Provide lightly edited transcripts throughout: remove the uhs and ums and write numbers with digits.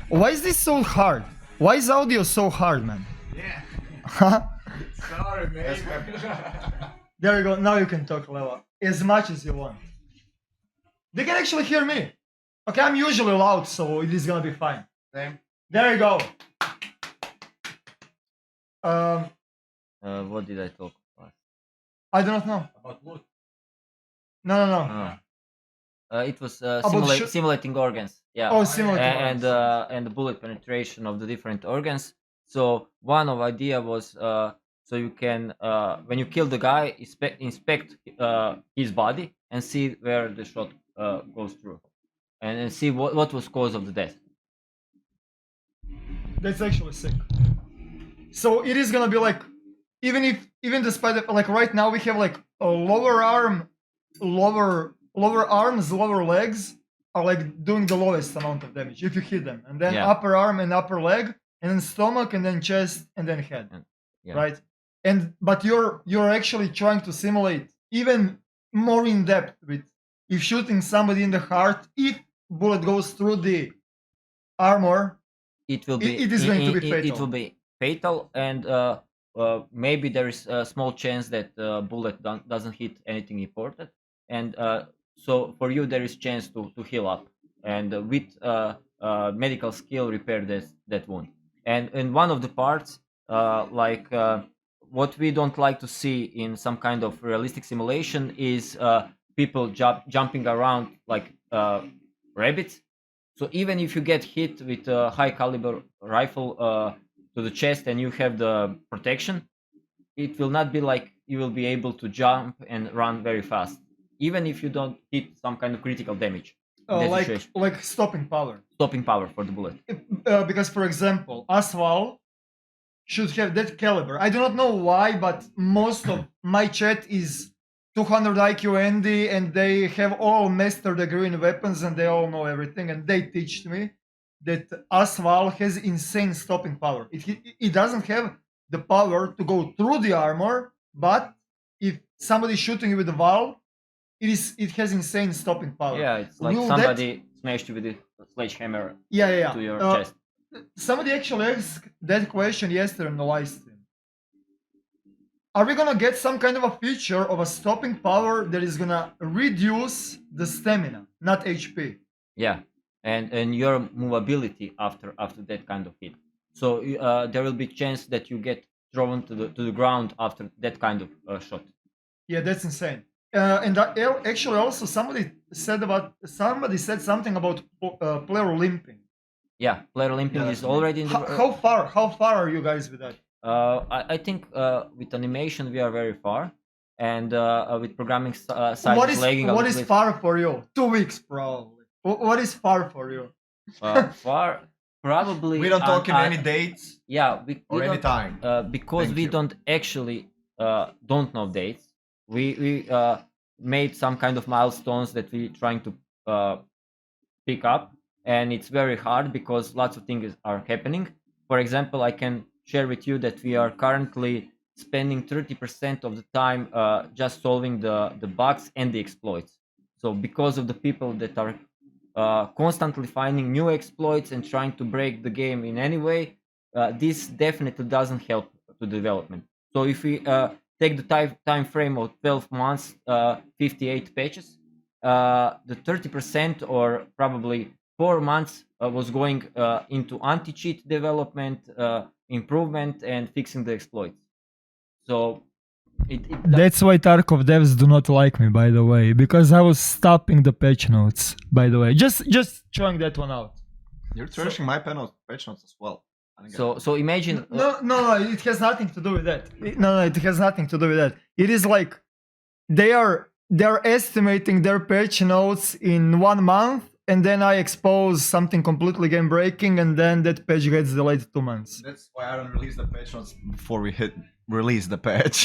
Why is this so hard? Why is audio so hard, man? Yeah. Huh? Sorry, man. There you go. Now you can talk, Leva, as much as you want. They can actually hear me. Okay, I'm usually loud, so it is gonna be fine. Same. There you go. What did I talk about? I do not know. About what? No, no, no. It was About simulating organs. Yeah. Oh, similar. and the bullet penetration of the different organs. So one of idea was so you can when you kill the guy, inspect his body and see where the shot goes through, and see what was cause of the death. That's actually sick. So it is gonna be like, even despite the, like right now we have like a lower arms, lower legs are like doing the lowest amount of damage if you hit them, and then Yeah. upper arm and upper leg, and then stomach, and then chest, and then head. Yeah. Right? And but you're actually trying to simulate even more in depth with if shooting somebody in the heart, if bullet goes through the armor, It will be. it is going to be It fatal. will be fatal, and maybe there is a small chance that bullet doesn't hit anything important, and so for you there is chance to heal up, and with medical skill repair that wound. And in one of the parts, what we don't like to see in some kind of realistic simulation is people jumping around like rabbits. So even if you get hit with a high caliber rifle to the chest and you have the protection, it will not be like you will be able to jump and run very fast, even if you don't hit some kind of critical damage. in that situation. like stopping power. Stopping power for the bullet. Because, for example, Asphalt should have that caliber. I do not know why, but most of my chat is 200 IQ Andy, and they have all master degree in weapons, and they all know everything, and they teach me that Asphalt has insane stopping power. It doesn't have the power to go through the armor, but if somebody's shooting you with a valve, it has insane stopping power. Yeah, it's like Will somebody smashed you with a sledgehammer Yeah. to your chest. Somebody actually asked that question yesterday in the live stream. Are we gonna get some kind of a feature of a stopping power that is gonna reduce the stamina, not HP? Yeah, and your movability after that kind of hit. So there will be chance that you get thrown to the ground after that kind of shot. Yeah, that's insane. And actually, also somebody said something about player limping. Yeah, player limping is already in the. How far are you guys with that? I think with animation we are very far, and with programming side lagging. What is far for you? 2 weeks probably. What is far for you? Far, probably. We don't talk in any dates. Yeah, or any time. Because Thank we you. don't actually don't know dates. We made some kind of milestones that we trying to pick up, and it's very hard because lots of things are happening. For example, I can share with you that we are currently spending 30% of the time just solving the bugs and the exploits. So because of the people that are constantly finding new exploits and trying to break the game in any way, this definitely doesn't help to development. So if we take the time frame of 12 months, 58 patches, the 30% or probably 4 months was going into anti-cheat development, improvement, and fixing the exploits. So That's why Tarkov devs do not like me, by the way, because I was stopping the patch notes. By the way, just throwing that one out. You're trashing my patch notes as well. So imagine. No, it has nothing to do with that. No, it has nothing to do with that. It is like they're estimating their patch notes in 1 month, and then I expose something completely game breaking, and then that patch gets delayed 2 months. That's why I don't release the patch notes before we release the patch.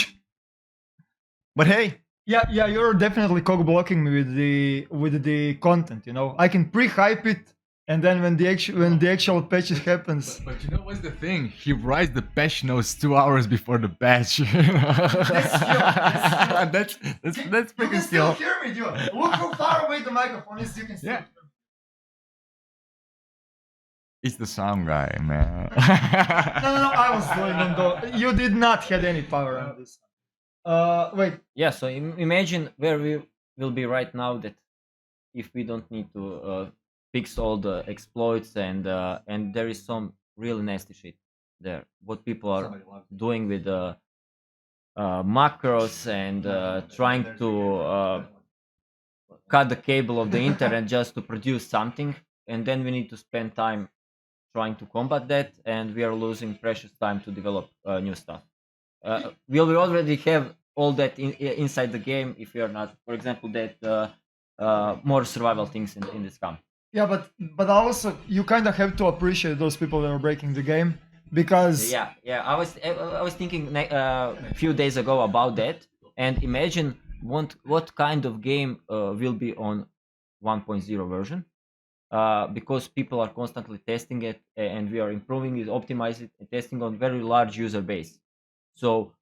But hey, Yeah, you're definitely cock blocking me with the content. You know, I can pre-hype it, and then when the actual patch happens. But you know what's the thing? He writes the patch notes 2 hours before the patch. That's You freaking can still skill. hear me, dude. Look how far away the microphone is. You can still Yeah. hear me. It's the sound guy, man. No, I was doing on the. You did not had any power on this. Wait. Yeah, so imagine where we will be right now that if we don't need to fix all the exploits and there is some really nasty shit there. What people are doing with macros and trying to cut the cable of the internet just to produce something, and then we need to spend time trying to combat that, and we are losing precious time to develop new stuff. We already have all that inside the game if we are not, for example, that more survival things in the SCUM. Yeah, but also you kind of have to appreciate those people that are breaking the game because Yeah. I was thinking a few days ago about that, and imagine what kind of game will be on 1.0 version, because people are constantly testing it, and we are improving it, optimizing it, and testing on very large user base. So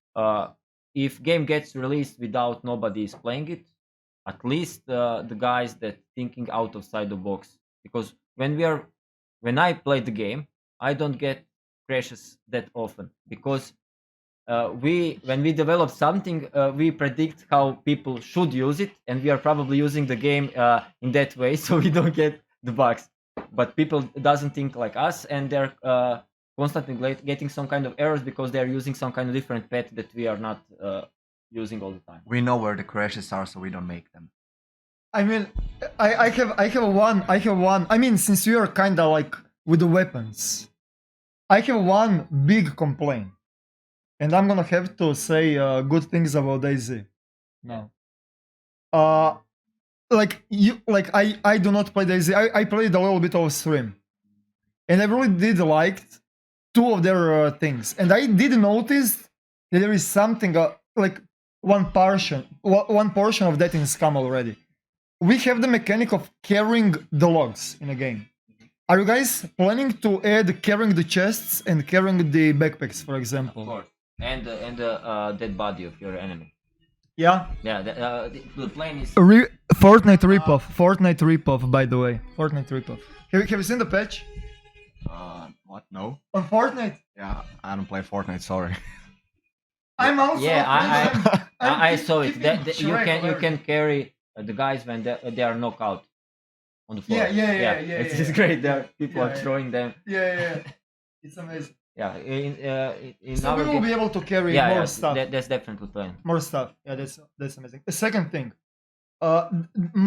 if game gets released without nobody is playing it, at least the guys that thinking outside the box, because when I play the game, I don't get crashes that often, because when we develop something, we predict how people should use it, and we are probably using the game in that way, so we don't get the bugs. But people doesn't think like us, and they're constantly getting some kind of errors because they're using some kind of different pet that we are not using all the time. We know where the crashes are, so we don't make them. I mean, I have one. I mean, since you are kind of like with the weapons, I have one big complaint, and I'm gonna have to say good things about DayZ. No. I do not play DayZ. I played a little bit of stream, and I really did liked two of their things, and I did notice that there is something like one portion of that in SCUM already. We have the mechanic of carrying the logs in a game. Are you guys planning to add carrying the chests and carrying the backpacks, for example? Of course. And the dead body of your enemy. Yeah. Yeah, the plane is. Fortnite ripoff, by the way. Fortnite ripoff. Have you seen the patch What? No? on Fortnite? Yeah, I don't play Fortnite, sorry. I'm also. Yeah, I'm I saw it. keeping You track can already. carry the guys when they are knocked out on the floor. Yeah. It's great. There people are Yeah. throwing them. Yeah. It's amazing. Yeah, in So our we will game- be able to carry yeah, more yeah, stuff. that's definitely playing. More stuff. Yeah, that's amazing. The second thing,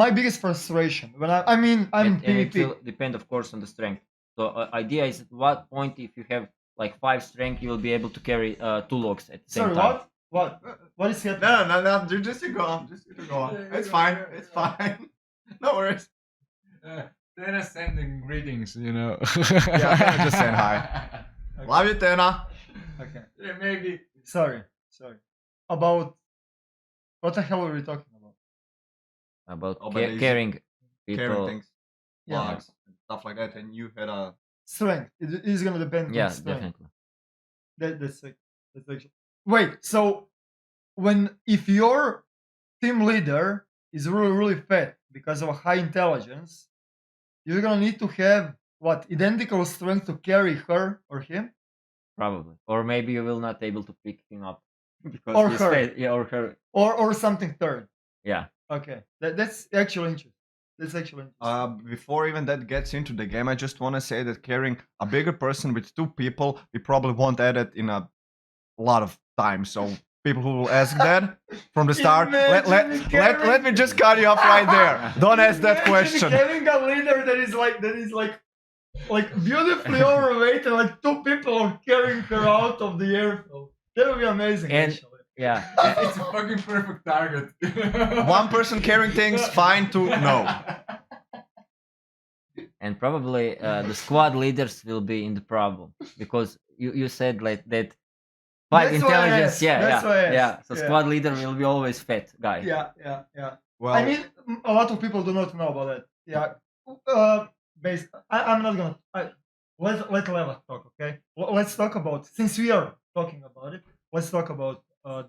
my biggest frustration when I'm And it PvP. will depend, of course, on the strength. So idea is at what point if you have like 5 strength, you will be able to carry 2 logs at the same Sorry, time. what is happening? No, just you go on. Just you go on. It's fine. It's fine. No worries. They're sending greetings, you know. Yeah, Tena just saying hi. Love you, Tena. Okay. Yeah, maybe. Sorry. About what the hell are we talking about? About Oh, but it's carrying people. Carrying things, Yeah. logs, and stuff like that, and you had a. Strength. It is gonna depend Yeah, on strength. definitely. That's actually. Wait. So if your team leader is really fat because of high intelligence, you're gonna need to have what identical strength to carry her or him Probably. Or maybe you will not able to pick him up because Or he's her. fat. Yeah, or her. or something third. Yeah. Okay, that's actually interesting. That's actually interesting. Before even that gets into the game, I just want to say that carrying a bigger person with 2 people, we probably won't add it in a lot of time. So people who will ask that from the start, let me just cut you off right there. Don't ask that Imagine question. Having a leader that is like beautifully overweight and like 2 people are carrying her out of the airfield. That would be amazing. And- actually. Yeah. It's a fucking perfect target. 1 person carrying things, fine to no. And probably the squad leaders will be in the problem because you said like that 5 That's why I intelligence. asked. Yeah, That's why I yeah. asked. So Yeah. squad leader will be always fat guy. Yeah. Well, I mean, a lot of people do not know about that. Yeah. I'm not gonna. Let Leva talk, okay? Let's talk about, since we are talking about it, let's talk about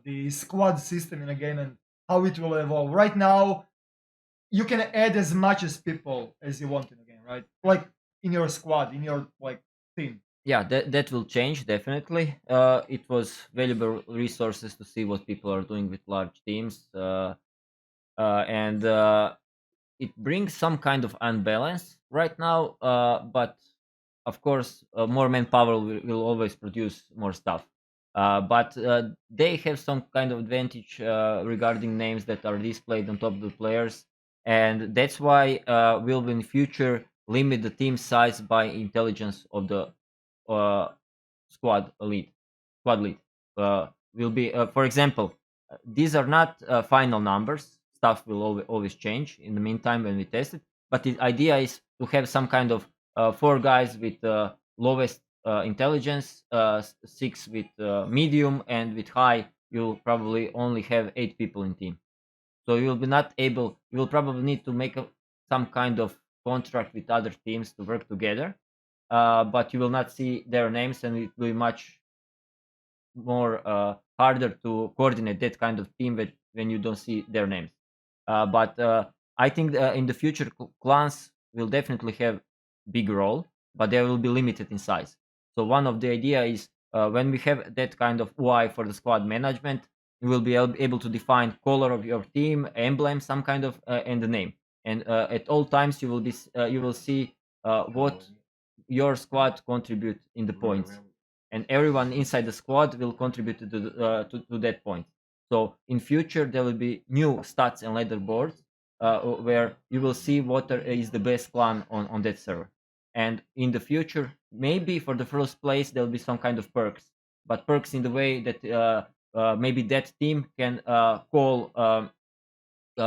the squad system in a game and how it will evolve. Right now, you can add as much as people as you want in a game, right? Like in your squad, in your like team. Yeah, that will change definitely. It was valuable resources to see what people are doing with large teams, and it brings some kind of unbalance right now. But of course, more manpower will always produce more stuff. But they have some kind of advantage regarding names that are displayed on top of the players, and that's why we'll in future limit the team size by intelligence of the uh, squad lead will be for example, these are not final numbers. Stuff will always change in the meantime when we test it, but the idea is to have some kind of four guys with lowest intelligence, six with medium, and with high you'll probably only have 8 people in team. So you will be not able, you will probably need to make some kind of contract with other teams to work together, but you will not see their names, and it will be much more harder to coordinate that kind of team when you don't see their names. But I think in the future, clans will definitely have big role, but they will be limited in size. So one of the idea is when we have that kind of UI for the squad management, you will be able to define color of your team, emblem, some kind of, and the name. And at all times, you will see what your squad contribute in the points, and everyone inside the squad will contribute to that point. So in future there will be new stats and leaderboards where you will see what is the best clan on that server. And in the future, maybe for the first place there will be some kind of perks, but perks in the way that maybe that team can call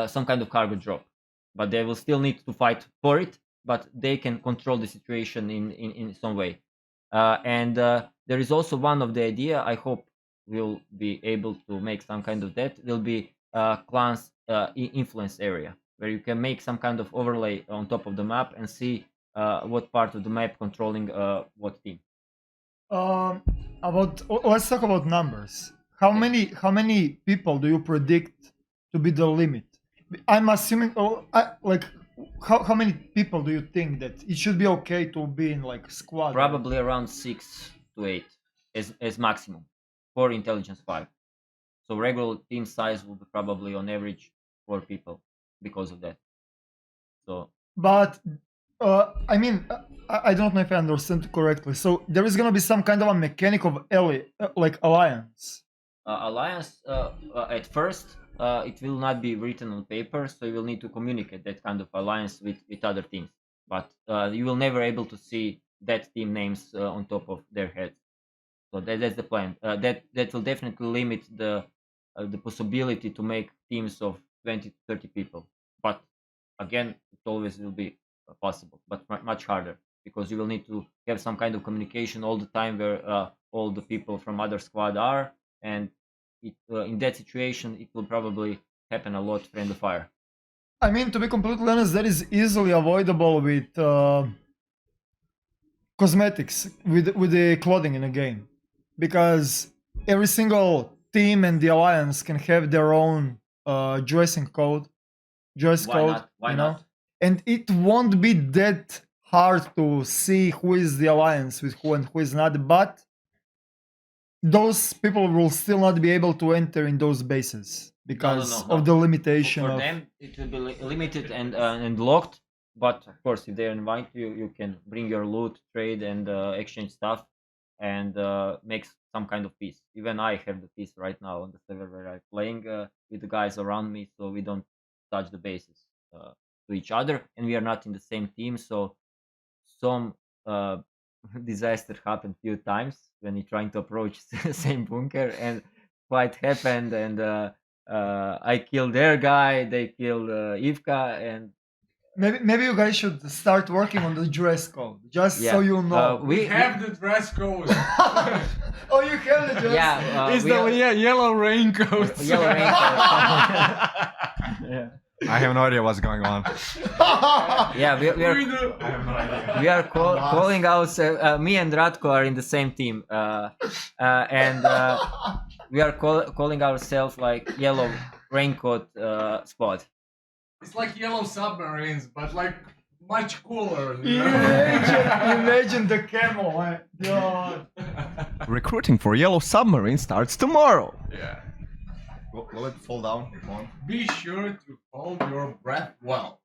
some kind of cargo drop, but they will still need to fight for it, but they can control the situation in some way. And there is also one of the idea, I hope we'll be able to make some kind of that, will be clans influence area, where you can make some kind of overlay on top of the map and see what part of the map controlling what team. Let's talk about numbers. How many people do you predict to be the limit? I'm assuming how many people do you think that it should be okay to be in like squad? Probably around 6 to 8 as maximum for intelligence 5. So regular team size will be probably on average 4 people because of that. So But I mean, I don't know if I understand correctly. So there is gonna be some kind of a mechanic of like alliance. alliance at first it will not be written on paper, so you will need to communicate that kind of alliance with other teams, but you will never able to see that team names on top of their heads. So that's the plan. That will definitely limit the possibility to make teams of 20 to 30 people, but again it always will be possible, but much harder, because you will need to have some kind of communication all the time where all the people from other squad are, and in that situation it will probably happen a lot friend of fire. I mean, to be completely honest, that is easily avoidable with cosmetics, with the clothing in a game, because every single team and the alliance can have their own dressing code, dress Why code, not? Why you know, not? and it won't be that hard to see who is the alliance with who and who is not, but those people will still not be able to enter in those bases because No. of the limitation For of them it will be limited and locked, but of course if they invite you, you can bring your loot, trade, and exchange stuff, and make some kind of peace. Even I have the peace right now on the server where I'm playing with the guys around me, so we don't touch the bases to each other, and we are not in the same team. So some disaster happened few times when you're trying to approach the same bunker, and fight happened, and I killed their guy, they killed Ivka, and maybe you guys should start working on the dress code, just yeah, so you know. We have the dress code. Oh, you have the dress yeah, It's we the are- yellow raincoat. yellow raincoat. Yeah. I have no idea what's going on. Yeah, we are I have no idea. we are calling ourselves, me and Ratko are in the same team, and we are calling ourselves like yellow raincoat squad. It's like yellow submarines, but like much cooler. Imagine the camel. God. Recruiting for Yellow Submarine starts tomorrow. Yeah. Will it fall down? Come on. Be sure to hold your breath well.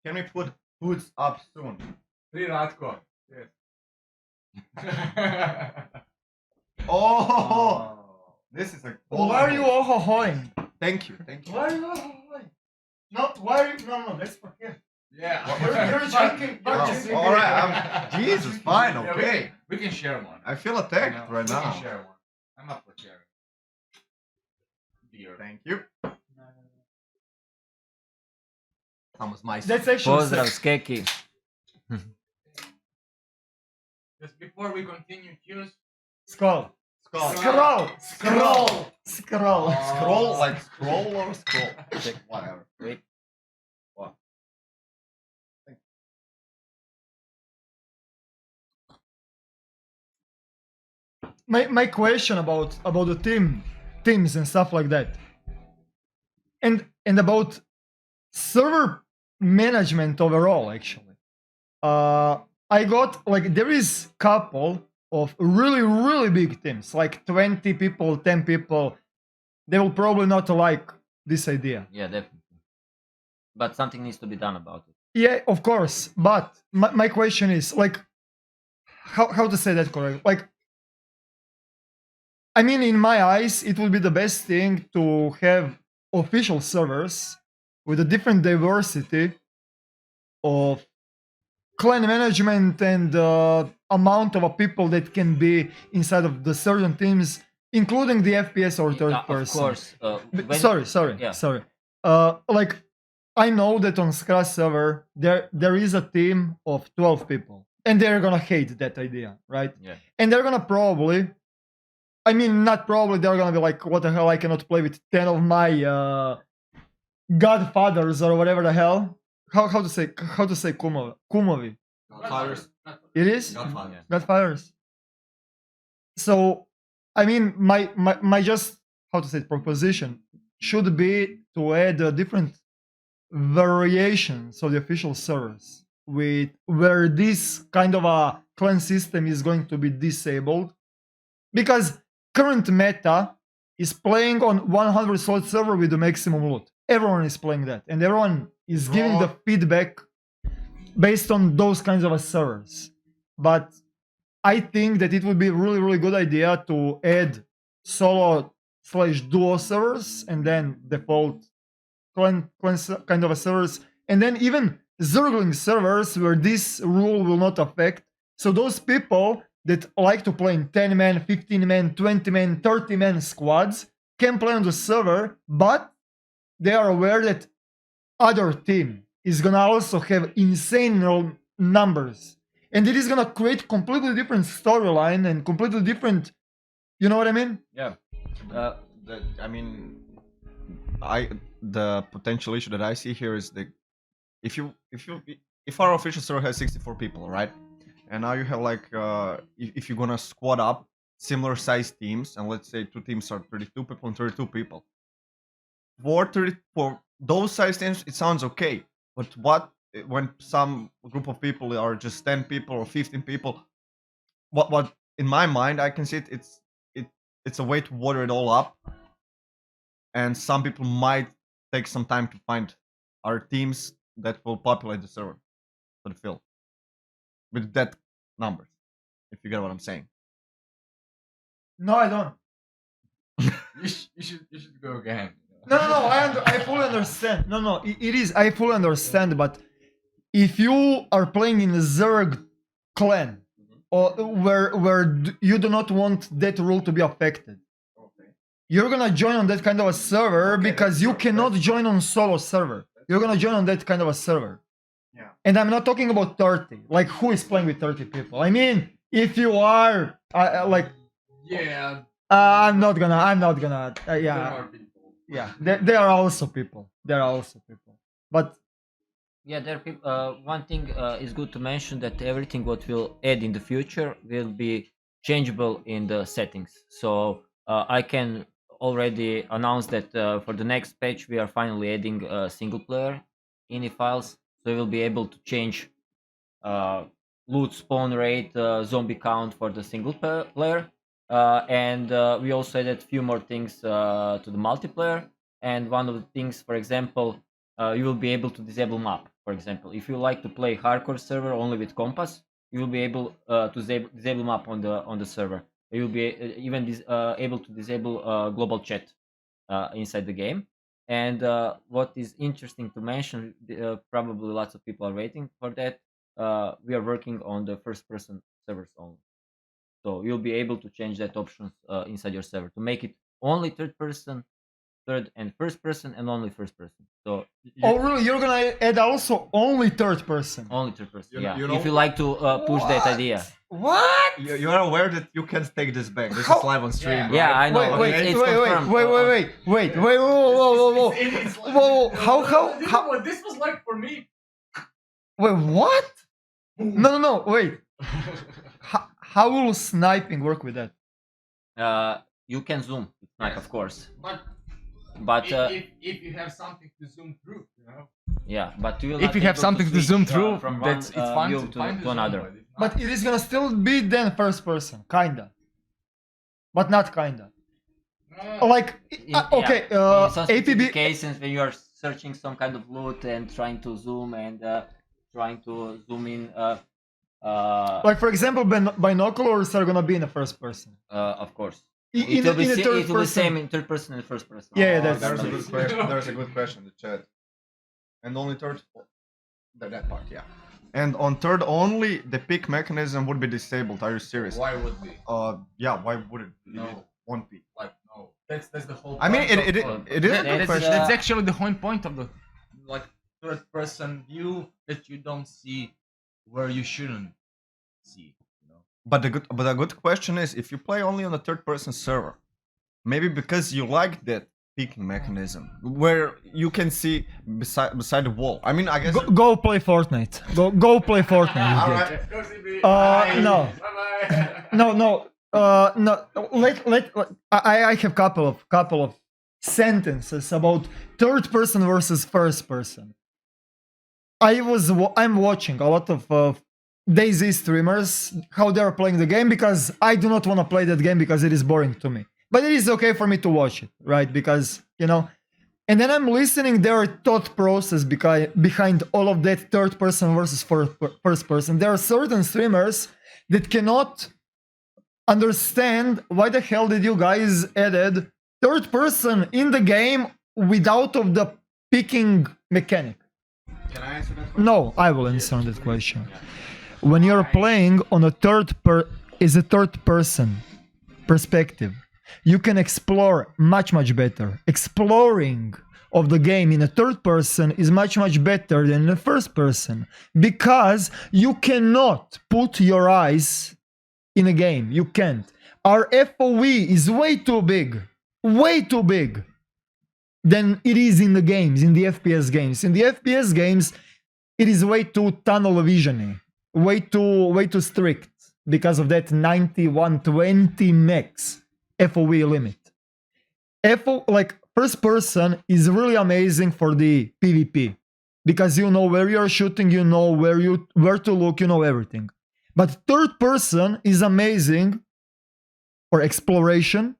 Can we put hoods up soon? Ratko. Yes. Oh, this is a. Why are you all hoing? Thank you. Thank you. Why are you all hoing? Not why are you? No, that's for him. Yeah. You're drinking. You're Oh, drinking. all right. Jesus, fine, Yeah, okay. we can share one. I feel attacked right We now. can share one. I'm up for sharing. Beer. Thank you. Thomas Meister. That's actually Pozdrav, sick. Skeki. Just before we continue, cheers. Skull. Skull. Scroll. Scroll. Scroll. Scroll like scroll or scroll? Whatever. Wait. What? My question about the teams and stuff like that, and about server management overall. Actually, I got like there is couple of really big teams, like 20 people, 10 people. They will probably not like this idea. Yeah, definitely. But something needs to be done about it. Yeah, of course. But my question is like, how to say that correctly? Like, I mean, in my eyes, it would be the best thing to have official servers with a different diversity of clan management and amount of people that can be inside of the certain teams, including the FPS or third person. Of course. Sorry. Yeah. Like, I know that on SKRA server there is a team of 12 people, and they're gonna hate that idea, right? Yeah. And they're gonna probably, I mean, not probably, they're gonna be like, what the hell, I cannot play with 10 of my godfathers or whatever the hell. How to say Kumovi? Godfathers. It is? Godfathers. Godfathers. So, I mean, my just, how to say it, proposition should be to add different variations of the official servers with where this kind of a clan system is going to be disabled, because current meta is playing on 100 slot server with the maximum loot. Everyone is playing that, and everyone is giving the feedback based on those kinds of servers. But I think that it would be a really good idea to add solo/duo servers and then default clan kind of servers, and then even zergling servers where this rule will not affect. So those people that like to play in 10-man, 15-man, 20-man, 30-man squads can play on the server, but they are aware that other team is gonna also have insane numbers, and it is gonna create completely different storyline and completely different, you know what I mean? Yeah. The potential issue that I see here is if our official server has 64 people, right? And now you have like if you're gonna squad up similar sized teams, and let's say two teams are 32 people and 32 people. For those size teams, it sounds okay. But what when some group of people are just 10 people or 15 people? What in my mind I can see it's a way to water it all up, and some people might take some time to find our teams that will populate the server for the field with that numbers. If you get what I'm saying. No, I don't. You should go again. No, I fully understand. No, it is, I fully understand, but if you are playing in a Zerg clan, or where you do not want that rule to be affected, you're gonna join on that kind of a server because you cannot join on solo server. You're gonna join on that kind of a server. Yeah. And I'm not talking about 30. Like, who is playing with 30 people? I mean, if you are like, Yeah. I'm not gonna. There Yeah, are people. yeah. There are also people. But Yeah, there are people. One thing is good to mention, that everything what we'll add in the future will be changeable in the settings. So I can already announced that for the next patch we are finally adding single player ini files, so you will be able to change loot spawn rate, zombie count for the single player, and we also added a few more things to the multiplayer. And one of the things, for example, you will be able to disable map. For example, if you like to play hardcore server only with compass, you will be able to disable map on the server. You will be even able to disable global chat inside the game. And what is interesting to mention, probably lots of people are waiting for that. We are working on the first-person servers only, so you'll be able to change that option inside your server to make it only third-person, third and first-person, and only first-person. So Oh, really? You're gonna add also only third person? only third-person. You Yeah, know if you like to push that What? idea. What? You're aware that you can't take this back. This How- is live on stream. Yeah, right? I know. Wait, wait, it's wait, confirmed. wait, whoa. How? This was like for me. Wait, what? No, wait. How will sniping work with that? You can zoom with snipe, Yes. of course, But but if you have something to zoom through, you know. yeah, but you will If not you be have able something to switch, zoom through, from that's one it's fine view to find to the another. zone, if not- But it is gonna still be then first person, kinda. But not kinda. Like, okay, In some APB. specific cases when you are searching some kind of loot and trying to zoom and trying to zoom in, Like, for example, binoculars are gonna be in the first person. of course. In It will be the third it will be person. same in third person and first person. Yeah, Oh, that's- there's a good question. There's a good question in the chat. And only third, that part, yeah. And on third only, the pick mechanism would be disabled. Are you serious? Why would we? Yeah. Why would it? No. Won't be. Like no. That's the whole. I mean, point it of- is a good That's, question. That's actually the whole point of the like third person view that you don't see where you shouldn't see. You know. But a good question is, if you play only on a third person server, maybe because you like that peeking mechanism where you can see beside the wall. I mean, I guess. Go play Fortnite. Go play Fortnite. All idiot. right. No. Bye-bye. No. No. I have couple of sentences about third person versus first person. I'm watching a lot of DayZ streamers how they're playing the game because I do not want to play that game because it is boring to me. But it is okay for me to watch it, right? Because, you know, and then I'm listening their thought process behind all of that third person versus first person. There are certain streamers that cannot understand why the hell did you guys added third person in the game without of the picking mechanic. Can I answer that question? No, I will answer that question. When you're playing on a third person perspective, you can explore much better. Exploring of the game in a third person is much better than in the first person because you cannot put your eyes in a game. You can't. Our FOE is way too big than it is in the games, in the FPS games. In the FPS games, it is way too tunnel visiony, way too strict because of that 9120 max FOE limit. Like first person is really amazing for the PvP because you know where you're shooting, you know where to look, you know everything. But third person is amazing for exploration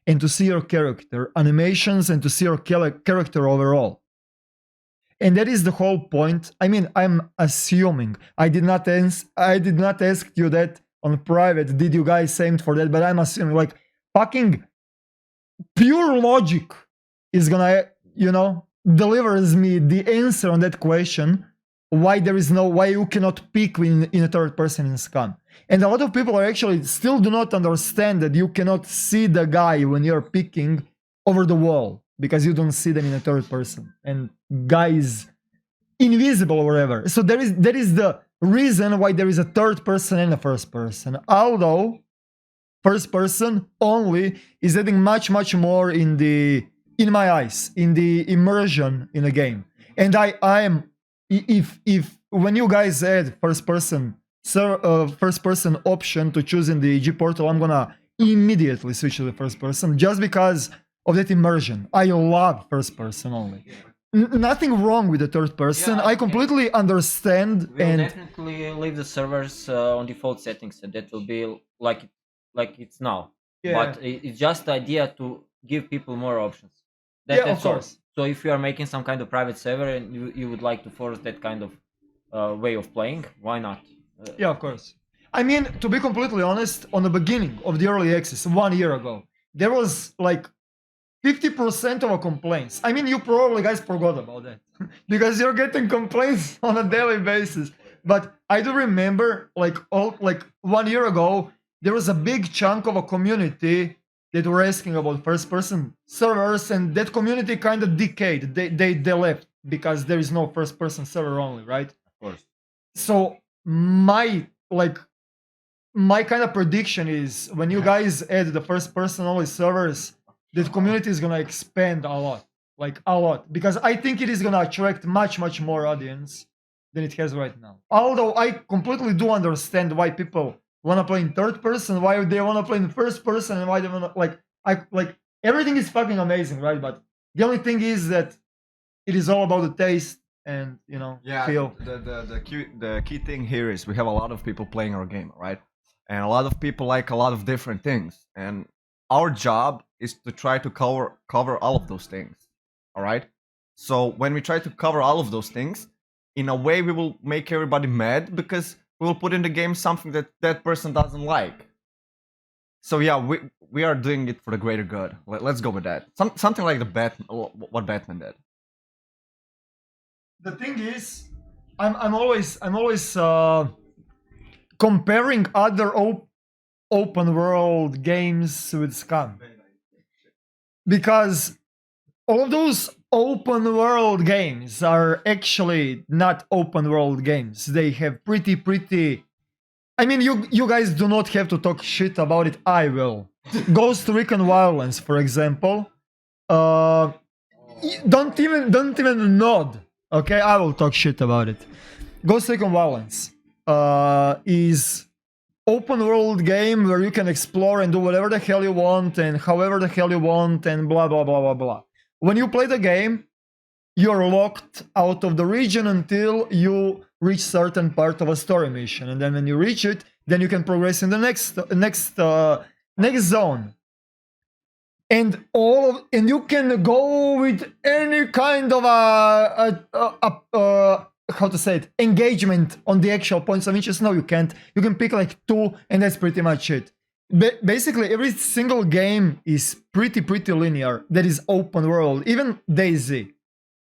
and to see your character animations and to see your character overall. And that is the whole point. I mean, I'm assuming I did not ask you that on private. Did you guys aim for that? But I'm assuming like fucking pure logic is gonna, you know, delivers me the answer on that question. Why you cannot pick in a third person in SCUM. And a lot of people are actually still do not understand that you cannot see the guy when you're picking over the wall because you don't see them in a third person and guy is invisible or whatever. So that is the reason why there is a third person and a first person. Although first person only is adding much more in my eyes, in the immersion in the game. And I am if when you guys add first person option to choose in the G portal, I'm gonna immediately switch to the first person just because of that immersion. I love first person only. Nothing wrong with the third person. Yeah, I okay. completely understand We'll and definitely leave the servers on default settings, and that will be like it's now. Yeah. But it's just the idea to give people more options. Yeah, of That's all. course. So if you are making some kind of private server and you would like to force that kind of way of playing, why not? Yeah, of course. I mean, to be completely honest, on the beginning of the early access, 1 year ago, there was like 50% of our complaints. I mean, you probably guys forgot about that because you're getting complaints on a daily basis. But I do remember, like 1 year ago, there was a big chunk of a community that were asking about first-person servers, and that community kind of decayed. They left because there is no first-person server only, right? Of course. So my kind of prediction is when you guys add the first-person only servers, the community is gonna expand a lot, like a lot, because I think it is gonna attract much more audience than it has right now. Although I completely do understand why people wanna play in third person, why they wanna play in first person, and why they wanna like everything is fucking amazing, right? But the only thing is that it is all about the taste and feel. The key thing here is we have a lot of people playing our game, right? And a lot of people like a lot of different things, and our job is to try to cover all of those things. All right. So when we try to cover all of those things, in a way, we will make everybody mad because we will put in the game something that that person doesn't like. So yeah, we are doing it for the greater good. Let's go with that. Something like what Batman did. The thing is, I'm always comparing other open world games with SCUM, because all of those open world games are actually not open world games. They have pretty. I mean, you guys do not have to talk shit about it. I will. Ghost Recon Violence, for example. Don't even nod. Okay, I will talk shit about it. Ghost Recon Violence is open world game where you can explore and do whatever the hell you want and however the hell you want and blah blah blah blah blah. When you play the game, you're locked out of the region until you reach certain part of a story mission, and then when you reach it, then you can progress in the next zone. And and you can go with any kind of how to say it, engagement on the actual points of interest. No, you can't. You can pick like 2, and that's pretty much it. Basically, every single game is pretty linear. That is open world. Even DayZ.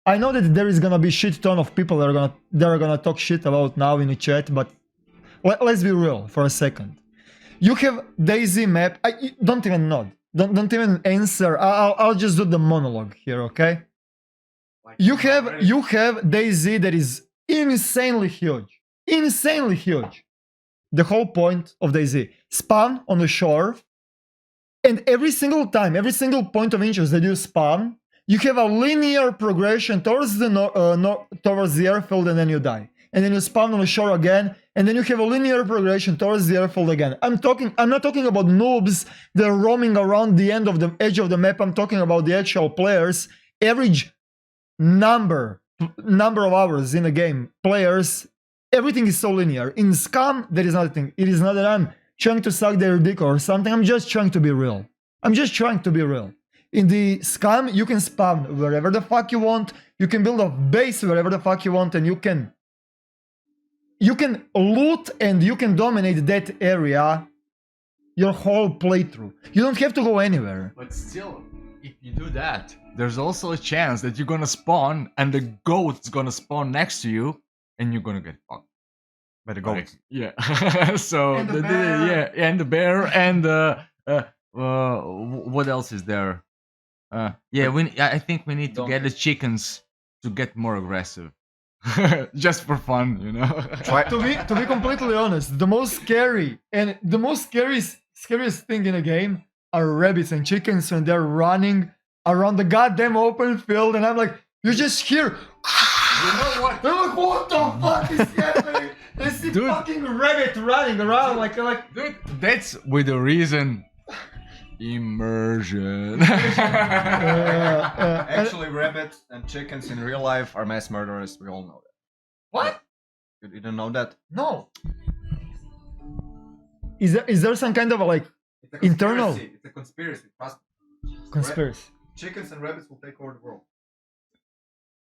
I know that there is gonna be shit ton of people that are gonna talk shit about now in the chat, but let's be real for a second. You have DayZ map. Don't even nod. Don't even answer. I'll just do the monologue here, okay? You have DayZ that is insanely huge. Insanely huge. The whole point of DayZ. Spawn on the shore, and every single time, every single point of interest that you spawn, you have a linear progression towards the airfield, and then you die. And then you spawn on the shore again, and then you have a linear progression towards the airfield again. I'm not talking about noobs that are roaming around the edge of the map. I'm talking about the actual players. Average number of hours in a game. Players, everything is so linear. In SCUM, there is nothing. It is not that I'm trying to suck their dick or something. I'm just trying to be real. In the SCUM, you can spawn wherever the fuck you want. You can build a base wherever the fuck you want, and you can loot and you can dominate that area your whole playthrough. You don't have to go anywhere. But still, if you do that, there's also a chance that you're gonna spawn and the goat's gonna spawn next to you, and you're gonna get fucked By the goat. Yeah. So And the bear. yeah, and the bear and what else is there? I think we need to get the chickens to get more aggressive, just for fun, you know. To be completely honest, the most scariest thing in a game are rabbits and chickens when they're running around the goddamn open field, and I'm like, you just hear. You know what? I'm like, what the fuck is happening? I see fucking rabbit running around like. Dude, that's with the reason Immersion. Actually, rabbits and chickens in real life are mass murderers. We all know that. What? You didn't know that? No. Is there some kind of like It's a Internal. It's a conspiracy. Trust me. conspiracy? Chickens and rabbits will take over the world.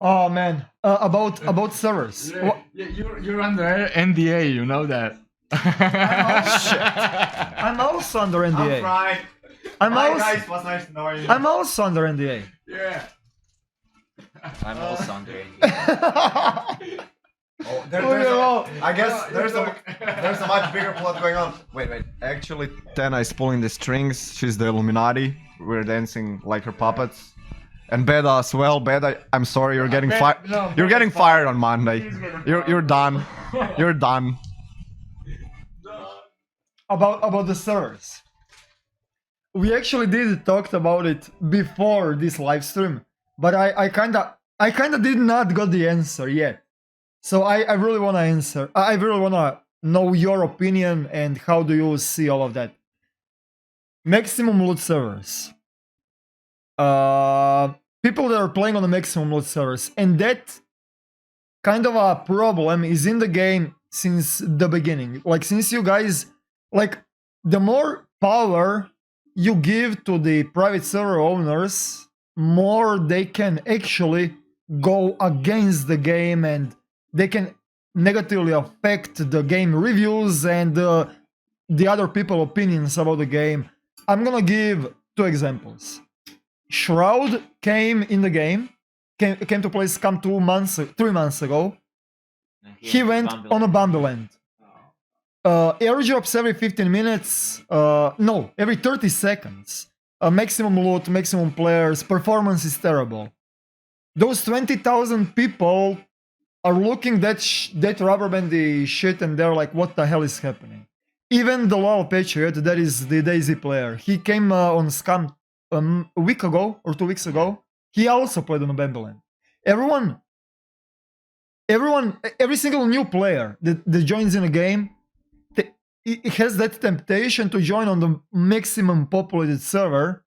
Oh man, about servers. Wha- You're under NDA, you know that. I'm also under NDA. Right. I'm also guys, was nice to know you. I'm also under NDA. Yeah. I'm also under it. Oh, I guess there's a much bigger plot going on. Wait. Actually, Tena is pulling the strings. She's the Illuminati. We're dancing like her puppets. And Beda as well. Beda, I'm sorry, you're getting fired. no, You're getting Beda's fired on Monday. You're done. You're done. About the servers. We actually did talked about it before this live stream, but I kinda did not got the answer yet. So I really wanna answer. I really wanna know your opinion and how do you see all of that. Maximum loot servers. People that are playing on the maximum loot servers, and that kind of a problem is in the game since the beginning. Like since you guys, like the more power you give to the private server owners, more they can actually go against the game and they can negatively affect the game reviews and the other people opinions about the game. I'm gonna give 2 examples. Shroud came in the game, came to play SCUM 3 months ago. He went on a Bumbleland. Airdrops every 15 minutes, no, every 30 seconds. Maximum loot, maximum players, performance is terrible. Those 20,000 people are looking that rubber bandy shit and they're like, what the hell is happening? Even the Lol Patriot, that is the Daisy player, he came on SCUM a week ago or 2 weeks ago. He also played on a Bumbleland. Every single new player that joins in a game, it has that temptation to join on the maximum populated server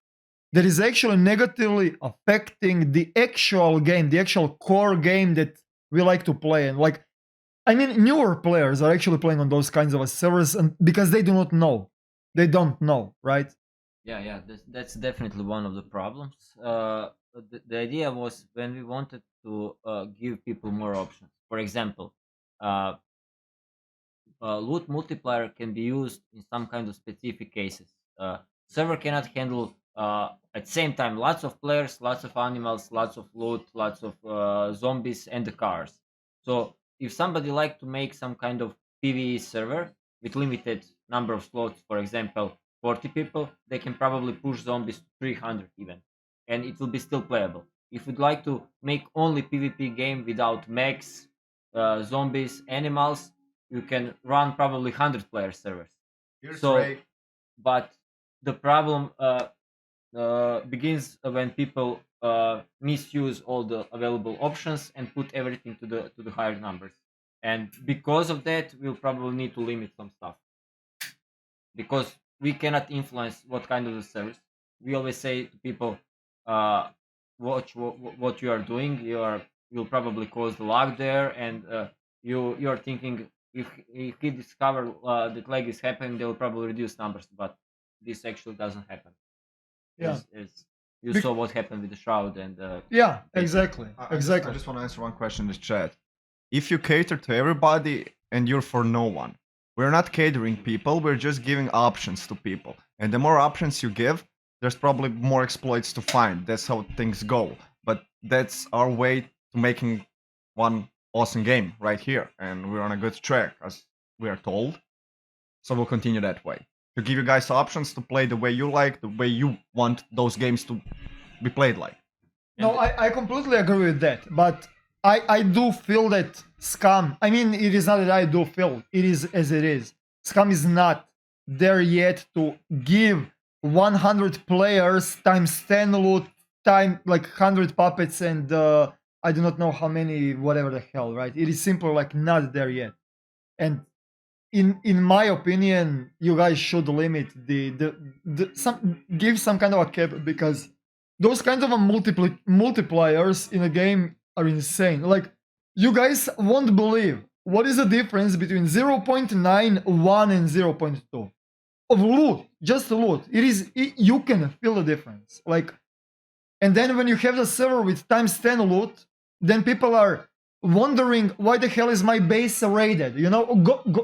that is actually negatively affecting the actual game, the actual core game that we like to play. And like, I mean, newer players are actually playing on those kinds of servers and because they do not know. They don't know, right? Yeah, that's definitely one of the problems. The idea was when we wanted to give people more options. For example, loot multiplier can be used in some kind of specific cases. Server cannot handle at the same time lots of players, lots of animals, lots of loot, lots of zombies, and the cars. So if somebody like to make some kind of PvE server with limited number of slots, for example, 40 people, they can probably push zombies to 300 even, and it will be still playable. If you'd like to make only PvP game without mechs, zombies, animals, you can run probably 100 player servers. So, but the problem begins when people misuse all the available options and put everything to the higher numbers. And because of that, we'll probably need to limit some stuff because we cannot influence what kind of the service. We always say to people, watch what you are doing. You'll probably cause the lag there, and you're thinking if he discover that lag is happening, they will probably reduce numbers, but this actually doesn't happen. Yeah. As you saw what happened with the Shroud and Yeah, exactly. I Exactly. just want to answer one question in the chat. If you cater to everybody and you're for no one, we're not catering people, we're just giving options to people. And the more options you give, there's probably more exploits to find. That's how things go. But that's our way to making one awesome game right here. And we're on a good track, as we are told. So we'll continue that way. To give you guys options to play the way you like, the way you want those games to be played like. No, I completely agree with that, but I do feel that SCUM, I mean, it is not that I do feel, it is as it is. SCUM is not there yet to give 100 players times 10 loot, time like 100 puppets and I do not know how many, whatever the hell, right? It is simply like not there yet. And in my opinion, you guys should limit give some kind of a cap, because those kinds of a multipliers in a game are insane. Like, you guys won't believe what is the difference between 0.91 and 0.2 of loot, just loot. You can feel the difference. Like, and then when you have the server with times 10 loot, then people are wondering why the hell is my base raided. You know,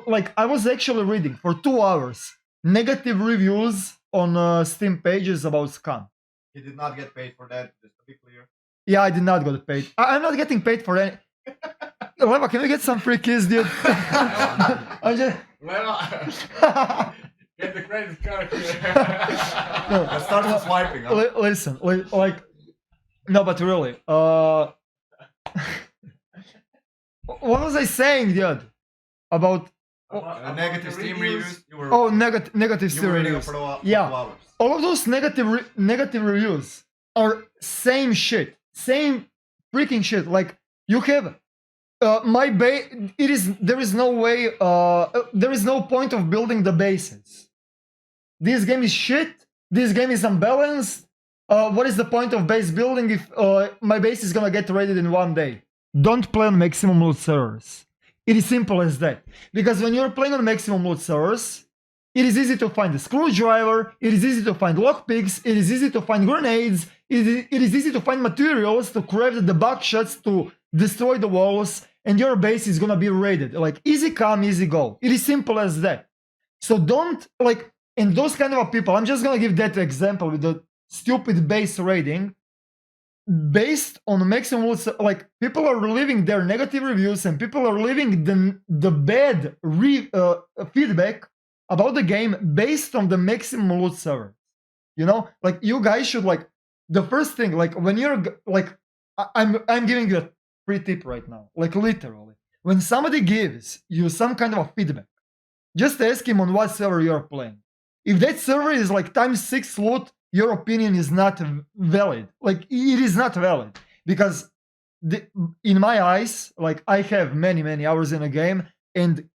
like, I was actually reading for 2 hours negative reviews on Steam pages about SCUM. He did not get paid for that, just to be clear. Yeah, I did not get paid. I'm not getting paid for any. Leva, can we get some free keys, dude? I'm just. Leva, get the credit card here. Let's start with swiping. Huh? Listen, like, no, but really, what was I saying, dude? About Negative Steam reviews. You were, oh, negative you Steam were reading reviews. for 2 Yeah. hours. All of those negative reviews are same shit, same freaking shit. Like, you have my base. There is no way. There is no point of building the bases. This game is shit. This game is unbalanced. What is the point of base building if my base is gonna get raided in 1 day? Don't play on maximum loot servers. It is simple as that. Because when you're playing on maximum loot servers, it is easy to find a screwdriver, it is easy to find lockpicks, it is easy to find grenades, it is easy to find materials to craft the buckshots to destroy the walls, and your base is gonna be raided. Like, easy come, easy go. It is simple as that. So don't, like, and those kind of people, I'm just gonna give that example with the stupid base raiding. Based on maximum loot, like, people are leaving their negative reviews and people are leaving the bad feedback about the game based on the maximum loot server. You know, like, you guys should, like, the first thing, like, when you're like, I'm giving you a free tip right now, like, literally, when somebody gives you some kind of a feedback, just ask him on what server you're playing. If that server is like times 6 loot, your opinion is not valid. Like, it is not valid, because in my eyes, like, I have many hours in a game, and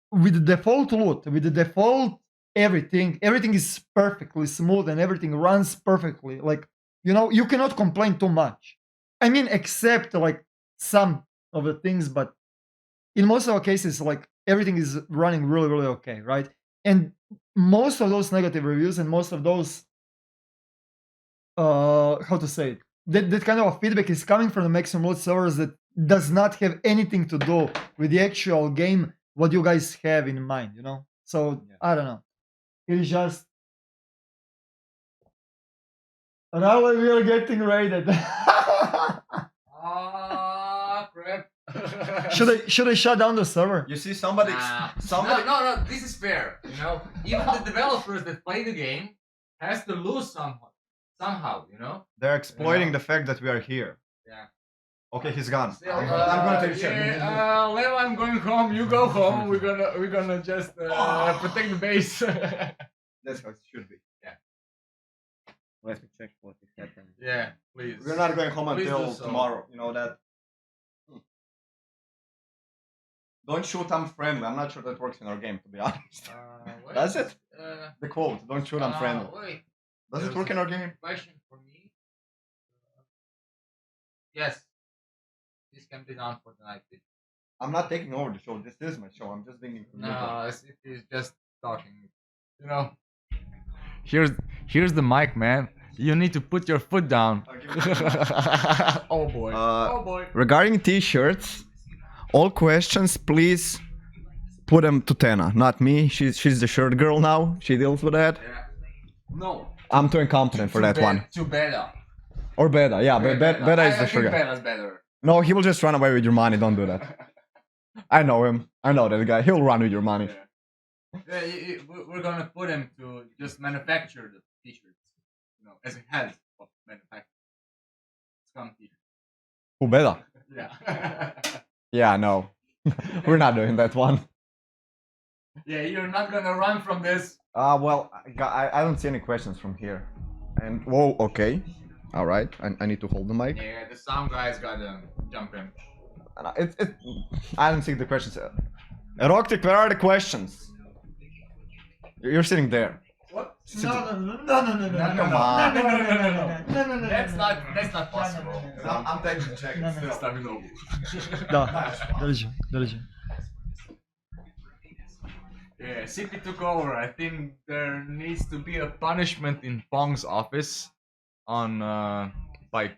with the default loot, with the default everything is perfectly smooth and everything runs perfectly. Like, you know, you cannot complain too much. I mean, except like some of the things, but in most of the cases, like, everything is running really okay, right? And most of those negative reviews and most of those how to say it, that kind of feedback is coming from the maximum loot servers that does not have anything to do with the actual game, what you guys have in mind, you know? So, yeah. I don't know. It is just Rale, we are getting raided. Ah, crap. Should I shut down the server? You see, somebody. No, this is fair. You know, even the developers that play the game has to lose somehow, you know. They're exploiting the fact that we are here. Yeah. Okay, he's gone. Still, I'm gonna take a shot. Leva, I'm going home. You go home. We're gonna just protect the base. That's how it should be. Yeah. Let me check what is happening. Yeah, please. We're not going home Please until do so. tomorrow. You know that. Don't shoot, I'm friendly. I'm not sure that works in our game, to be honest. Does it? The quote, don't shoot, I'm friendly. Wait. Does it work in our game? Question for me. Yes. This can be done for the night vision. I'm not taking over the show. This is my show. I'm just being. No, it is just talking. You know. Here's the mic, man. You need to put your foot down. Oh boy. Oh boy. Regarding t-shirts, all questions, please put them to Tena, not me. She's the shirt girl now. She deals with that. Yeah. No. I'm too incompetent for that one. Too beta. Or Beta, yeah. Beta is the sugar. sugar. Beta's better. No, he will just run away with your money. Don't do that. I know him. I know that guy. He'll run with your money. Yeah, we're gonna put him to just manufacture the t-shirts, you know, as a head of manufacturing. SCUM t-shirts. Who Beta? Yeah. Yeah, no. We're not doing that one. Yeah, you're not gonna run from this. Well, I don't see any questions from here. And, whoa, okay. Alright, I need to hold the mic. Yeah, the sound guy's gotta jump in. I don't see the questions. Eroktic, where are the questions? You're sitting there. What? No. Come on. No. That's not possible. I'm taking the check. Да, держи. Yeah, Sippy took over. I think there needs to be a punishment in Pong's office on like.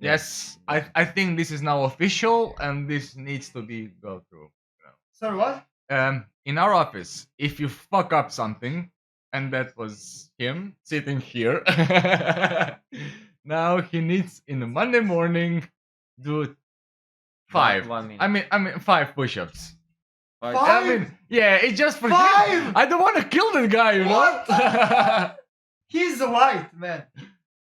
Yes, I think this is now official and this needs to be go through. Sorry, what? In our office, if you fuck up something, and that was him sitting here, now he needs in the Monday morning do 5. 1 minute. I mean 5 push-ups. Five. I mean, yeah, it's just for him. 5? I don't want to kill that guy, you know. He's white, man.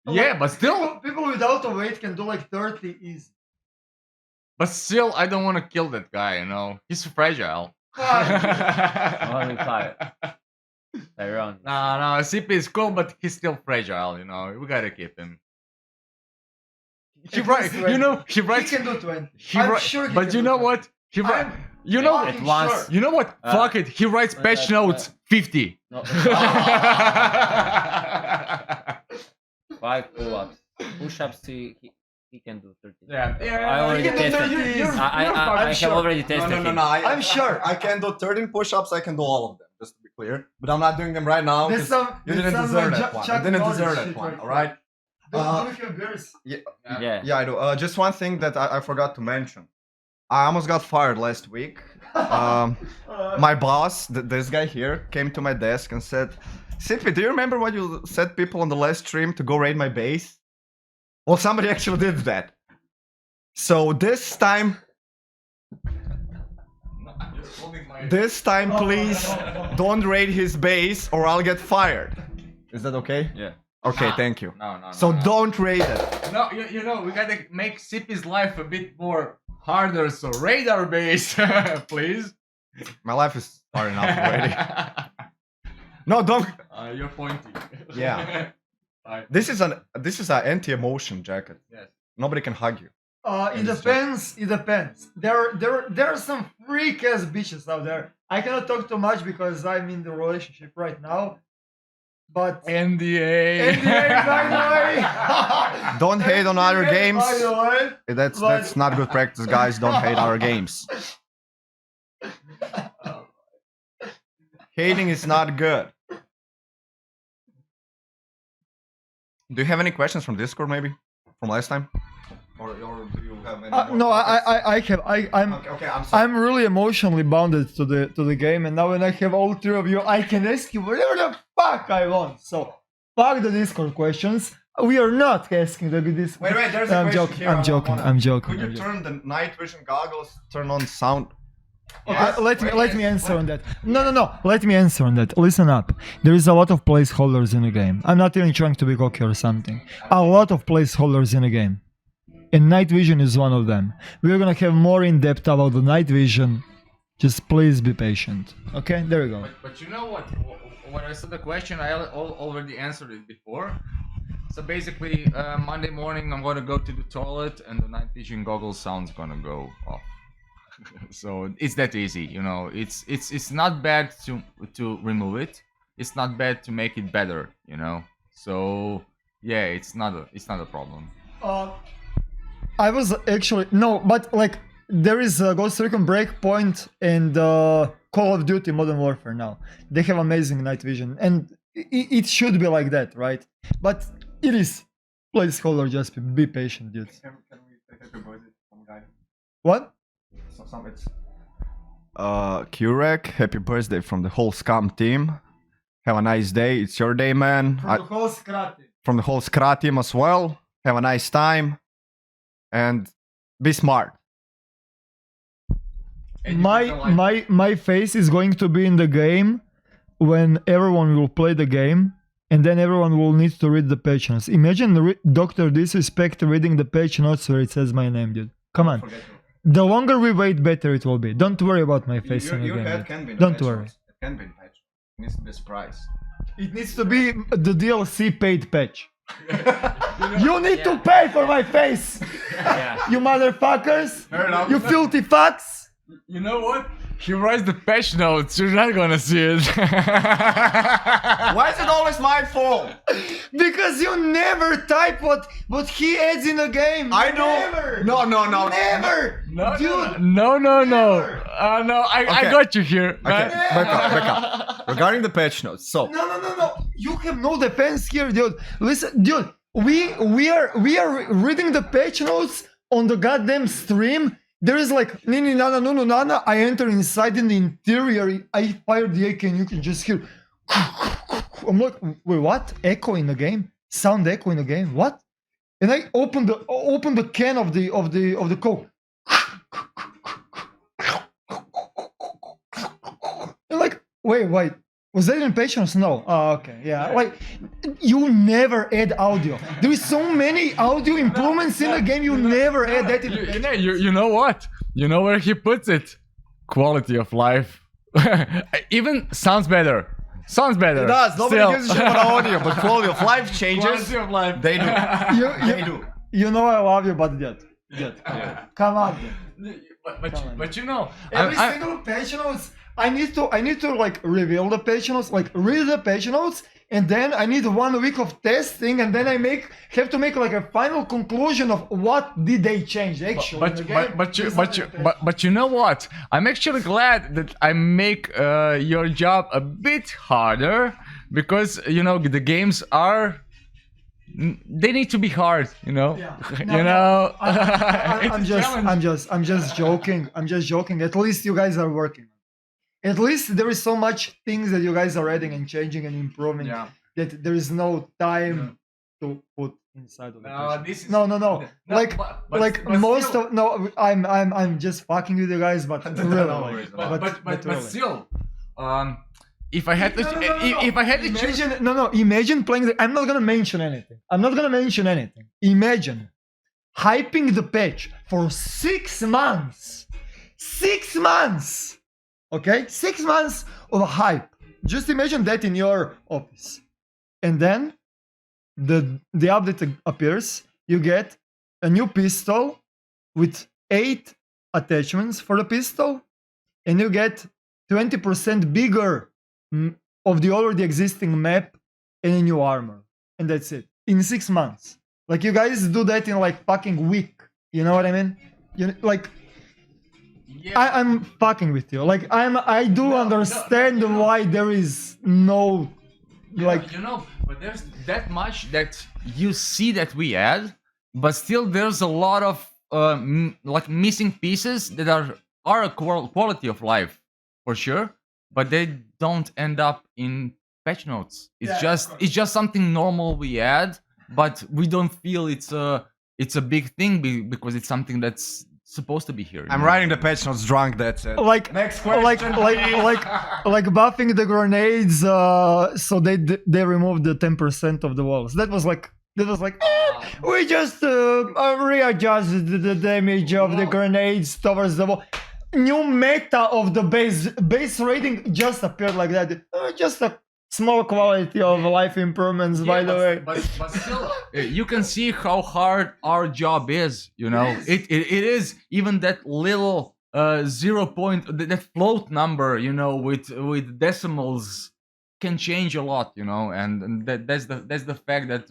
Yeah, but still, People without a weight can do like 30 easy. I don't want to kill that guy, you know. He's fragile. Only 5. Tyrone. No, CP is cool, but he's still fragile, you know. We gotta keep him. He At writes, least 20. you know, he He writes. can do 20. He I'm wri- sure he but can you do know 20. what? He writes. I'm You know, fucking At once. sure. you know what? Fuck it. He writes patch notes 50. No. 5 pull-ups. Push-ups, he can do 30. Yeah, I already you can do tested. 30. You're I have sure. already tested him. I'm sure. I can do 13 push-ups. I can do all of them, just to be clear. But I'm not doing them right now. There's 'cause some. You there's didn't some, deserve that Chuck- one. Chuck You didn't Norris deserve that shit one. right All right. Do Uh, you have beers? Yeah. Yeah, I do. Just one thing that I forgot to mention. I almost got fired last week. My boss, this guy here, came to my desk and said, "Sippy, do you remember when you said people on the last stream to go raid my base?" Well, somebody actually did that. So this time, please don't raid his base or I'll get fired. Is that okay? Yeah. Okay, Nah. thank you. No. So don't raid it. No, you know, we gotta make Sippy's life a bit more harder. So raid our base, please. My life is hard enough already. No, don't. You're pointing. Yeah. Bye. This is an anti-emotion jacket. Yes. Nobody can hug you. It depends. It depends. There are some freak ass bitches out there. I cannot talk too much because I'm in the relationship right now. But NDA. NDA, by the way. Don't hate on other NDA, games. By the way. That's not good practice, guys. Don't hate our games. Hating is not good. Do you have any questions from Discord, maybe from last time, or do you have any? more No, questions? I have. I'm. Okay, I'm sorry. I'm really emotionally bounded to the game, and now when I have all 3 of you, I can ask you whatever the fuck I want. So, fuck the Discord questions. We are not asking the Discord. Wait, there's a I'm question joking. here. I'm joking. I'm joking. Could you turn the night vision goggles? Turn on sound. Okay, let me answer on that. No. Let me answer on that. Listen up. There is a lot of placeholders in the game. I'm not even trying to be cocky or something. A lot of placeholders in the game, and night vision is one of them. We're gonna have more in depth about the night vision. Just please be patient. Okay, there we go. But you know what? When I saw the question, I already answered it before. So basically, Monday morning, I'm gonna go to the toilet, and the night vision goggles sound's gonna go off. So it's that easy, you know. It's not bad to remove it. It's not bad to make it better, you know. So yeah, it's not a problem. I was actually no, but like there is a Ghost Recon Breakpoint and Call of Duty Modern Warfare now. They have amazing night vision, and it should be like that, right? But it is placeholder. Just be patient, dudes. Can we take a visit from guy? What? It's Kurek, happy birthday from the whole SCUM team. Have a nice day. It's your day, man. From the whole Scratty. From the whole SKRA team as well. Have a nice time. And be smart. My face is going to be in the game when everyone will play the game, and then everyone will need to read the patch notes. Imagine Dr. Disrespect reading the patch notes where it says my name, dude. Come on. The longer we wait, better it will be. Don't worry about my face in the game. head can be in Don't the worry. patch. It can be in patch. It needs to be a surprise. It needs to be the DLC paid patch. You need to pay for my face, Yeah. you motherfuckers! Fair enough. You filthy fucks! You know what? He writes the patch notes. You're not gonna see it. Why is it always my fault? Because you never type what he adds in the game. I do. Never. No. Never. Dude. No. Never. I Okay. got you here. Okay, back up. Regarding the patch notes, so No. You have no defense here, dude. Listen, dude. We are reading the patch notes on the goddamn stream. There is like nini nana nunu nana. I enter inside in the interior. I fire the AK and you can just hear. I'm like, wait, what? Echo in the game? Sound echo in the game? What? And I open the can of the coke. And like, wait. Was that in patience? No. Oh, okay. Yeah. Like, you never add audio. There is so many audio improvements in the game. You never add that in patience. You know what? You know where he puts it? Quality of life. Even sounds better. it does. Nobody gives a shit about audio, but quality of life changes. Quality of life. They do. They do. You know I love you, but yet. Come on. But you know, Every single page notes, I need to like reveal the page notes, like read the page notes, and then I need 1 week of testing, and then I have to make like a final conclusion of what did they change actually. in the game. But you know what? I'm actually glad that I make your job a bit harder, because you know the games are. They need to be hard, you know. Yeah. You know. I'm just joking. I'm just joking. At least you guys are working. At least there is so much things that you guys are adding and changing and improving that there is no time to put inside of it. No. Like most still, of no. I'm just fucking with you guys, but really. But still, if I had to choose. Imagine playing. I'm not gonna mention anything. Imagine hyping the patch for 6 months. 6 months. Okay, 6 months of hype. Just imagine that in your office, and then the update appears. You get a new pistol with 8 attachments for the pistol, and you get 20% bigger of the already existing map and a new armor, and that's it in 6 months. Like, you guys do that in like fucking week. You know what I mean? I'm fucking with you. Like, I do understand why there is no like. You know, but there's that much that you see that we add, but still there's a lot of like missing pieces that are a quality of life for sure, but they don't end up in patch notes. It's just something normal we add, but we don't feel it's a big thing because it's something that's supposed to be here. I'm writing the patch notes drunk. That's it. Like, Next question. like buffing the grenades. So they removed the 10% of the walls. That was like. We just readjusted the damage of the grenades towards the wall. New meta of the base rating just appeared like that. Just a small quality of life improvements, by the way. But still, you can see how hard our job is. You know, it is even that little 0 point, that float number. You know, with decimals can change a lot. You know, and that's the fact that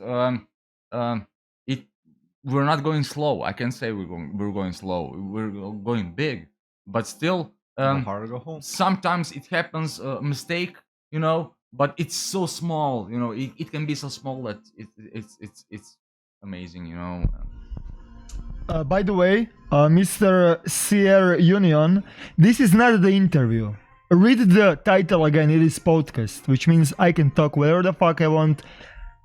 we're not going slow. I can say we're going slow. We're going big, but still, Harder to go home. sometimes it happens a mistake. You know. But it's so small, you know. It can be so small that it's amazing, you know. By the way, Mr. CR Union, this is not the interview. Read the title again. It is podcast, which means I can talk whatever the fuck I want,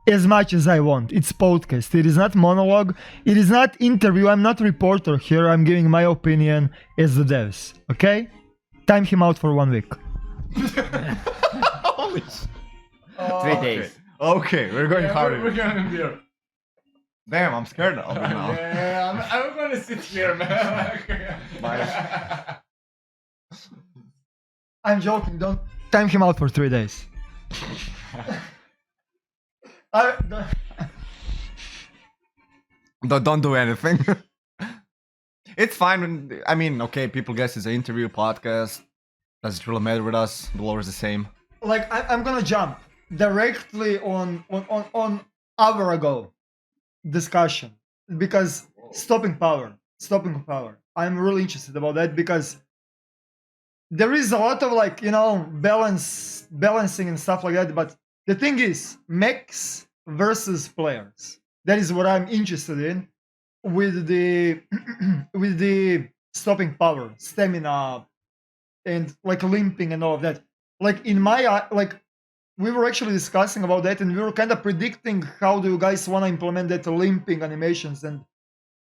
as much as I want. It's podcast. It is not monologue. It is not interview. I'm not reporter here. I'm giving my opinion as the devs. Okay? Time him out for 1 week. 3 days. Okay, we're going harder. We're going here. Damn, I'm scared of it now. Yeah, I'm gonna sit here, man. Bye. I'm joking. Don't time him out for 3 days. Don't do anything. It's fine. I mean, okay, people guess it's an interview podcast. Does it really matter with us? The lore is the same. Like I'm gonna jump directly on hour ago discussion because stopping power. I'm really interested about that because there is a lot of like balancing and stuff like that. But the thing is, mechs versus players. That is what I'm interested in with the with the stopping power, stamina, and like limping and all of that. Like in my like we were actually discussing about that, and we were kind of predicting how do you guys want to implement that limping animations and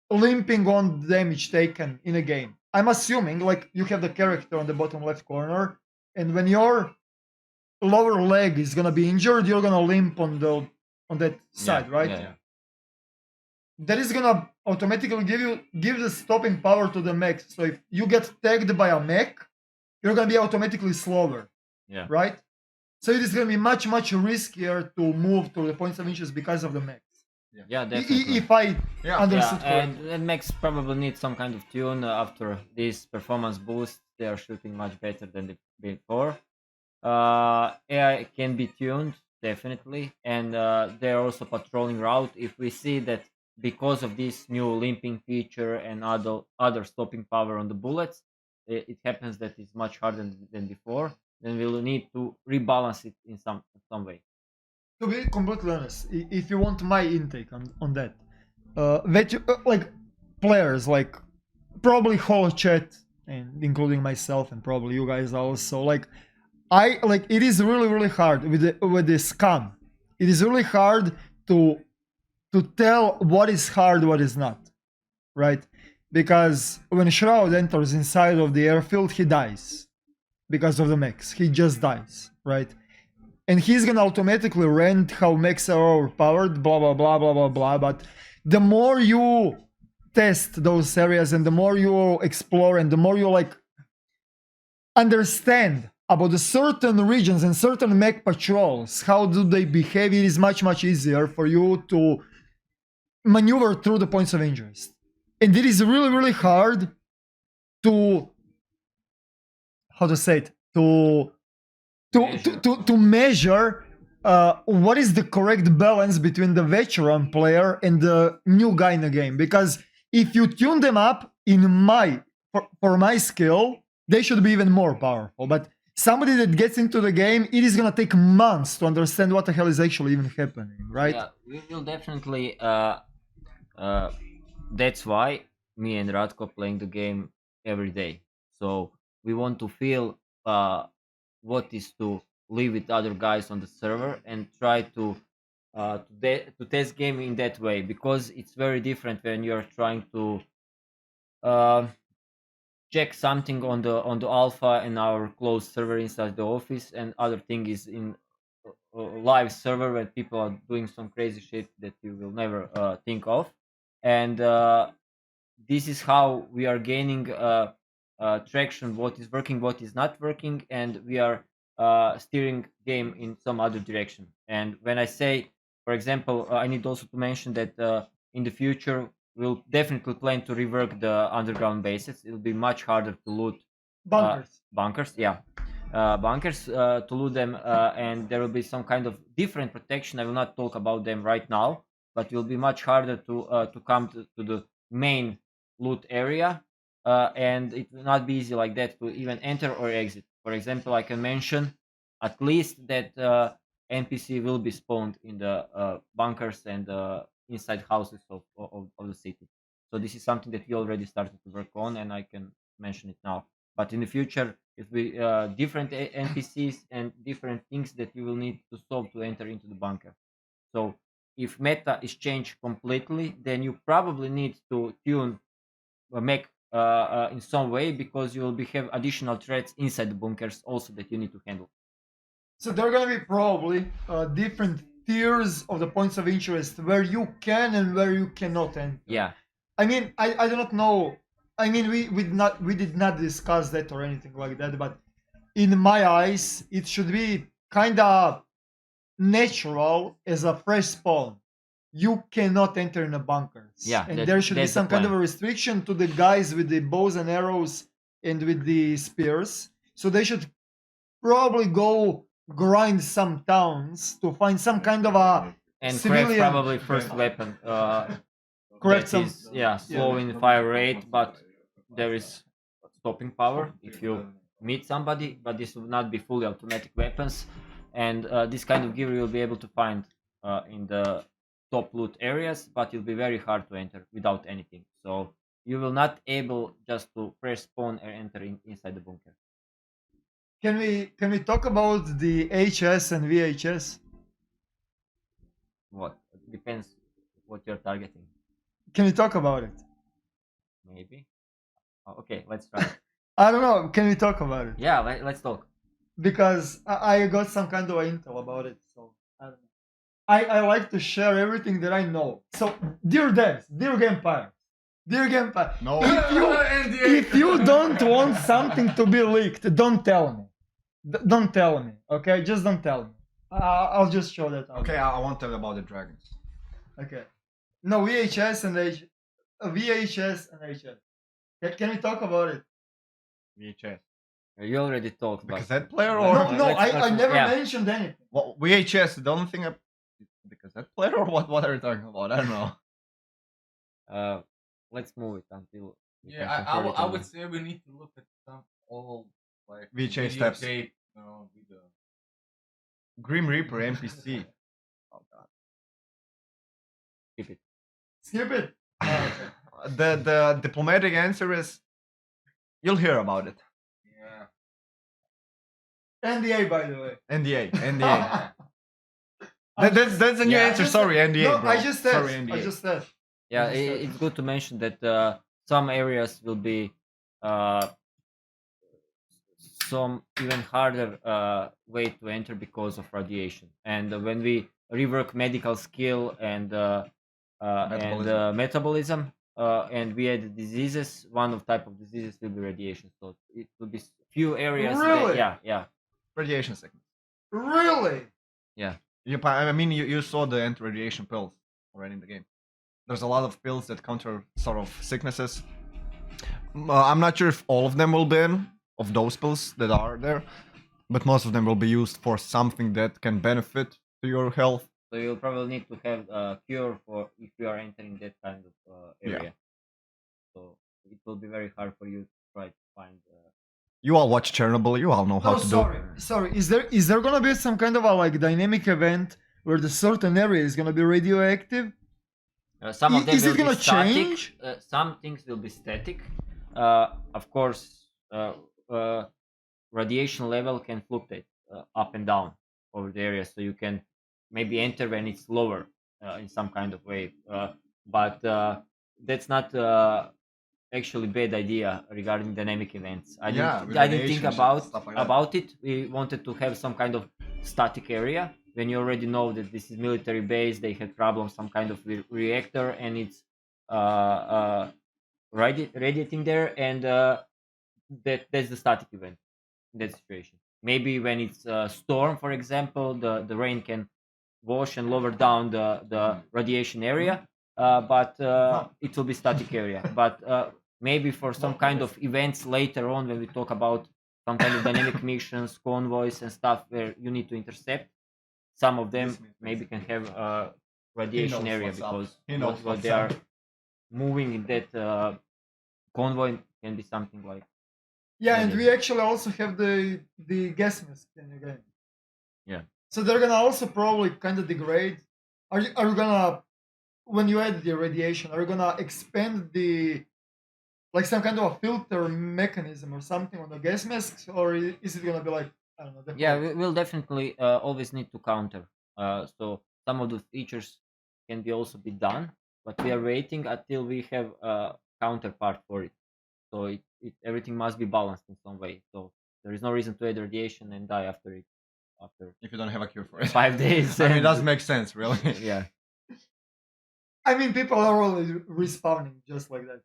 limping on damage taken in a game. I'm assuming like you have the character on the bottom left corner, and when your lower leg is gonna be injured, you're gonna limp on that side, right? Yeah. That is gonna automatically give the stopping power to the mech. So if you get tagged by a mech, you're gonna be automatically slower. Yeah. Right? So it is gonna be much riskier to move to the points of interest because of the mechs. Yeah, definitely. If I Yeah. understood Yeah, correctly. and mechs probably need some kind of tune after this performance boost. They are shooting much better than before. AI can be tuned definitely, and they're also patrolling route. If we see that because of this new limping feature and other stopping power on the bullets, it happens that it's much harder than before. Then we'll need to rebalance it in some way. To be completely honest, if you want my intake on that, like players, like probably whole chat and including myself and probably you guys also, like I like it is really hard with the SCUM. It is really hard to tell what is hard, what is not, right? Because when Shroud enters inside of the airfield, he dies because of the mechs. He just dies, right? And he's gonna automatically rent how mechs are overpowered, blah blah blah blah blah blah. But the more you test those areas and the more you explore and the more you like understand about the certain regions and certain mech patrols, how do they behave, it is much easier for you to maneuver through the points of interest. And it is really hard to how to say it to measure what is the correct balance between the veteran player and the new guy in the game. Because if you tune them up for my skill, they should be even more powerful. But somebody that gets into the game, it is gonna take months to understand what the hell is actually even happening, right? Yeah, we will definitely. That's why me and Radko playing the game every day. So we want to feel what is to live with other guys on the server and try to test game in that way, because it's very different when you're trying to check something on the alpha in our closed server inside the office, and other thing is in live server where people are doing some crazy shit that you will never think of. And this is how we are gaining traction, what is working, what is not working, and we are steering game in some other direction. And when I say, for example, I need also to mention that in the future we'll definitely plan to rework the underground bases. It'll be much harder to loot bunkers, to loot them, and there will be some kind of different protection. I will not talk about them right now, but it will be much harder to come to the main loot area, and it will not be easy like that to even enter or exit. For example, I can mention at least that NPC will be spawned in the bunkers and inside houses of the city. So this is something that we already started to work on, and I can mention it now. But in the future, it will be different NPCs and different things that you will need to solve to enter into the bunker. So if meta is changed completely, then you probably need to tune a mech in some way, because you will have additional threats inside the bunkers also that you need to handle. So there are gonna be probably different tiers of the points of interest where you can and where you cannot enter. Yeah. I mean, I do not know. I mean, we did not discuss that or anything like that. But in my eyes, it should be kind of natural as a fresh spawn. You cannot enter in a bunkers. Yeah, and there should be some kind of a restriction to the guys with the bows and arrows and with the spears. So they should probably go grind some towns to find some kind of a And civilian. craft probably first weapon. Craft That some. is, slow in fire rate, but there is stopping power if you meet somebody. But this will not be fully automatic weapons, and this kind of gear you'll be able to find in the top loot areas, but it'll be very hard to enter without anything. So you will not able just to press spawn and enter inside the bunker. Can we talk about the HS and VHS? What depends what you're targeting. Can we talk about it? Maybe. Okay, let's try. I don't know. Can we talk about it? Yeah, let's talk. Because I got some kind of intel about it. So I don't know. I like to share everything that I know. So dear devs, dear game pirates, No. if you don't want something to be leaked, don't tell me. Don't tell me. Okay, just don't tell me. I'll just show that out. Okay, I won't tell you about the dragons. Okay. No, VHS and VHS and HS. Can we talk about it? VHS. You already talked The about. cassette player No, or No, I let's- never yeah. mentioned anything. Well, VHS? The only thing the cassette player or what? What are you talking about? I don't know. Let's move it until. we Yeah, can compare it I on would the- say we need to look at some old like VHS steps. videotape, you know, video. Grim Reaper NPC. Oh god. Keep it. Skip it. The diplomatic answer is you'll hear about it. Yeah. NDA, by the way. NDA. NDA. I That's a new Yeah. answer. Sorry, NDA. No, bro. I just said. Sorry, NDA. I just said. Yeah, Just start. it's good to mention that some areas will be some even harder way to enter because of radiation. And when we rework medical skill and metabolism, and we add diseases, one of type of diseases will be radiation. So it will be few areas. Really? Yeah. Radiation sickness. Really? I mean, you saw the anti-radiation pills already in the game. There's a lot of pills that counter sort of sicknesses. I'm not sure if all of them will be in, of those pills that are there, but most of them will be used for something that can benefit to your health. So you'll probably need to have a cure for if you are entering that kind of area. So it will be very hard for you to try to find. You all watch Chernobyl. You all know how No, to sorry. Is there gonna be some kind of a like dynamic event where the certain area is gonna be radioactive? Some of them Is it will be gonna static. change? Some things will be static. Of course, radiation level can fluctuate up and down over the area, so you can maybe enter when it's lower in some kind of way. But that's not actually bad idea regarding dynamic events. I with didn't think radiation and stuff like that. about it. We wanted to have some kind of static area when you already know that this is military base. They had problems, some kind of reactor, and it's radiating there, and that's the static event in that situation. Maybe when it's a storm, for example, the rain can wash and lower down the radiation area, but it will be static area. But maybe for some kind of events later on, when we talk about some kind of dynamic missions, convoys, and stuff where you need to intercept, some of them maybe can have a radiation area because what they are moving in that convoy can be something like. Yeah, and we actually also have the gas mask in the game. Yeah. So they're gonna also probably kind of degrade. Are you gonna, when you add the radiation, are you gonna expand the like some kind of a filter mechanism or something on the gas masks, or is it gonna be like, I don't know? Yeah, we'll definitely always need to counter. So some of the features can be also be done, but we are waiting until we have a counterpart for it. So everything must be balanced in some way. So there is no reason to add radiation and die after it. After If you don't have a cure for it. 5 days. I mean, it and- doesn't make sense, really. yeah. I mean, people are always respawning just like that.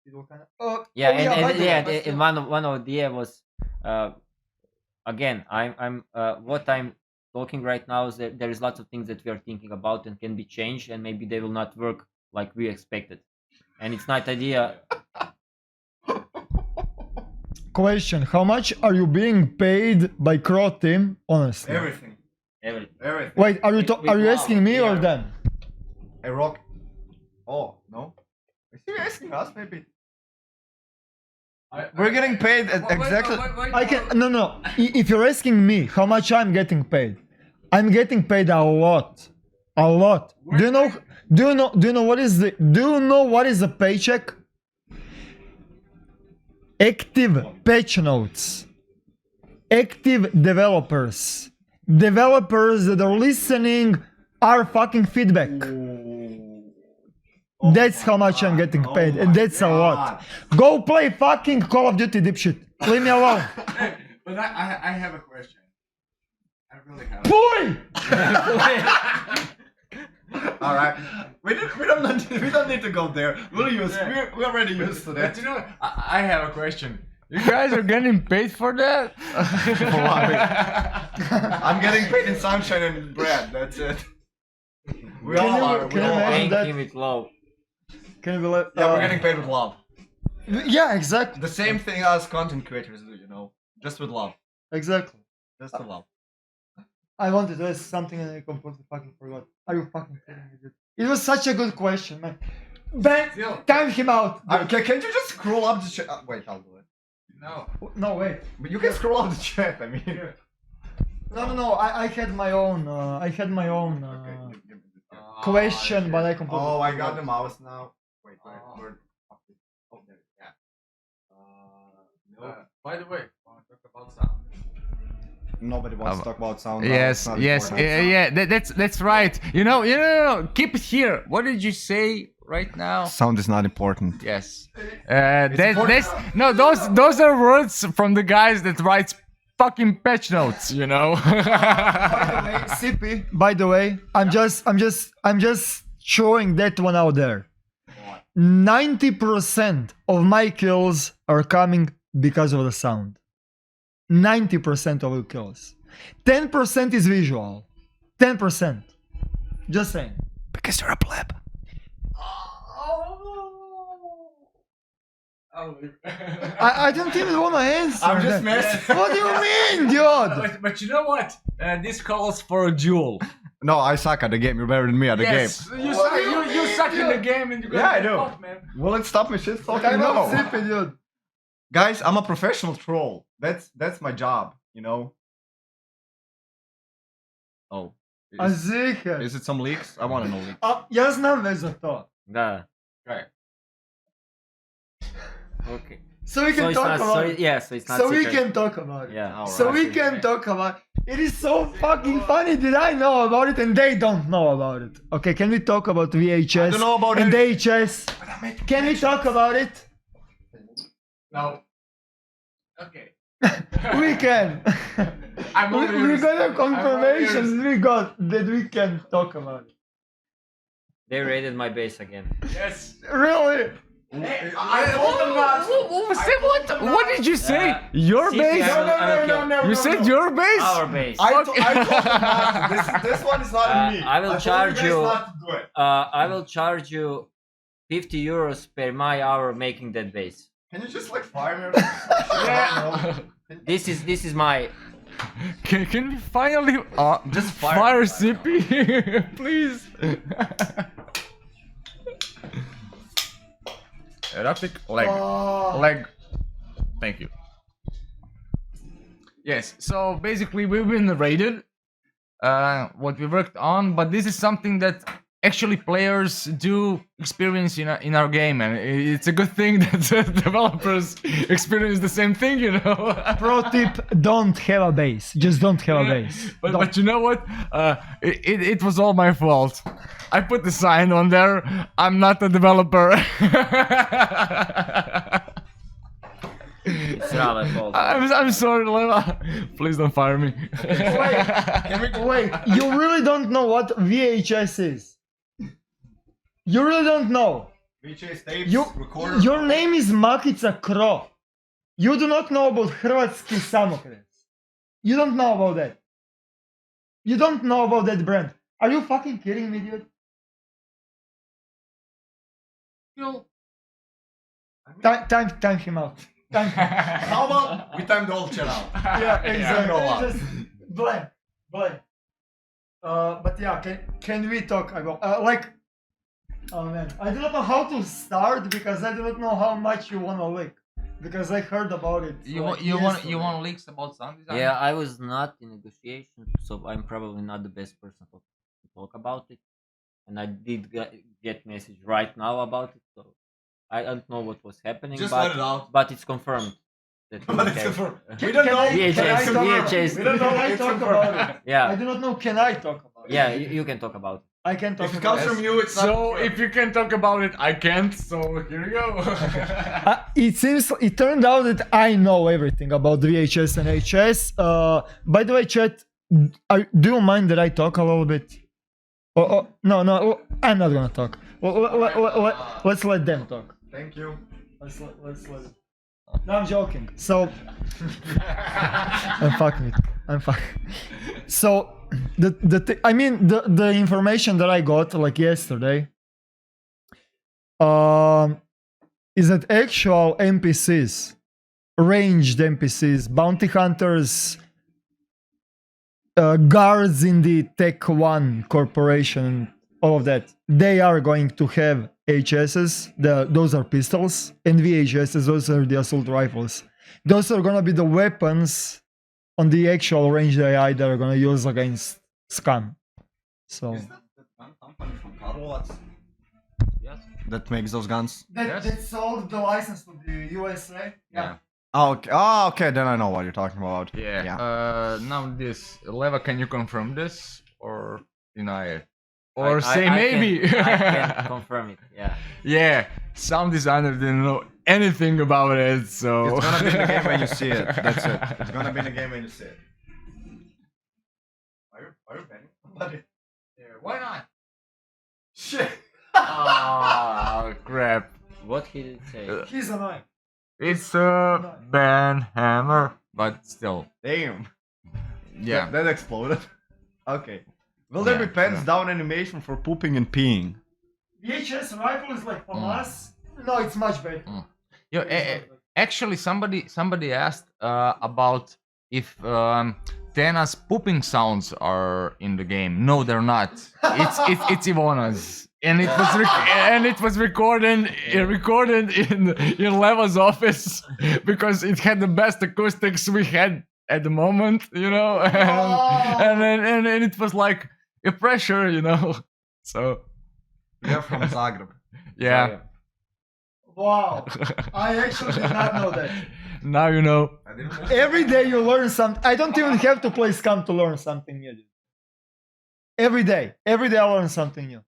People kind of. Yeah, by and the way, but and still. one of the idea was again I'm what I'm talking right now is that there is lots of things that we are thinking about and can be changed, and maybe they will not work like we expected, and it's not idea. question. How much are you being paid by Crow Team? Honestly. Everything. Everything. Wait, are you With are you love, asking me or yeah. them? Eroktic. Oh, no? Is he asking us, maybe? We're getting paid at exactly... I can no. If you're asking me how much I'm getting paid, I'm getting paid a lot. A lot. Do you know what is the paycheck? Active patch notes. Active developers. Developers that are listening our fucking feedback. That's how much I'm getting paid, and that's a lot. Go play fucking Call of Duty, dipshit. Leave me alone. But I have a question. I really have. Boy! All right, we don't need to go there. We're already used to But that. you know, I have a question. You guys are getting paid for that? I'm getting paid in sunshine and bread. That's it. We Can all you- are. can We you all are. imagine Thank that- him with love. Can you believe? Yeah, we're getting paid with love. Yeah, exactly. The same thing as content creators do, you know, just with love, Exactly. just the love. I wanted to ask something and I completely fucking forgot. Are you fucking kidding me, dude? It was such a good question, man. Ben, Still. time him out. Can't you just scroll up the chat? Wait, I'll do it. No. No, wait. But you can scroll up the chat. I mean. No. I had my own. Okay, give me this chat. Question, but I completely. Oh, I got the mouse now. Wait, Oh. where? Oh, there. Yeah. No. By the way, I want to talk about sound. Nobody wants to talk about sound. now, Yes, it's not yes, important. that's right. You know, no. Keep it here. What did you say right now? Sound is not important. Yes. Those are words from the guys that writes fucking patch notes. You know. Sippy, by the way, I'm just showing that one out there. 90% of my kills are coming because of the sound. 90% of the kills. 10% is visual. 10%. Just saying. Because you're a pleb. I don't even want to answer. I'm just that. messing. What do you mean, dude? But you know what? This calls for a duel. No, I suck at the game. You're better than me at the game. You What do you you mean, suck in the dude? game and you Yeah, I get do. fucked, man. Will it stop me shit talking? I'm not No. Sippy, dude. Guys, I'm a professional troll. That's my job, you know? Oh. A ziher. Is it some leaks? I want to know leaks. Ja znam već za to. Da. Right. Okay. So we So can it's talk not. about it. So it's not. So we secret. can talk about it. Yeah. So we can talk about it. Is so fucking funny that I know about it and they don't know about it. Okay, can we talk about VHS I don't know about and it. HS? Can we talk about it? No. Okay. We can. I'm we only got a I'm confirmation we got that we can talk about it. They raided my base again. Yes. Really? I told them not. What did you say? Your Sippy, base? I will kill You said your base? our base. I told them not. This one is not in me. I will told charge guys you- not to do it. I will charge you 50 euros per my hour making that base. Can you just like fire me? Or something? This is my. Can we finally Just fire Sippy, please? Eroktic leg. Oh. Leg. Thank you. Yes. So basically, we've been raided. What we worked on, but this is something that actually players do experience in our game, and it's a good thing that developers experience the same thing, you know. Pro tip: don't have a base. Just don't have a base. But you know what? It was all my fault. I put the sign on there. I'm not a developer. It's Rale fault. I'm sorry, Leva. Please don't fire me. Wait, you really don't know what VHS is? You really don't know. VHS tapes, You, recorder. your name is Makica Kro. You do not know about Hrvatski Samokret. You don't know about that. You don't know about that brand. Are you fucking kidding me, dude? Time him out. Thank you. How about we time the whole chat out? Yeah, exactly. no lie. Just blank. But yeah, can we talk about oh man, I do not know how to start because I do not know how much you wanna leak because I heard about it. You like, want yesterday. leaks about sound design? Yeah, I was not in negotiations, so I'm probably not the best person to talk about it. And I did get message right now about it, so I don't know what was happening. Just but, let it out. But it's confirmed. That we But it's have- confirmed. Can- We don't can know. I- VHS, can I talk- VHS. We don't know. Can I It's talk confirmed. about it? I Yeah, do not know. Can I talk about it? yeah, you can talk about it. I can talk If it about comes it. from you, it's not. So confirmed. if you can talk about it, I can't. So here you go. It turned out that I know everything about VHS and HS. By the way, chat, do you mind that I talk a little bit? No, I'm not gonna talk. Let's let them talk. Thank you. Let's let it. No, I'm joking. So I'm fucking. So the information that I got like yesterday is that actual NPCs, ranged NPCs, bounty hunters, guards in the Tech One Corporation, all of that, they are going to have HSs, those are pistols, and VHSs, those are the assault rifles. Those are gonna be the weapons on the actual ranged AI that are gonna use against SCUM. So Is that gun company from Carlo Yes. that makes those guns? that sold the license to the USA. Yeah. Oh, okay. Oh, okay. Then I know what you're talking about. Yeah. Now this Leva, can you confirm this or deny it? Or say I maybe. Can, I can confirm it. Yeah. Yeah, sound designer didn't know anything about it, so. It's gonna be in the game when you see it. That's it. It's gonna be in the game when you see it. Are you betting somebody? Yeah, why not? Shit. Oh crap! What he did say? He's annoying. It's a band hammer. But still, Damn. yeah. That exploded. Okay. Will there be pants down animation for pooping and peeing? VHS rifle is like FAMAS. No, it's much better. Yo, actually, somebody asked about if Tena's pooping sounds are in the game. No, they're not. It's Ivona's, and it was recorded in Leva's office because it had the best acoustics we had at the moment, you know, and it was like a pressure, you know. So We are from Zagreb. yeah. Wow. I actually did not know that. Now you know. I didn't know. Every day you learn something. I don't even have to play SCUM to learn something new. Dude. Every day I learn something new.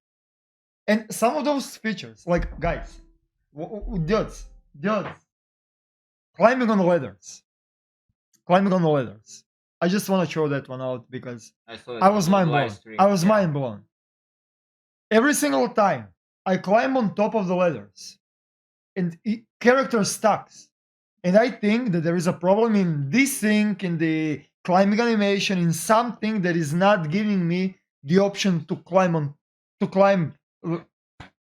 And some of those features, like guys, dudes, climbing on the ladders. I just want to throw that one out because saw it I was on the mind blown. live stream. I was Yeah. mind blown. Every single time I climb on top of the ladders, and character stacks. And I think that there is a problem in this thing, in the climbing animation, in something that is not giving me the option to climb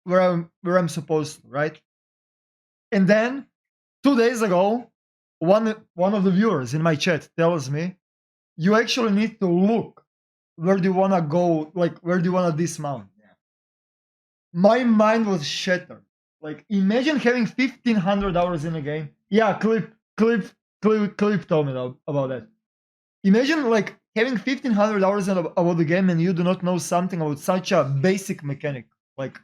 where I'm supposed to, right? And then 2 days ago, one of the viewers in my chat tells me, you actually need to look where do you wanna go, like where do you wanna dismount. My mind was shattered. Like, imagine having 1,500 hours in a game. Yeah, Clip told me about that. Imagine like having 1,500 hours about the game and you do not know something about such a basic mechanic. Like,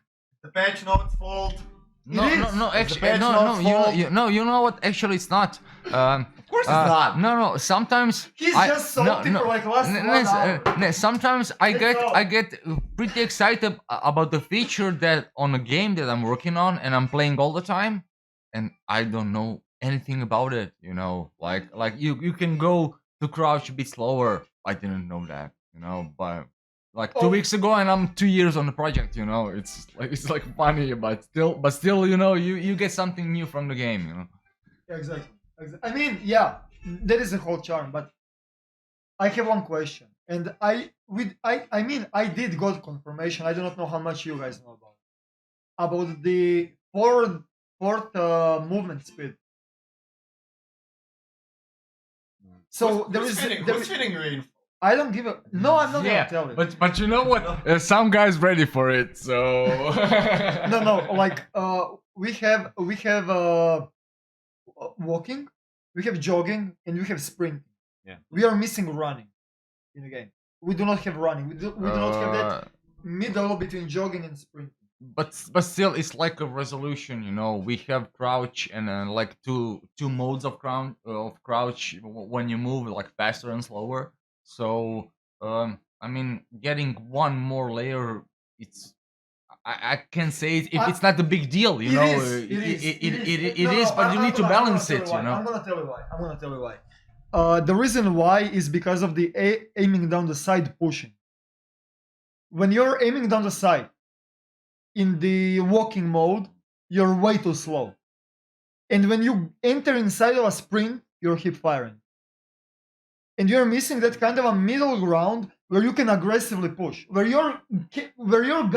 The patch notes fault. No, It no, is. no. It's the Actually, patch no, notes fault. you know what? Actually, it's not. Of course it's not. No. Sometimes he's just salty for like last 1 hour. sometimes That's all. I get pretty excited about the feature that on a game that I'm working on and I'm playing all the time, and I don't know anything about it. You know, like you can go to crouch a bit slower. I didn't know that. You know, but like 2 Oh. weeks ago, and I'm 2 years on the project. You know, it's like funny, but still, you know, you get something new from the game. You know. Exactly. I mean, yeah, that is the whole charm. But I have one question, and I mean, I did got confirmation. I do not know how much you guys know about the fourth movement speed. So there who's is. fitting, there who's is- fitting your info? I don't give a. No, I'm not Yeah, gonna tell you. but you know what? Some guys ready for it, so. No. Like we have walking, we have jogging, and we have sprinting. Yeah. We are missing running in the game. We do not have running. We do not have that middle between jogging and sprinting. But still, it's like a resolution, you know. We have crouch and like two modes of crouch when you move, like faster and slower. So I mean, getting one more layer, it's I can say it's not a big deal, you know. It is, but you need to balance it, you know. I'm gonna tell you why. The reason why is because of the aiming down the side pushing. When you're aiming down the side in the walking mode, you're way too slow. And when you enter inside of a sprint, you're hip firing. And you're missing that kind of a middle ground where you can aggressively push, where your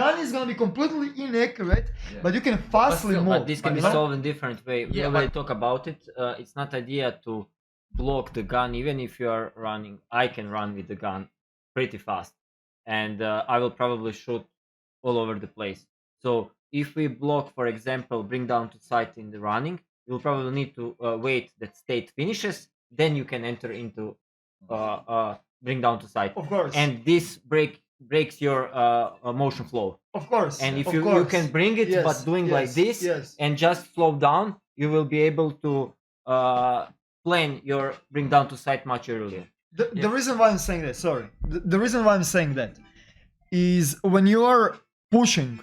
gun is gonna be completely inaccurate, Yeah. but you can fastly move. But this can be you know? solved in different way. We Yeah, already but- talk about it. It's not idea to block the gun even if you are running. I can run with the gun pretty fast, and I will probably shoot all over the place. So if we block, for example, bring down to sight in the running, you'll probably need to wait that state finishes, then you can enter into bring down to sight, Of course. and this breaks your motion flow. Of course. And if of you course. can bring it, Yes, but doing like yes, this yes. and just slow down, you will be able to plan your bring down to sight much earlier. The reason why I'm saying that, sorry, the reason why I'm saying that is when you're pushing,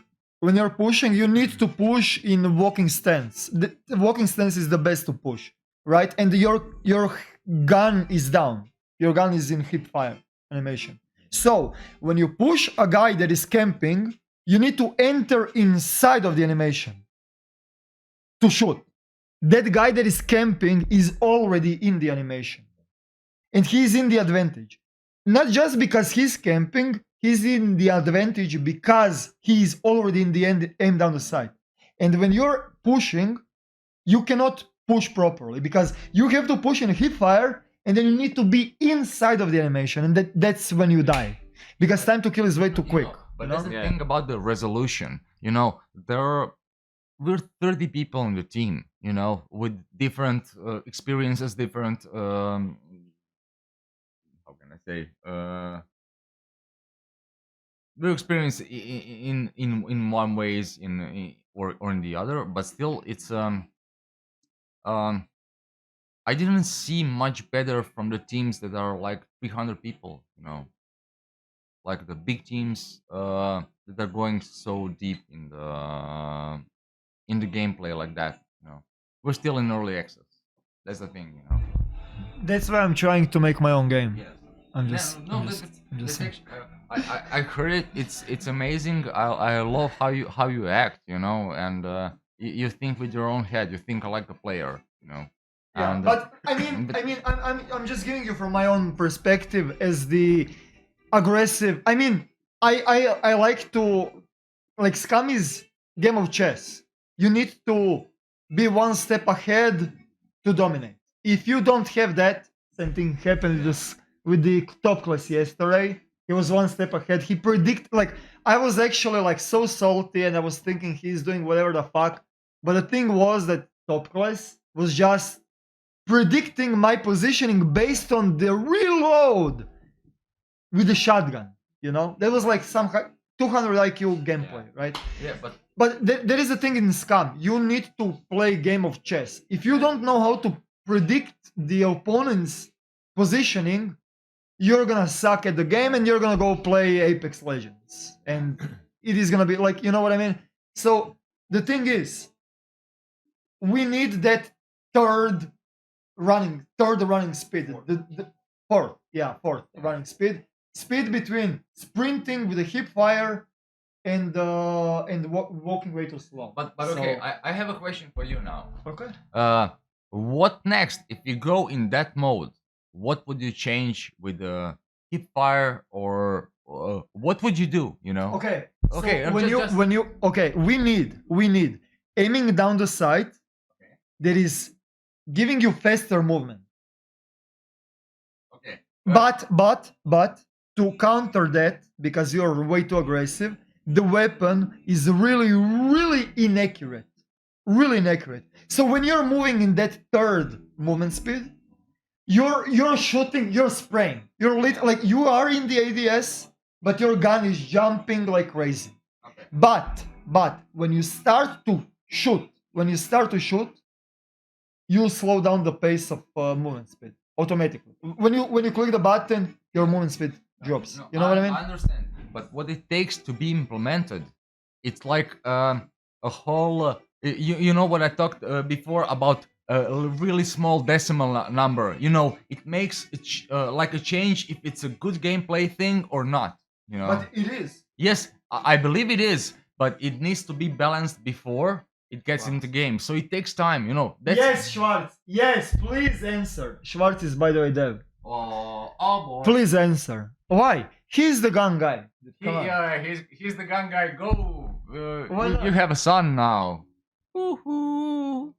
you need to push in walking stance. The walking stance is the best to push, right? And your gun is down. Your gun is in hip fire animation. So when you push a guy that is camping, you need to enter inside of the animation to shoot. That guy that is camping is already in the animation. And he's in the advantage. Not just because he's camping, he's in the advantage because he's already in the aim down the sight. And when you're pushing, you cannot push properly because you have to push in hip fire and then you need to be inside of the animation, and that's when you die. Because time to kill is way too quick. But you that's know? the Yeah. thing about the resolution. You know, we're 30 people on the team. You know, with different experiences, different. How can I say? We're experienced in one ways or in the other, but still, it's I didn't see much better from the teams that are like 300 people. You know, like the big teams that are going so deep in the gameplay like that. You know, we're still in early access. That's the thing. You know. That's why I'm trying to make my own game. Yes. I'm Yeah, just, no, I'm that's- just, I'm that's just saying. actually, I heard it. It's amazing. I love how you act. You know, and you think with your own head. You think like the player. You know. Yeah, And, but I'm just giving you from my own perspective as the aggressive. I like to, like, SCUM is game of chess. You need to be one step ahead to dominate. If you don't have that, same thing happened with the top class yesterday. He was one step ahead. He I was actually like so salty and I was thinking he's doing whatever the fuck. But the thing was that top class was just predicting my positioning based on the reload with the shotgun. You know, that was like some 200 IQ gameplay, right? yeah, but But there is a thing in SCUM. You need to play game of chess. If you don't know how to predict the opponent's positioning, you're gonna suck at the game and you're gonna go play Apex Legends. And it is gonna be like, you know what I mean? So the thing is, we need that third running speed. The fourth running speed. Speed between sprinting with a hip fire and walking way too slow. but okay. So- I have a question for you now. Okay. What next if you go in that mode? What would you change with the hip fire, or what would you do? You know? Okay. Okay, So I'm we need aiming down the sight that is giving you faster movement. But to counter that, because you're way too aggressive, the weapon is really inaccurate. Really inaccurate. So when you're moving in that third movement speed, you're shooting, you're spraying. You're like you are in the ADS, but your gun is jumping like crazy. Okay. But when you start to shoot, you slow down the pace of movement speed automatically. When you click the button, your movement speed drops. No, You know what I mean? I understand, but what it takes to be implemented, it's like a whole. You know what I talked before about a really small decimal number. You know, it makes like a change if it's a good gameplay thing or not. You know. But it is. Yes, I believe it is, but it needs to be balanced before it gets into game. So it takes time. You know. Yes, Schwartz. Yes, please answer. Schwartz is, by the way, dev. Oh boy. Please answer. Why? He's the gun guy. Come on. He's the gun guy. Go. Why not? You have a son now. Woohoo!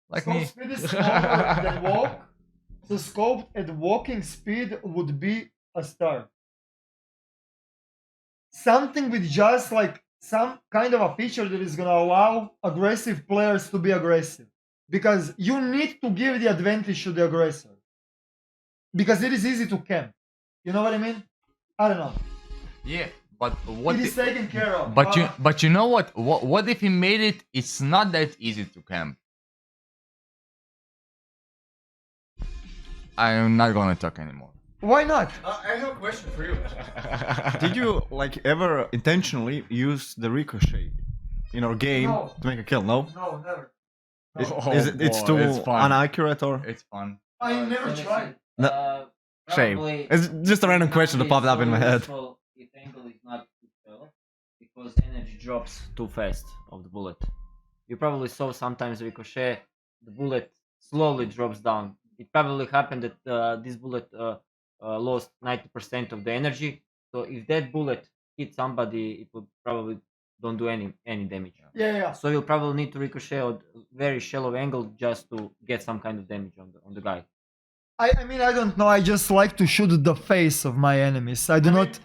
Like Scope me. speed is smaller than walk. So scope at walking speed would be a star. Something with just like some kind of a feature that is gonna allow aggressive players to be aggressive. Because you need to give the advantage to the aggressor. Because it is easy to camp. You know what I mean? I don't know. Yeah, but what? It is taken care of. But you know what? What if he made it? It's not that easy to camp. I'm not gonna talk anymore. Why not? I have a question for you. Did you like ever intentionally use the ricochet in our game No. to make a kill? No. No, never. It's boy, too it's fun. inaccurate or? It's fun. I never tried. No. Shame. Probably It's just a random question that popped up in my head. If angle is not too well, because energy drops too fast of the bullet. You probably saw sometimes ricochet, the bullet slowly drops down. It probably happened that this bullet lost 90% of the energy. So if that bullet hit somebody, it would probably don't do any damage. Yeah. So you'll probably need to ricochet at very shallow angle just to get some kind of damage on the guy. I mean, I don't know. I just like to shoot the face of my enemies. I do not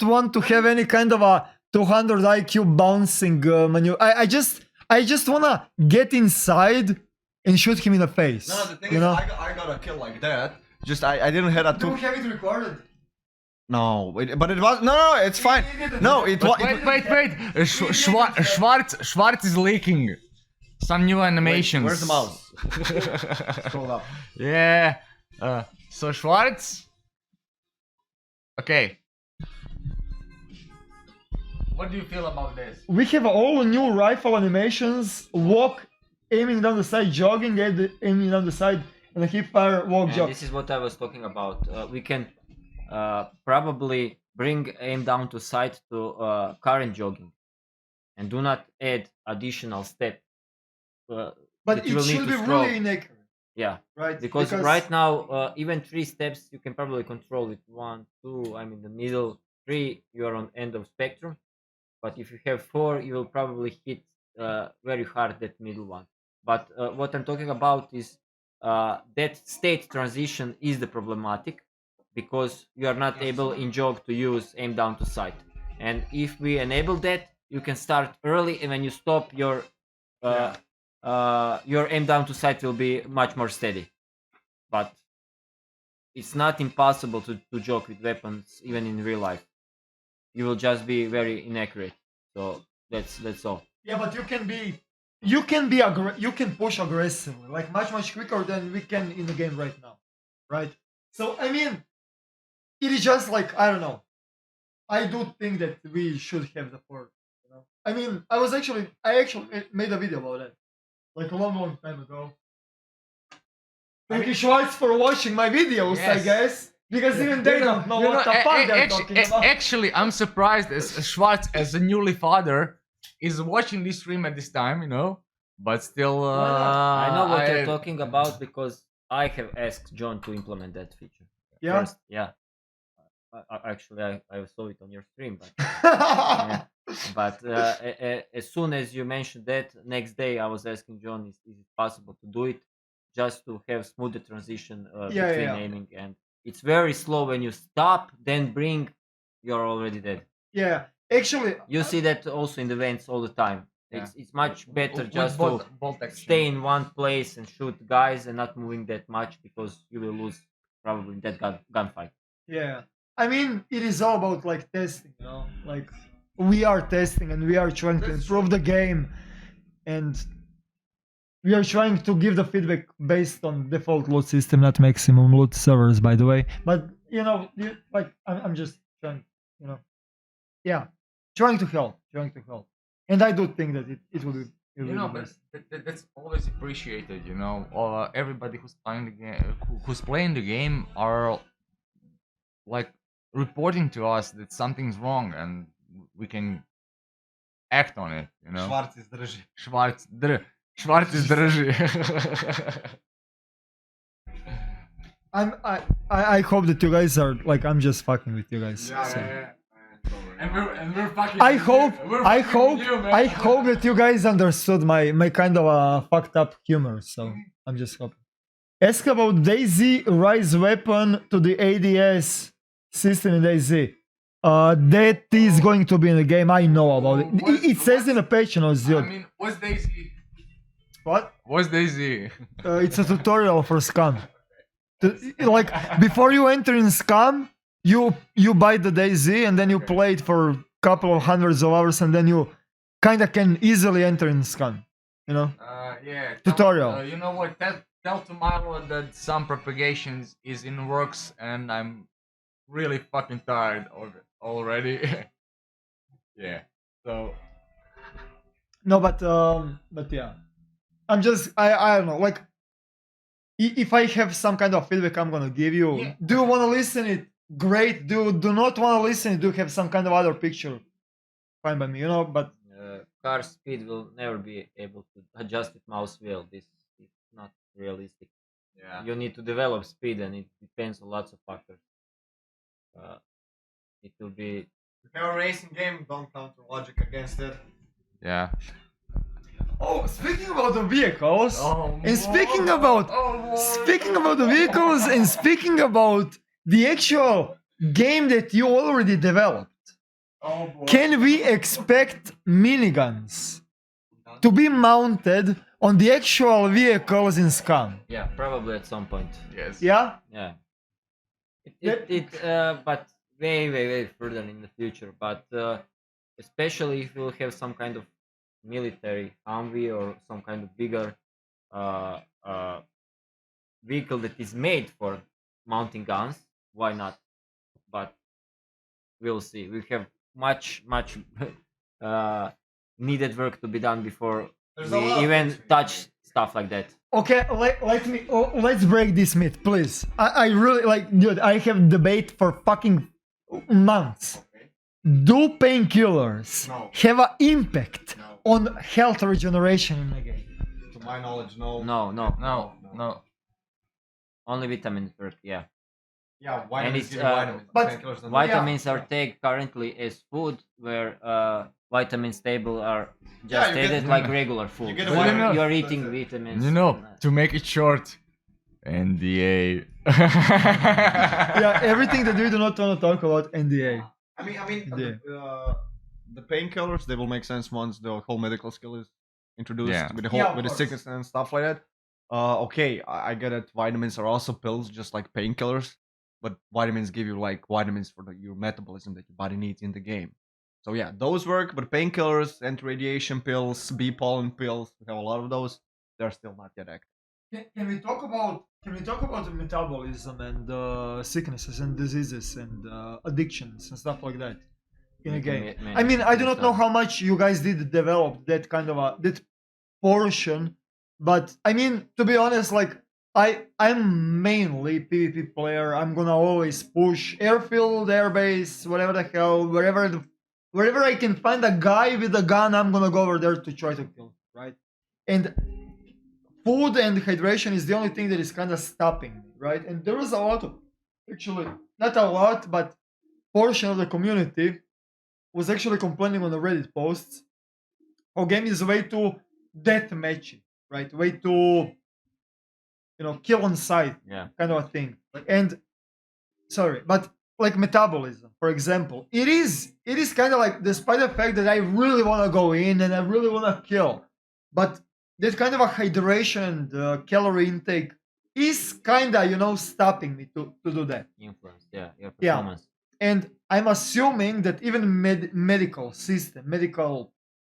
want to have any kind of a 200 IQ bouncing maneuver. I just wanna get inside and shoot him in the face. No, the thing you is, know? I got a kill like that. Just I didn't have a Do you two. have it recorded? No, but it was no, it's fine. No, it was. Wait. Schwartz is leaking some new animations. Where's the mouse? Scroll up. Yeah. So Schwartz. Okay. What do you feel about this? We have all new rifle animations: walk, aiming down the side, jogging, aiming down the side, and a hip fire, walk, And jog. this is what I was talking about. We can probably bring aim down to sight to current jogging, and do not add additional step. But that you it will need should to be scroll. really inaccurate, Yeah, right? because right now even 3 steps you can probably control it. 1, 2, I'm in the middle. 3, you are on end of spectrum. But if you have 4, you will probably hit very hard that middle one. But what I'm talking about is that state transition is the problematic, because you are not able in jog to use aim down to sight. And if we enable that, you can start early, and when you stop, your aim down to sight will be much more steady. But it's not impossible to jog with weapons even in real life. You will just be very inaccurate. So that's all. Yeah, but you can push aggressively, like much quicker than we can in the game right now, right? So I mean, it is just like, I don't know. I do think that we should have the 4. You know, I mean, I actually made a video about that, like a long time ago. Thank you, Schwartz, for watching my videos. I Yes. guess. Because even they don't know what the fuck they're talking about. Actually, I'm surprised as Schwartz, as a newly father, is watching this stream at this time, you know. But still, I know what you're talking about because I have asked John to implement that feature. Yeah. First. Yeah. Actually, I saw it on your stream, but but as soon as you mentioned that, next day I was asking John, is it possible to do it, just to have smoother transition between yeah. aiming and it's very slow when you stop, then bring, you're already dead. Yeah, actually, You see that also in the vents all the time. Yeah. It's much better With just bolt to action. stay in one place and shoot guys and not moving that much because you will lose probably in that gunfight. yeah. I mean, it is all about like testing, you know. Like we are testing and we are trying to That's improve the game, and we are trying to give the feedback based on default loot system, not maximum loot servers, by the way. But you know, like I'm just trying, you know, yeah, trying to help, and I do think that it will be. It will You be know, the but best. that's always appreciated. You know, everybody who's playing the game, who's playing the game, are like reporting to us that something's wrong, and we can act on it. You know, Schwarz izdrži. Schwarz drži. I hope that you guys are like I'm just fucking with you guys. so. And we're fucking. I hope that you guys understood my kind of fucked up humor. So I'm just hoping. Ask about Daisy Rise weapon to the ADS system in Daisy. That is going to be in the game. I know about it. It says in the patch notes, I dude. mean, what's Daisy? What? What's Daisy? It's a tutorial for SCUM. Like before you enter in SCUM, you buy the Daisy and then you play it for a couple of hundreds of hours and then you kind of can easily enter in SCUM. You know? Yeah. Tutorial. You know what? Tell to Milo that some propagations is in works, and I'm really fucking tired of it already. Yeah. So. No, but yeah, I'm just I don't know. Like, if I have some kind of feedback, I'm gonna give you. Yeah. Do you want to listen it? Great. Do not want to listen it? Do have some kind of other picture? Fine by me, you know. But Car speed will never be able to adjust with mouse wheel. This is not realistic. Yeah. You need to develop speed, and it depends on lots of factors. It will be If you have a racing game, don't counter logic against it. Yeah. oh, speaking about the vehicles, Oh, and speaking about the vehicles, and speaking about the actual game that you already developed. Can we expect miniguns to be mounted on the actual vehicles in SCUM? yeah, probably at some point. Yes. Yeah? Yeah. That- But way further in the future. But especially if we'll have some kind of military Humvee or some kind of bigger vehicle that is made for mounting guns, why not? But we'll see. We have much needed work to be done before There's a lot we of even things we touch stuff like that. Okay, let's break this myth, please. I really like, dude. I have debate for fucking months. Okay. Do painkillers No. have an impact No. on health regeneration in the game? To my knowledge, no. No. Only vitamins work. Yeah. Yeah, vitamins it's, give you vitamins. but painkillers don't. Vitamins are taken currently as food, where vitamins table are just you get- added like regular food. get a So vitamin, you're that's eating it. vitamins. You know, and, to make it short, NDA. Yeah, everything that we do not want to talk about NDA. I mean, Yeah. the painkillers they will make sense once the whole medical skill is introduced Yeah. with the whole Yeah, of with the course. sickness and stuff like that. Okay, I get it. Vitamins are also pills, just like painkillers, but vitamins give you like vitamins for your metabolism that your body needs in the game. So yeah, those work, but painkillers, anti-radiation pills, bee pollen pills, we have a lot of those. They're still not yet active. Can we talk about the metabolism and sicknesses and diseases and addictions and stuff like that in a game? I mean, I do not know how much you guys did develop that kind of that portion, but I mean, to be honest, like I'm mainly PvP player. I'm gonna always push airfield, airbase, whatever the hell, wherever I can find a guy with a gun, I'm gonna go over there to try to kill, right? And food and hydration is the only thing that is kind of stopping me, right? And there is a lot of, actually, not a lot, but portion of the community was actually complaining on the Reddit posts. How game is way too deathmatchy, right? Way too, kill on sight Yeah. kind of a thing. And sorry, but like metabolism, for example, it is kind of like, despite the fact that I really want to go in and I really want to kill, but that kind of a hydration and calorie intake is kind of stopping me to do that. Influence, yeah, your Yeah. performance. And I'm assuming that even medical system, medical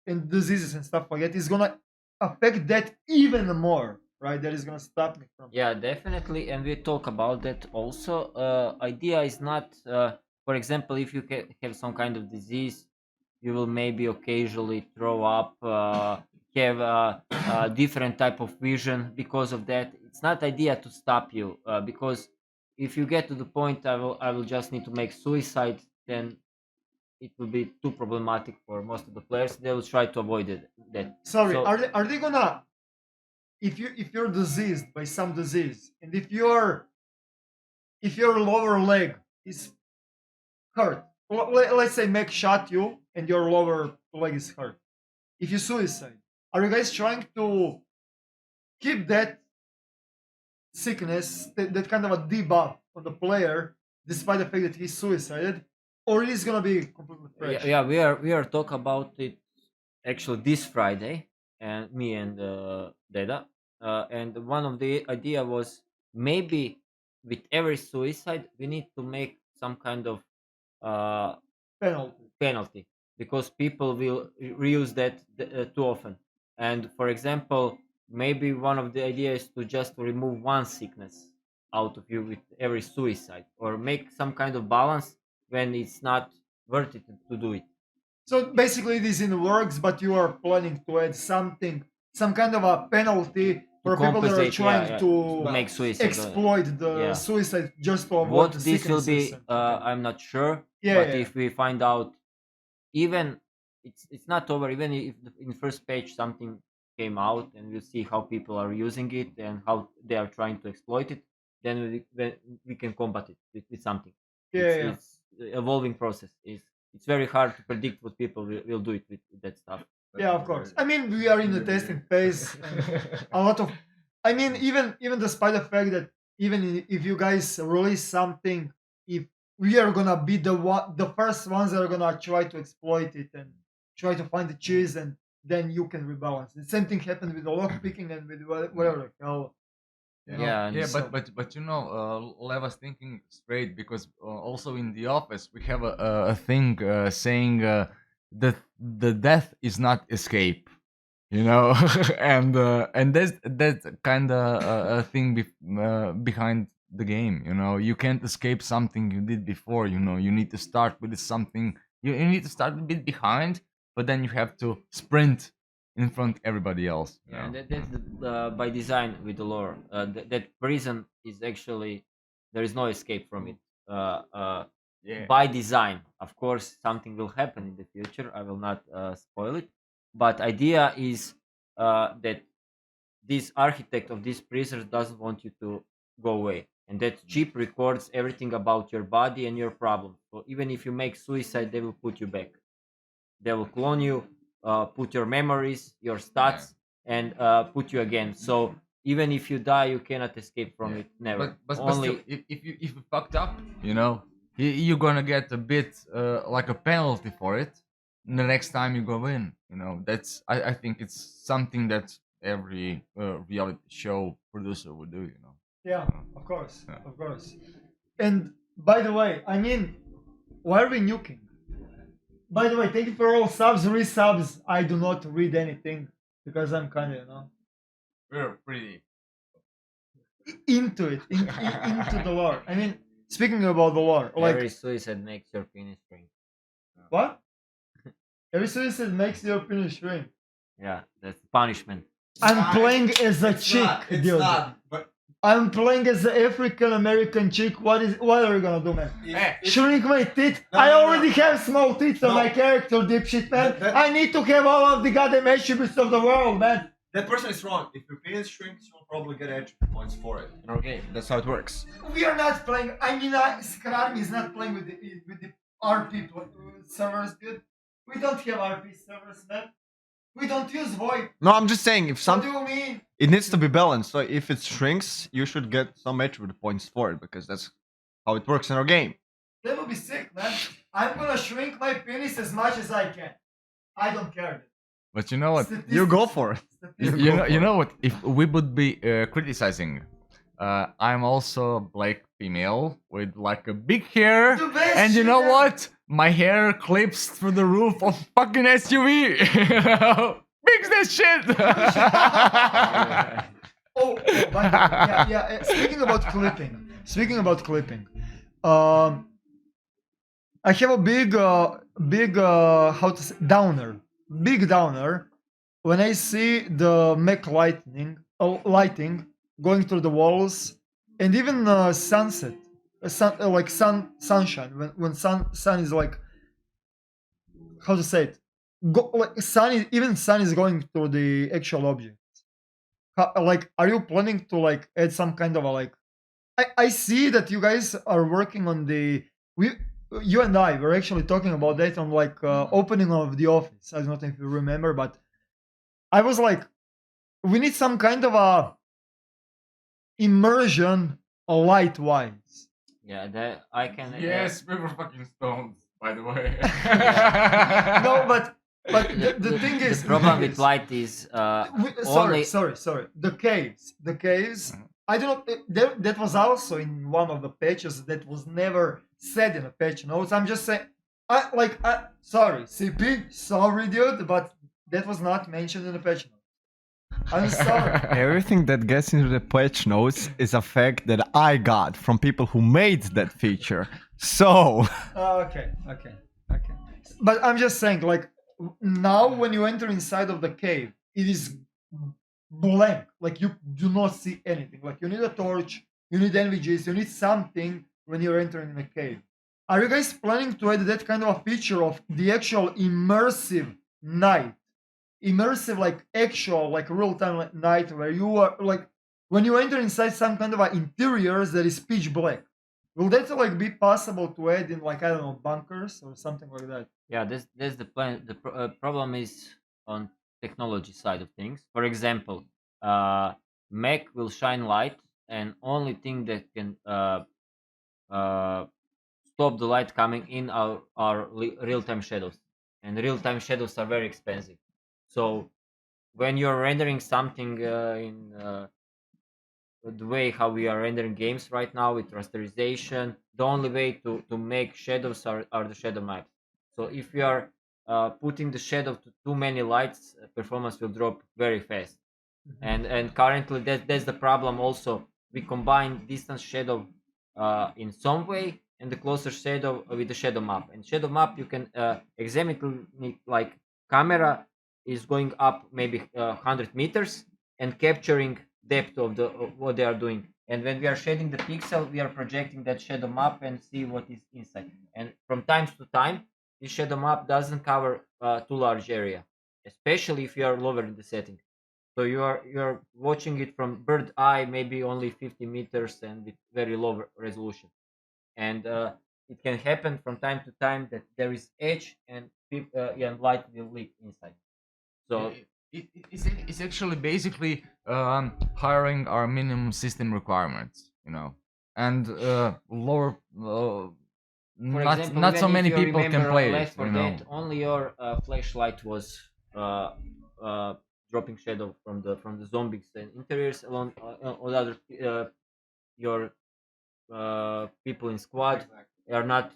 and diseases and stuff like that is gonna affect that even more, right? That is gonna stop me from. Yeah, definitely, and we talk about that also. Idea is not, for example, if you have some kind of disease, you will maybe occasionally throw up, have a different type of vision because of that. It's not idea to stop you, because if you get to the point, I will just need to make suicide, then it will be too problematic for most of the players. They will try to avoid that. Sorry, So- are they gonna, if you're diseased by some disease, and if your lower leg is hurt, let's say Mac shot you and your lower leg is hurt, if you suicide, are you guys trying to keep that sickness, that kind of a debuff on the player, despite the fact that he's suicided, or it is gonna be completely fresh? Yeah, we are talk about it actually this Friday, and me and Deda, and one of the idea was maybe with every suicide we need to make some kind of uh, Penalty. penalty, because people will reuse that too often. And for example, maybe one of the ideas is to just remove one sickness out of you with every suicide, or make some kind of balance when it's not worth it to do it. So basically, it is in the works, but you are planning to add something, some kind of a penalty for people that are compensate, trying yeah, to make suicide. exploit the Yeah. suicide just to avoid What the this will be, sicknesses and- I'm not sure. Yeah, But yeah. if we find out, even it's not over. Even if in the first page something came out, and we'll see how people are using it and how they are trying to exploit it, then we can combat it with something. Yeah, it's, yeah. it's evolving process. It's very hard to predict what people will do it with that stuff. Yeah, of course. I mean, we are in the testing phase. And a lot of, I mean, even despite the fact that if you guys release something, if we are gonna be the first ones that are gonna try to exploit it and try to find the cheese, and then you can rebalance. The same thing happened with the lock picking and with whatever the hell. Yeah, and Yeah, so- but Leva's thinking straight, because also in the office we have a thing saying that the death is not escape, and that's kind of a thing behind the game. You can't escape something you did before. You need to start with something. You need to start a bit behind, but then you have to sprint in front of everybody else. Yeah, and that's by design with the lore. That prison is actually, there is no escape from it. Yeah. By design, of course, something will happen in the future. I will not spoil it, but idea is that this architect of this prison doesn't want you to go away, and that chip records everything about your body and your problem. So even if you make suicide, they will put you back. They will clone you, put your memories, your stats, and put you again. So even if you die, you cannot escape from it. Never. But Only still, if you fucked up, you're gonna get a bit like a penalty for it. The next time you go in, that's I think it's something that every reality show producer would do. Yeah, of course, Yeah. of course. And by the way, I mean, why are we nuking? By the way, thank you for all subs, resubs. I do not read anything because I'm kind of, We're pretty. into it, into the lore. I mean, speaking about the lore, like every suicide makes your penis shrink. what? Every suicide makes your penis shrink. Yeah, that's punishment. I'm playing as a chick, dude. But I'm playing as an African American chick. What are you gonna do, man? Shrink my teeth? No, I no, already no. have small teeth on No. my character, dipshit, man. That- I need to have all of the goddamn attributes of the world, man. that person is wrong. If your penis shrinks, you'll probably get attribute points for it in our game. That's how it works. We are not playing. I mean, SKRA is not playing with the RP servers, dude. We don't have RP servers, man. We don't use VoIP. No, I'm just saying if What some do you mean? it needs to be balanced. So if it shrinks, you should get some attribute points for it because that's how it works in our game. That would be sick, man. I'm gonna shrink my penis as much as I can. I don't care. But you know what? You go for it. You know what? If we would be criticizing, I'm also black female with like a big hair, The best and you shit know ever. what? My hair clips through the roof of fucking SUV. Fix that shit. Oh, by the way, yeah. Speaking about clipping, I have a big, how to say, big downer, when I see the mech lighting going through the walls, and even sunset, like sunshine, when sun is like, how to say it, even sun is going through the actual object. Like, are you planning to like add some kind of a like? I see that you guys are working on you and I were actually talking about that on like opening of the office. I don't know if you remember, but I was like, we need some kind of a immersion light wise. Yeah, that I can. Yes, we were fucking stones, by the way. No, but the thing is, the problem with light is only. sorry. The caves. I don't know. That was also in one of the patches that was never said in the patch notes. I'm just saying. Sorry, CP. Sorry, dude, but that was not mentioned in the patch notes. I'm sorry. Everything that gets into the patch notes is a fact that I got from people who made that feature. So Okay. But I'm just saying, like, now when you enter inside of the cave, it is blank. Like, you do not see anything. Like, you need a torch, you need NVGs, you need something when you're entering the cave. Are you guys planning to add that kind of a feature of the actual immersive night? Immersive, like actual, like real-time night, where you are like, when you enter inside some kind of a interiors that is pitch black. Will that like be possible to add in, like, I don't know, bunkers or something like that? Yeah, that's the plan. The problem is on technology side of things. For example, Mac will shine light, and only thing that can stop the light coming in are real-time shadows, and real-time shadows are very expensive. So when you're rendering something in the way how we are rendering games right now with rasterization, the only way to make shadows are the shadow maps. So if you are putting the shadow to too many lights, performance will drop very fast. And currently that's the problem also. We combine distance shadow in some way, and the closer shadow with the shadow map. And shadow map you can examine it like camera is going up maybe 100 meters and capturing depth of what they are doing. And when we are shading the pixel, we are projecting that shadow map and see what is inside. And from time to time, this shadow map doesn't cover too large area, especially if you are lower in the setting. So you're watching it from bird eye, maybe only 50 meters and with very low resolution. And it can happen from time to time that there is edge and light will leak inside. So It's actually basically hiring our minimum system requirements, you know, and lower. for Not example, not so even if many you people can remember play it, Left 4 you know. Dead, only your flashlight was dropping shadow from the zombies and interiors along all other your people in squad are not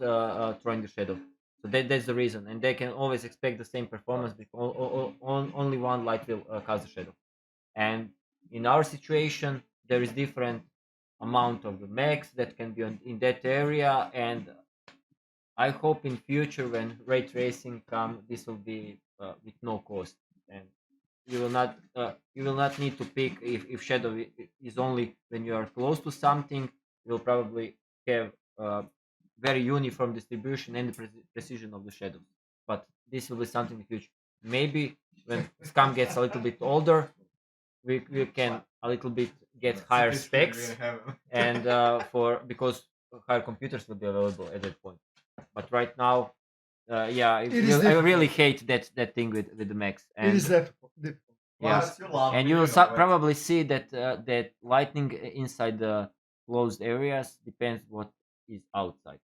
throwing the shadow. So that's the reason, and they can always expect the same performance because only one light will cast the shadow. And in our situation, there is different amount of the mechs that can be in that area, and I hope in future when ray tracing come, this will be with no cost, and you will not need to pick if shadow is only when you are close to something. You will probably have very uniform distribution and the precision of the shadows. But this will be something in the future. Maybe when SCUM gets a little bit older, we can a little bit get higher specs and because higher computers will be available at that point. But right now, yeah, I really hate that thing with the Macs. And It is difficult. yes, and you will probably see that that lightning inside the closed areas depends what is outside,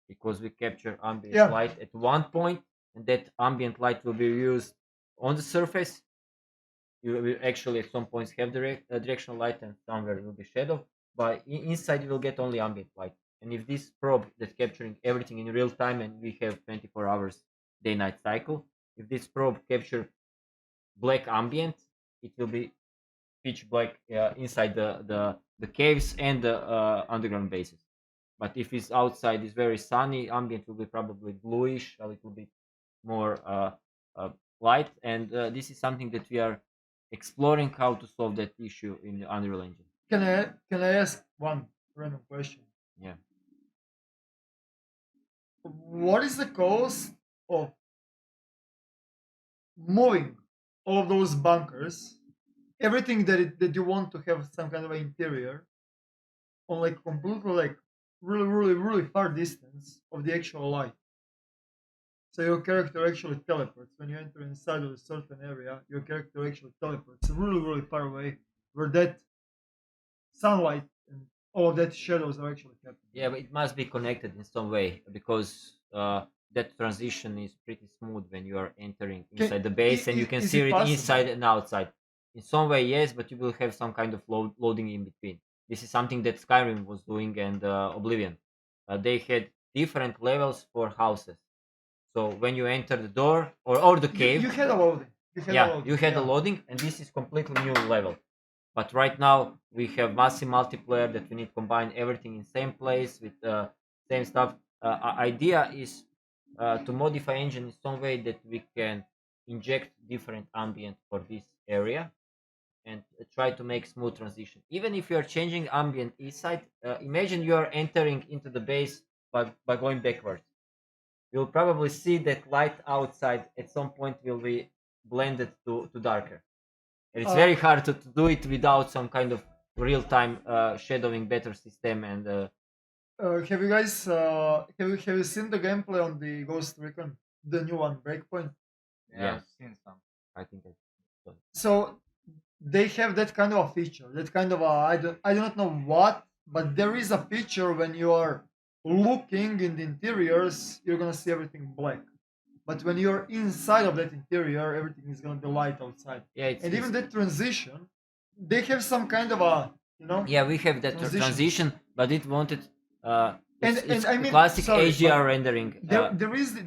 because we capture ambient Yeah. light at one point, and that ambient light will be used on the surface. You will actually at some points have directional light, and somewhere will be shadow. But inside you will get only ambient light. And if this probe that's capturing everything in real time, and we have 24 hours day-night cycle, if this probe capture black ambient, it will be pitch black inside the caves and the underground bases. But if it's outside, it's very sunny, ambient will be probably bluish, a little bit more light. And this is something that we are exploring how to solve that issue in the Unreal Engine. Can I ask one random question? Yeah. What is the cost of moving all of those bunkers, everything that you want to have some kind of interior, on like completely like really far distance of the actual light? So your character actually teleports when you enter inside of a certain area. Your character actually teleports really far away, where that sunlight and all of that shadows are actually happening. Yeah, but it must be connected in some way, because that transition is pretty smooth when you are entering inside the base, and you can is see it it possible? inside and outside. In some way, yes, but you will have some kind of loading in between. This is something that Skyrim was doing, and Oblivion. They had different levels for houses. So when you enter the door or the cave, You had a loading. You had a yeah, loading. you had a loading, and this is completely new level. But right now we have massive multiplayer that we need to combine everything in same place with same stuff. Idea is to modify engine in some way that we can inject different ambient for this area, and try to make smooth transition. Even if you are changing ambient inside, imagine you are entering into the base by going backwards. You'll probably see that light outside at some point will be blended to darker. And it's very hard to do it without some kind of real-time shadowing better system. And Have you guys have you seen the gameplay on the Ghost Recon, the new one, Breakpoint? Yeah. I've seen some. I think So they have that kind of a feature, that kind of a I do not know what, but there is a feature when you are looking in the interiors, you're gonna see everything black. But when you're inside of that interior, everything is gonna be light outside. yeah, And even that transition, they have some kind of a yeah, we have that transition, but it wanted it's I mean, classic sorry, HDR but rendering.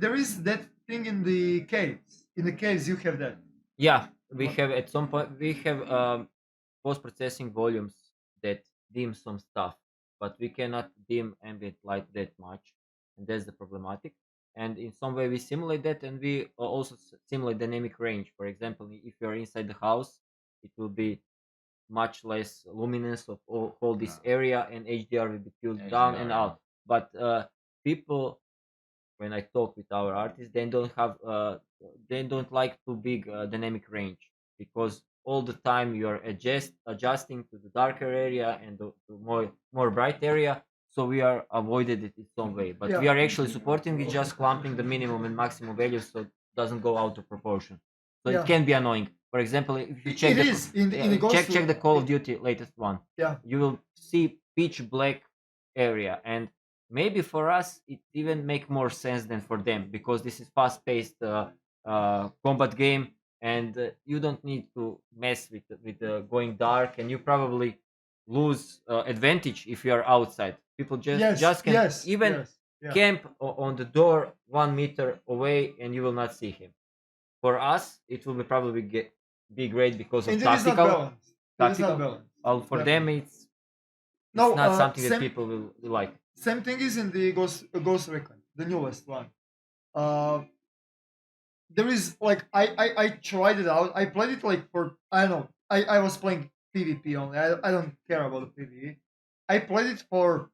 there is that thing in the caves. In the caves, you have that. Yeah, we What- have at some point we have post-processing volumes that dim some stuff, but we cannot dim ambient light that much, and that's the problematic. And in some way we simulate that, and we also simulate dynamic range. For example, if you are inside the house, it will be much less luminance of all this area, and HDR will be tuned down and HDR, yeah. out. But people, when I talk with our artists, they don't like too big dynamic range, because all the time you are adjusting to the darker area and the more bright area. So we are avoided it in some way, but we Yeah. are actually supporting it, just clamping the minimum and maximum values so it doesn't go out of proportion. So Yeah. it can be annoying. For example, if you check It is in the Ghost check the Call of Duty latest one, Yeah. you will see pitch black area, and maybe for us it even make more sense than for them, because this is fast-paced combat game, and you don't need to mess with going dark, and you probably lose advantage if you are outside. People just can even yeah. camp on the door 1 meter away, and you will not see him. For us, it will be probably be great because of And it is not tactical. balanced. It is not Tactical. balanced. For them, it's No, not something that same- people will like. Same thing is in the Ghost Recon, the newest one. There is like I tried it out. I played it like for I don't know. I was playing PvP only. I don't care about the PvE. I played it for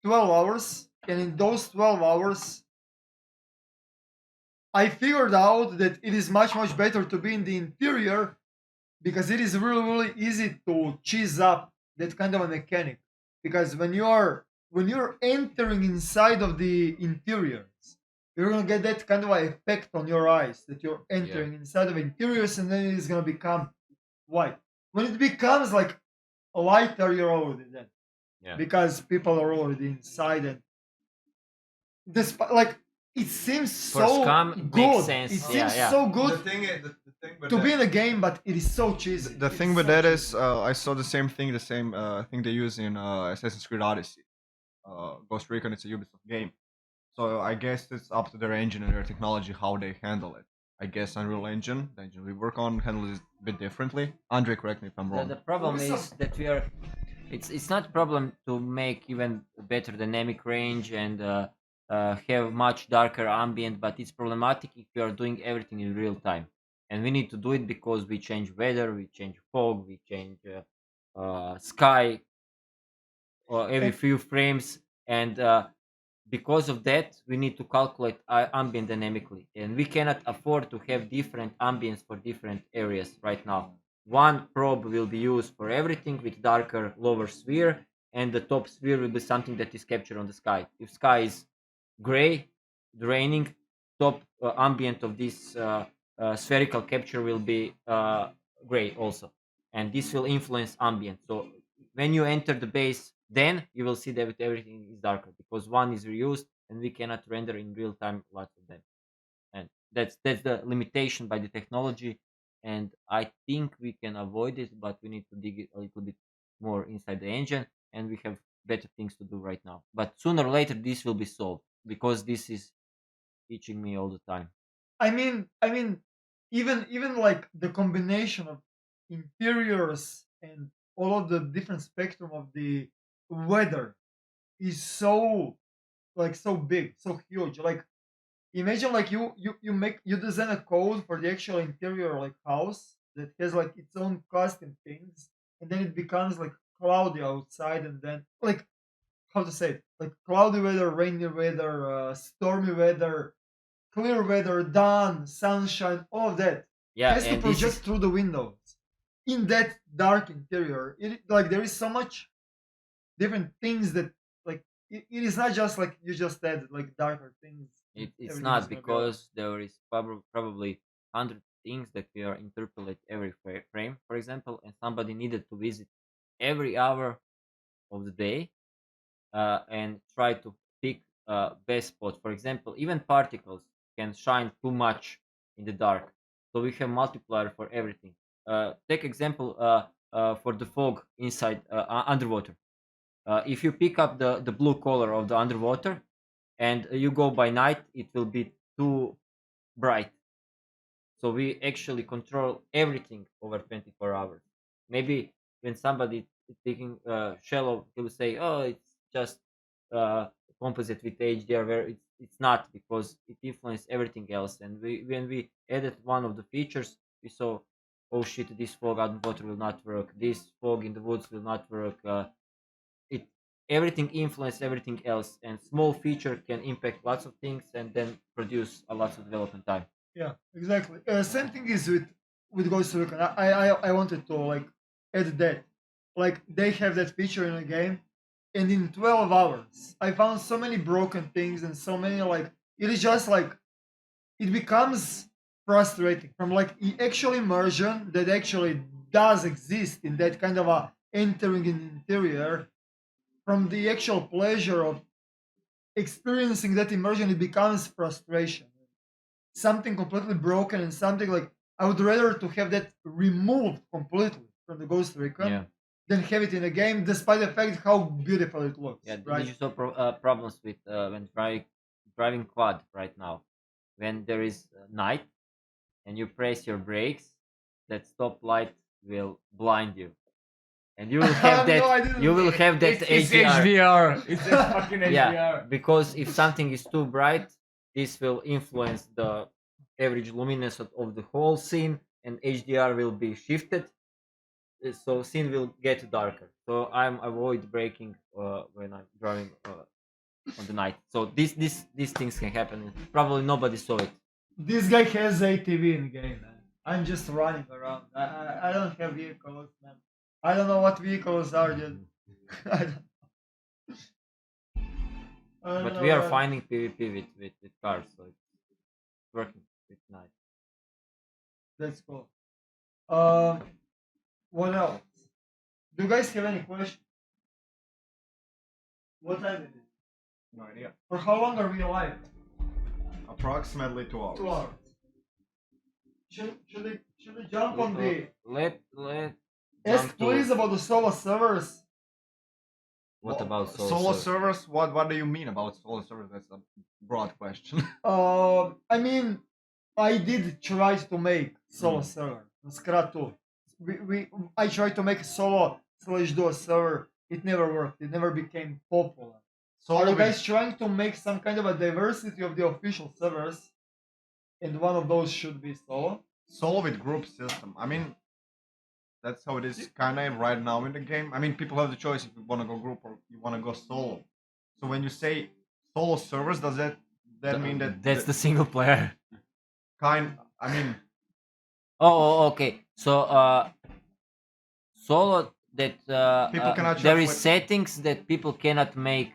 12 hours, and in those 12 hours, I figured out that it is much better to be in the interior, because it is really easy to cheese up that kind of a mechanic. Because when you're entering inside of the interiors, you're gonna get that kind of effect on your eyes that you're entering inside of interiors, and then it's gonna become white. When it becomes like lighter, you're already dead. Yeah. Because people are already inside, and despite like it seems For so SCUM, it good. makes sense. It Yeah, seems yeah. so The good thing is, the thing with to that, be in a game, but it is so cheesy. the It's thing with so that cheesy. is, I saw the same thing they use in Assassin's Creed Odyssey. Ghost Recon, it's a Ubisoft game. So I guess it's up to their engine and their technology how they handle it. I guess Unreal Engine, the engine we work on, handles it a bit differently. Andre, correct me if I'm wrong. The problem is that we are. It's not a problem to make even better dynamic range and have much darker ambient, but it's problematic if we are doing everything in real time. And we need to do it because we change weather, we change fog, we change sky every And few frames, and because of that we need to calculate ambient dynamically, and we cannot afford to have different ambience for different areas right now. One probe will be used for everything with darker lower sphere, and the top sphere will be something that is captured on the sky. If sky is gray, draining, top ambient of this spherical capture will be gray also, and this will influence ambient. So when you enter the base, then you will see that everything is darker because one is reused and we cannot render in real time lots of them. And that's the limitation by the technology. And I think we can avoid it, but we need to dig it a little bit more inside the engine, and we have better things to do right now. But sooner or later this will be solved because this is teaching me all the time. I mean, even like the combination of interiors and all of the different spectrum of the weather is so big, so huge. Like imagine like you design a code for the actual interior like house that has like its own custom things, and then it becomes like cloudy outside, and then like how to say it, like cloudy weather, rainy weather, stormy weather, clear weather, dawn, sunshine, all of that Yeah, has to and this project is through the windows in that dark interior. Like there is so much different things that like it is not just like you just said like darker things. And it's everything is not gonna be all. because there is probably 100 things that we are interpolate every frame, for example, and somebody needed to visit every hour of the day and try to pick best spot. For example, even particles can shine too much in the dark, so we have multiplier for everything. Take example for the fog inside underwater. If you pick up the blue color of the underwater and you go by night, it will be too bright. So we actually control everything over 24 hours. Maybe when somebody is taking shallow, he will say, "Oh, it's just uh, composite with HDR." Where it's not, because it influences everything else. And when we added one of the features, we saw, "Oh shit, this fog underwater will not work. This fog in the woods will not work." It Everything influences everything else, and small feature can impact lots of things and then produce a lot of development time. Yeah, exactly. Same thing is with Ghost Recon. I wanted to like add that, like they have that feature in the game, and in 12 hours I found so many broken things and so many like it is just like it becomes frustrating from like actual immersion that actually does exist in that kind of a entering an interior. From the actual pleasure of experiencing that immersion, it becomes frustration. Something completely broken and something like I would rather to have that removed completely from the Ghost Recon Yeah. than have it in a game, despite the fact how beautiful it looks. Yeah, did Right? you saw problems with when driving quad right now? When there is night and you press your brakes, that stop light will blind you, and you will have No, I that. didn't. You will have that It's HDR. HDR. It's a fucking Yeah, HDR. because if something is too bright, this will influence the average luminance of the whole scene, and HDR will be shifted, so scene will get darker. So I'm avoid braking when I'm driving on the night. So these things can happen. Probably nobody saw it. This guy has ATV in the game, man. I'm just running around. I don't have vehicles, man. I don't know what vehicles are yet. I don't, I don't But know we are what. finding PvP with cars, so it's working. It's nice. That's cool. Um, what else? Do you guys have any questions? What time is it? No idea. For how long are we live? Approximately 2 hours. 2 hours. Should we jump on the Let ask jump to- please about the solo servers? what about solo servers? What do you mean about solo servers? That's a broad question. I mean, I did try to make solo server on SKRA 2. I tried to make a solo/duo server. It never worked. It never became popular. Solo Are you with- guys trying to make some kind of a diversity of the official servers? And one of those should be solo. Solo with group system. I mean, that's how it is kind of right now in the game. I mean, people have the choice if you want to go group or you want to go solo. So when you say solo servers, does that mean that that's the single player? I mean, Okay. So solo that People can actually there is flip- settings that people cannot make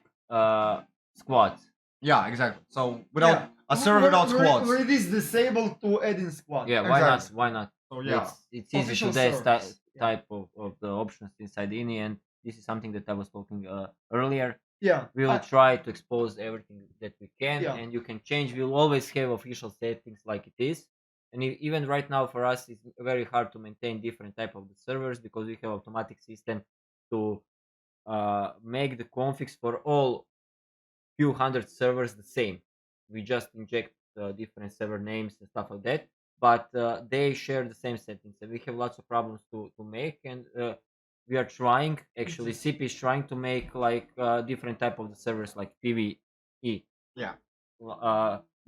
squads. yeah, exactly. So without Yeah. a server without squads. Where it is disabled to add in squad. Yeah, why not? Exactly. Why not? So yeah, It's easy Official to test servers, yeah. type of the options inside INI, and this is something that I was talking earlier. Yeah. We will try to expose everything that we can, Yeah. and you can change. We'll always have official settings like it is, and even right now for us, it's very hard to maintain different type of the servers because we have automatic system to make the configs for all few hundred servers the same. We just inject different server names and stuff like that, but they share the same settings, and we have lots of problems to make. And we are trying. Actually, Sippy is trying to make like different type of the servers like PvE. Yeah.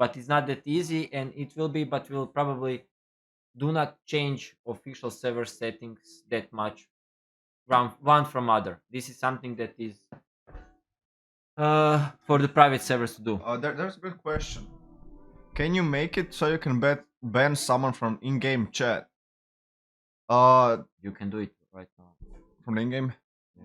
But it's not that easy, and it will be. But we'll probably do not change official server settings that much one from other. This is something that is for the private servers to do. There's a good question. Can you make it so you can ban someone from in-game chat? You can do it right now. From the in-game?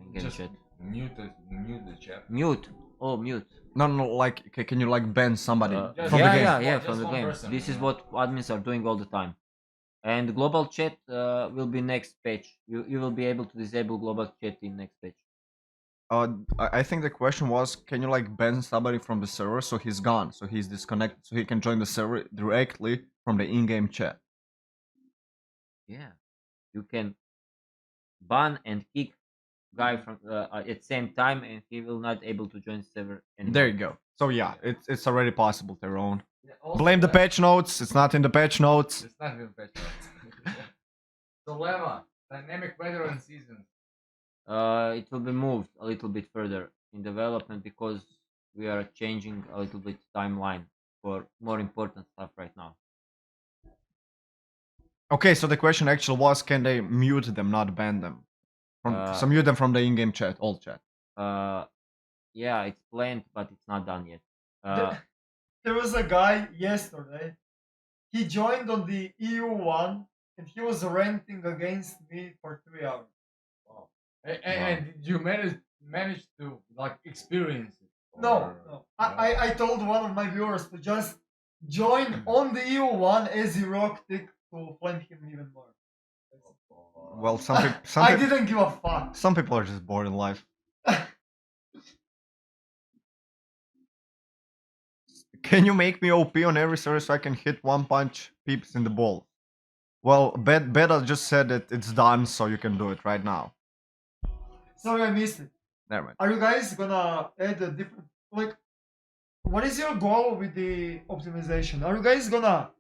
In-game Just chat. mute the chat. Mute. Oh, mute. No, like, can you like ban somebody Just- from the game? Yeah, Just from the one game. person, This is yeah. what admins are doing all the time. And global chat will be next patch. You will be able to disable global chat in next patch. I think the question was, can you like ban somebody from the server so he's gone, so he's disconnected, so he can join the server directly from the in-game chat? Yeah, you can ban and kick guy from at same time, and he will not able to join server anymore. There you go. So yeah, it's already possible, Tyrone. Yeah, also Blame the that- patch notes. It's not in the patch notes. It's not even patch notes. So Leva, dynamic veteran seasons. It will be moved a little bit further in development because we are changing a little bit timeline for more important stuff right now. Okay, so the question actually was, can they mute them, not ban them? So mute them from the in-game chat, all chat. Yeah, it's planned, but it's not done yet. There was a guy yesterday. He joined on the EU1 and he was ranting against me for 3 hours. And did you manage to like experience it? No, Or- no. I told one of my viewers to just join on the EU1 as Eroktic to flame him even more. Well, some I people, didn't give a fuck. some people are just bored in life. Can you make me OP on every server so I can hit one punch peeps in the ball? Well, Beta just said that it's done, so you can do it right now. Sorry, I missed it. Never mind. Are you guys gonna add a different, like, what is your goal with the optimization? Are you guys gonna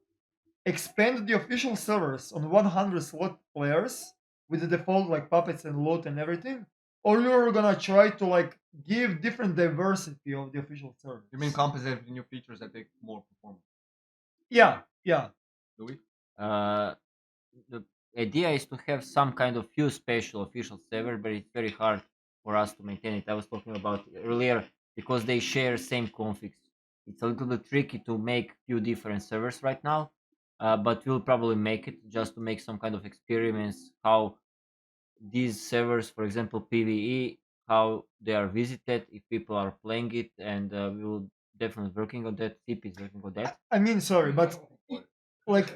expand the official servers on 100 slot players with the default like puppets and loot and everything, or you're gonna try to like give different diversity of the official servers? You mean compensate with new features that take more performance? Yeah, yeah. Do we? The idea is to have some kind of few special official server, but it's very hard for us to maintain it. I was talking about earlier because they share same configs. It's a little bit tricky to make few different servers right now, but we'll probably make it just to make some kind of experiments how these servers, for example PvE, how they are visited if people are playing it, and we will definitely working on that. Tip is working on that. I mean, sorry, but like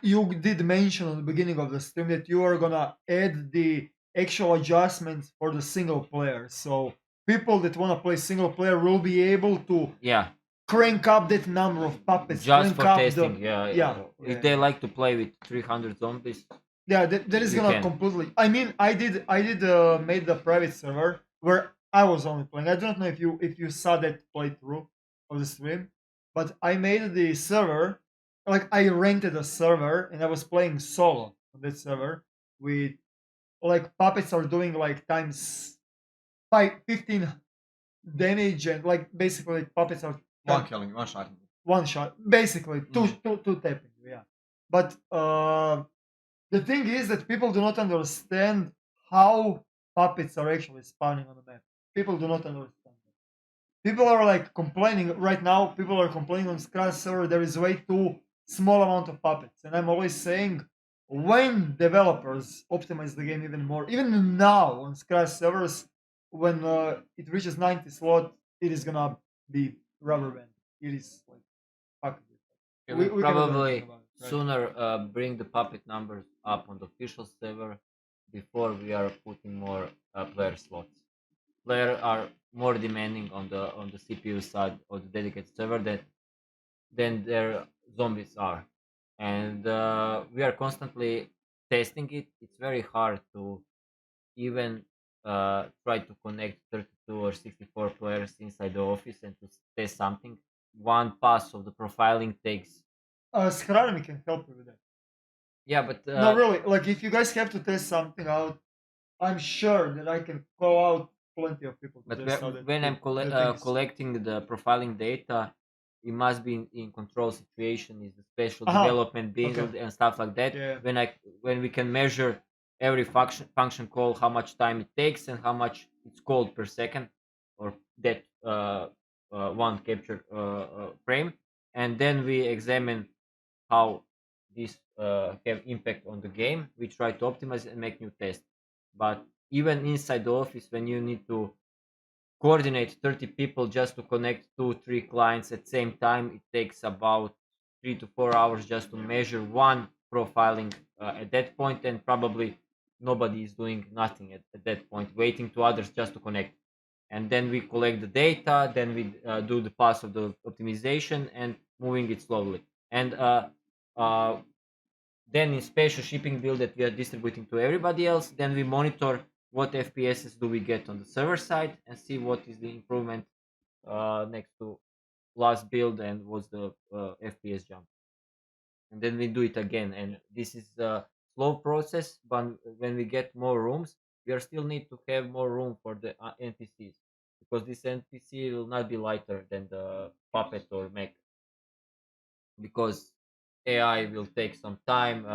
you did mention at the beginning of the stream that you are gonna add the actual adjustments for the single player. So people that want to play single player will be able to Yeah, crank up that number of puppets. just crank for up testing. yeah. If they like to play with 300 zombies, That is You gonna can. completely. I mean, I did made the private server where I was only playing. I don't know if you saw that playthrough of the stream, but I made the server, like I rented a server and I was playing solo on that server with like puppets are doing like times 15 damage and like basically puppets are One killing, one shot. one shot basically two tapping, yeah. But the thing is that people do not understand how puppets are actually spawning on the map. People do not understand that. People are like complaining right now. People are complaining on SKRA server there is way too small amount of puppets, and I'm always saying when developers optimize the game even more, even now on SKRA servers, when it reaches 90 slot, it is gonna be rubber band. It is like fuck it. we We cannot do probably anything about it, right? sooner bring the puppet numbers up on the official server before we are putting more player slots. Players are more demanding on the CPU side of the dedicated server than their zombies are, and we are constantly testing it. It's very hard to even try to connect 32 or 64 players inside the office and to test something. One pass of the profiling takes. SKRA can help you with that. Yeah, but No, really. Like, if you guys have to test something out, I'm sure that I can call out plenty of people to but test out that when I'm the things. collecting the profiling data, it must be in control situation. Is the special Uh-huh. development build Okay. and stuff like that. Yeah. When we can measure every function call, how much time it takes and how much it's called per second, or that one capture frame, and then we examine how this have impact on the game. We try to optimize and make new tests. But even inside the office, when you need to coordinate 30 people just to connect 2 3 clients at same time, it takes about 3 to 4 hours just to measure one profiling at that point, and probably nobody is doing nothing at that point, waiting to others just to connect. And then we collect the data, then we do the pass of the optimization and moving it slowly. And uh, then in special shipping build that we are distributing to everybody else, then we monitor what FPSs do we get on the server side and see what is the improvement next to last build and what's the FPS jump. And then we do it again. And this is a slow process, but when we get more rooms, we are still need to have more room for the NPCs, because this NPC will not be lighter than the puppet or mech, because AI will take some time.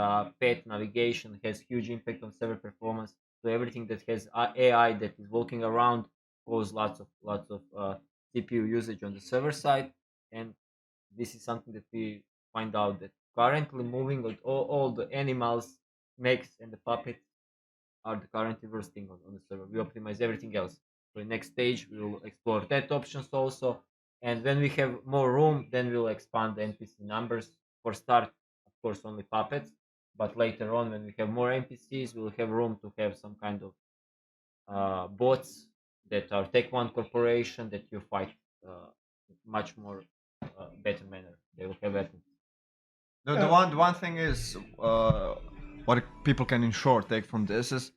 Pet navigation has huge impact on server performance. So everything that has AI that is walking around cause lots of CPU usage on the server side, and this is something that we find out that currently moving with all the animals, mechs, and the puppets are the currently worst thing on the server. We optimize everything else. So in next stage we will explore that options also. And when we have more room, then we'll expand the NPC numbers. For start, of course, only puppets. But later on, when we have more NPCs, we'll have room to have some kind of bots that are Tech One Corporation that you fight much more better manner. They will have weapons. The one thing is what people can in short take from this is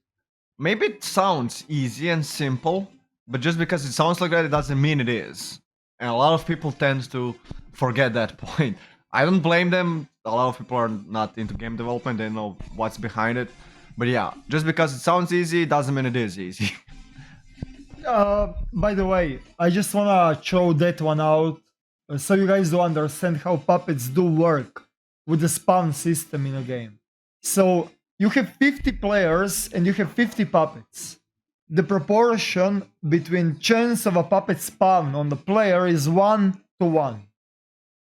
maybe it sounds easy and simple, but just because it sounds like that, it doesn't mean it is. And a lot of people tend to forget that point. I don't blame them. A lot of people are not into game development. They know what's behind it. But yeah, just because it sounds easy doesn't mean it is easy. By the way, I just wanna throw that one out so you guys do understand how puppets do work with the spawn system in a game. So you have 50 players and you have 50 puppets. The proportion between chance of a puppet spawn on the player is 1-to-1.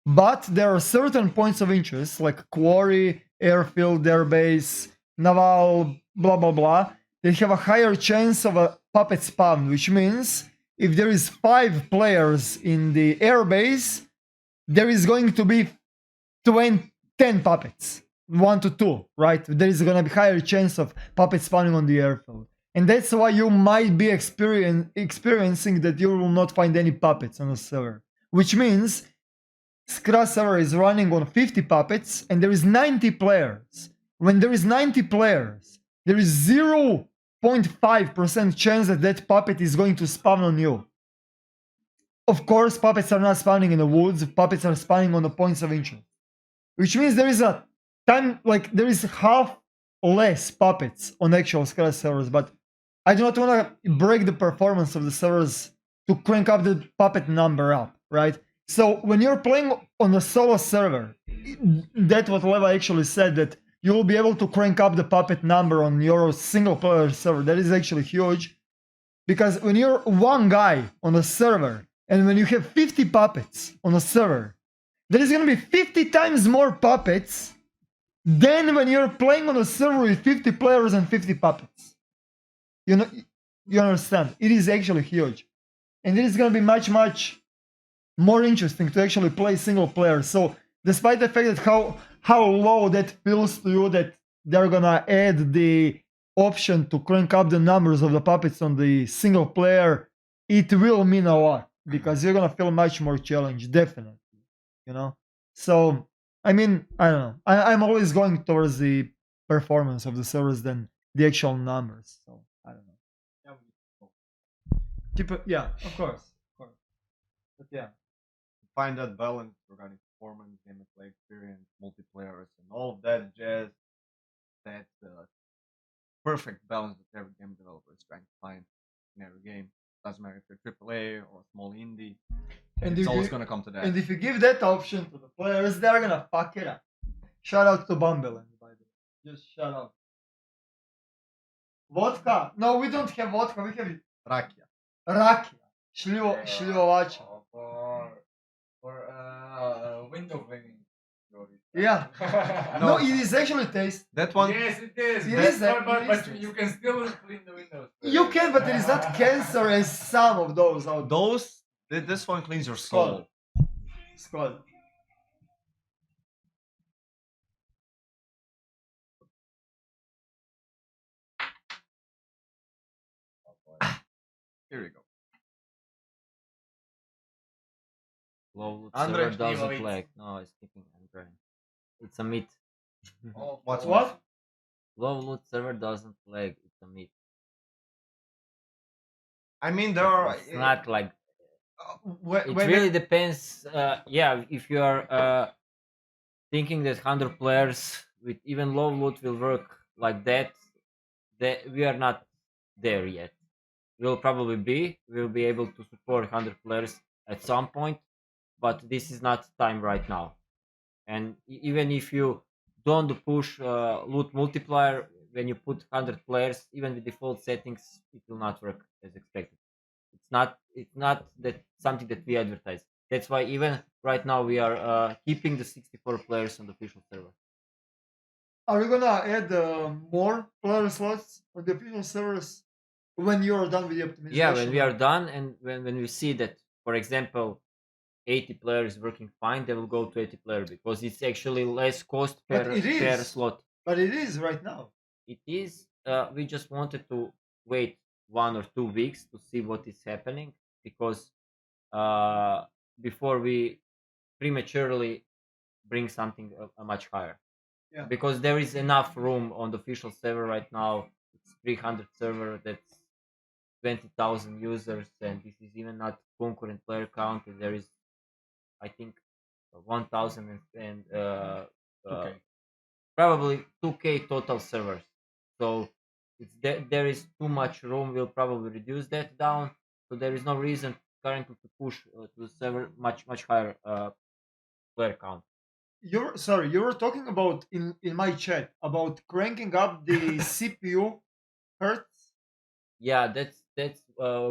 But there are certain points of interest like quarry, airfield, airbase, naval, blah blah blah. They have a higher chance of a puppet spawn, which means if there is 5 players in the airbase, there is going to be 10 puppets, 1 to 2, right? There is going to be higher chance of puppet spawning on the airfield. And that's why you might be experiencing that you will not find any puppets on the server. Which means SKRA server is running on 50 puppets and there is 90 players. When there is 90 players, there is 0.5% chance that that puppet is going to spawn on you. Of course, puppets are not spawning in the woods, puppets are spawning on the points of interest. Which means there is a time, like there is half less puppets on actual SKRA servers, but I do not want to break the performance of the servers to crank up the puppet number up, right? So when you're playing on a solo server, that's what Leva actually said, that you will be able to crank up the puppet number on your single player server. That is actually huge, because when you're one guy on a server and when you have 50 puppets on a server, there is going to be 50 times more puppets than when you're playing on a server with 50 players and 50 puppets. You know, you understand? It is actually huge, and it is going to be much more interesting to actually play single player. So, despite the fact that how low that feels to you, that they're gonna add the option to crank up the numbers of the puppets on the single player, it will mean a lot because you're gonna feel much more challenged, definitely. You know. So, I mean, I don't know. I'm always going towards the performance of the servers than the actual numbers. So I don't know. Keep it, yeah, of course. But yeah, Find that balance regarding performance, gameplay experience, multiplayers, and all of that jazz. That's the perfect balance that every game developer is trying to find in every game. Doesn't matter if you're AAA or small indie. and It's if always you, gonna come to that. and if you give that option to the players, they're gonna fuck it up. Shout out to Bumble, by the way. Just shout out. Vodka? No, we don't have vodka. We have Rakia. rakia. Šljivovača. For window cleaning. Yeah. No, it is actually tasty. That one. Yes, it is. It but, is, but, it but is. you can still clean the windows. You can, but it is not cancer as some of those out there. Those. This one cleans your soul. Skål. Here we go. Low Andre, server doesn't Ivovic. lag. No, it's skipping Andre. It's a myth. Oh, What's What? Low loot server doesn't lag. It's a myth. I mean, there are. It's not like When, it when really depends. Yeah, if you are thinking that 100 players with even low loot will work like that, we are not there yet. We'll probably be. We'll be able to support 100 players at some point, but this is not time right now. And even if you don't push loot multiplier, when you put 100 players, even with default settings, it will not work as expected. It's not that something that we advertise. That's why even right now we are keeping the 64 players on the official server. Are you gonna add more player slots on the official servers when you are done with the optimization? Yeah, when we are done and when we see that, for example, 80 players working fine, they will go to 80 player because it's actually less cost But per it is. slot. But it is right now. It is. We just wanted to wait 1 or 2 weeks to see what is happening because before we prematurely bring something much higher. Yeah. Because there is enough room on the official server right now. It's 300 server. That's 20,000 users, and this is even not concurrent player count. And there is, I think, 1,000 and Okay. probably 2K total servers. So it's there is too much room. We'll probably reduce that down. So there is no reason currently to push to the server much higher player count. You were talking about in my chat about cranking up the CPU hertz. Yeah, that's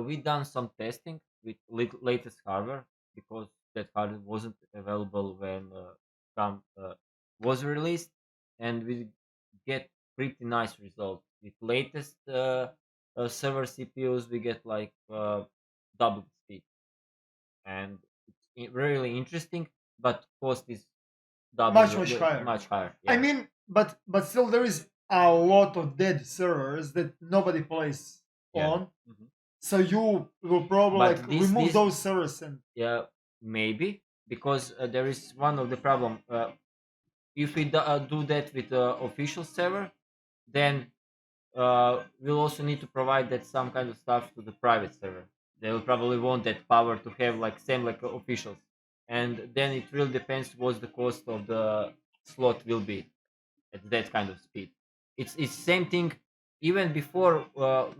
we done some testing with latest hardware because that hardware wasn't available when SCUM was released, and we get pretty nice results with latest server CPUs. We get like double the speed, and it's really interesting. But cost is double Much higher. Much higher. I Yeah. mean, but still there is a lot of dead servers that nobody plays Yeah. on. Mhm. So you will probably But like this- remove this- those servers and Yeah, maybe because there is one of the problem. If we do that with the official server, then we'll also need to provide that some kind of stuff to the private server. They will probably want that power to have like same like officials, and then it really depends what the cost of the slot will be at that kind of speed. It's same thing. Even before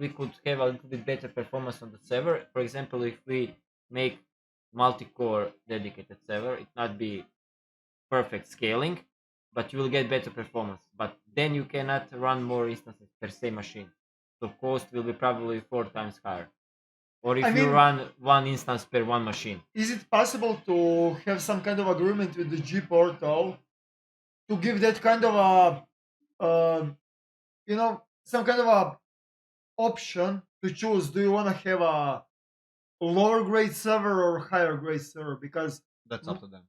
we could have a little bit better performance on the server. For example, if we make multi-core dedicated server, it not be perfect scaling, but you will get better performance. But then you cannot run more instances per se machine, so cost will be probably 4 times higher. Or if I you mean- run one instance per one machine. is it possible to have some kind of agreement with the G portal to give that kind of some kind of a option to choose? Do you want to have a lower grade server or higher grade server? Because That's up to them.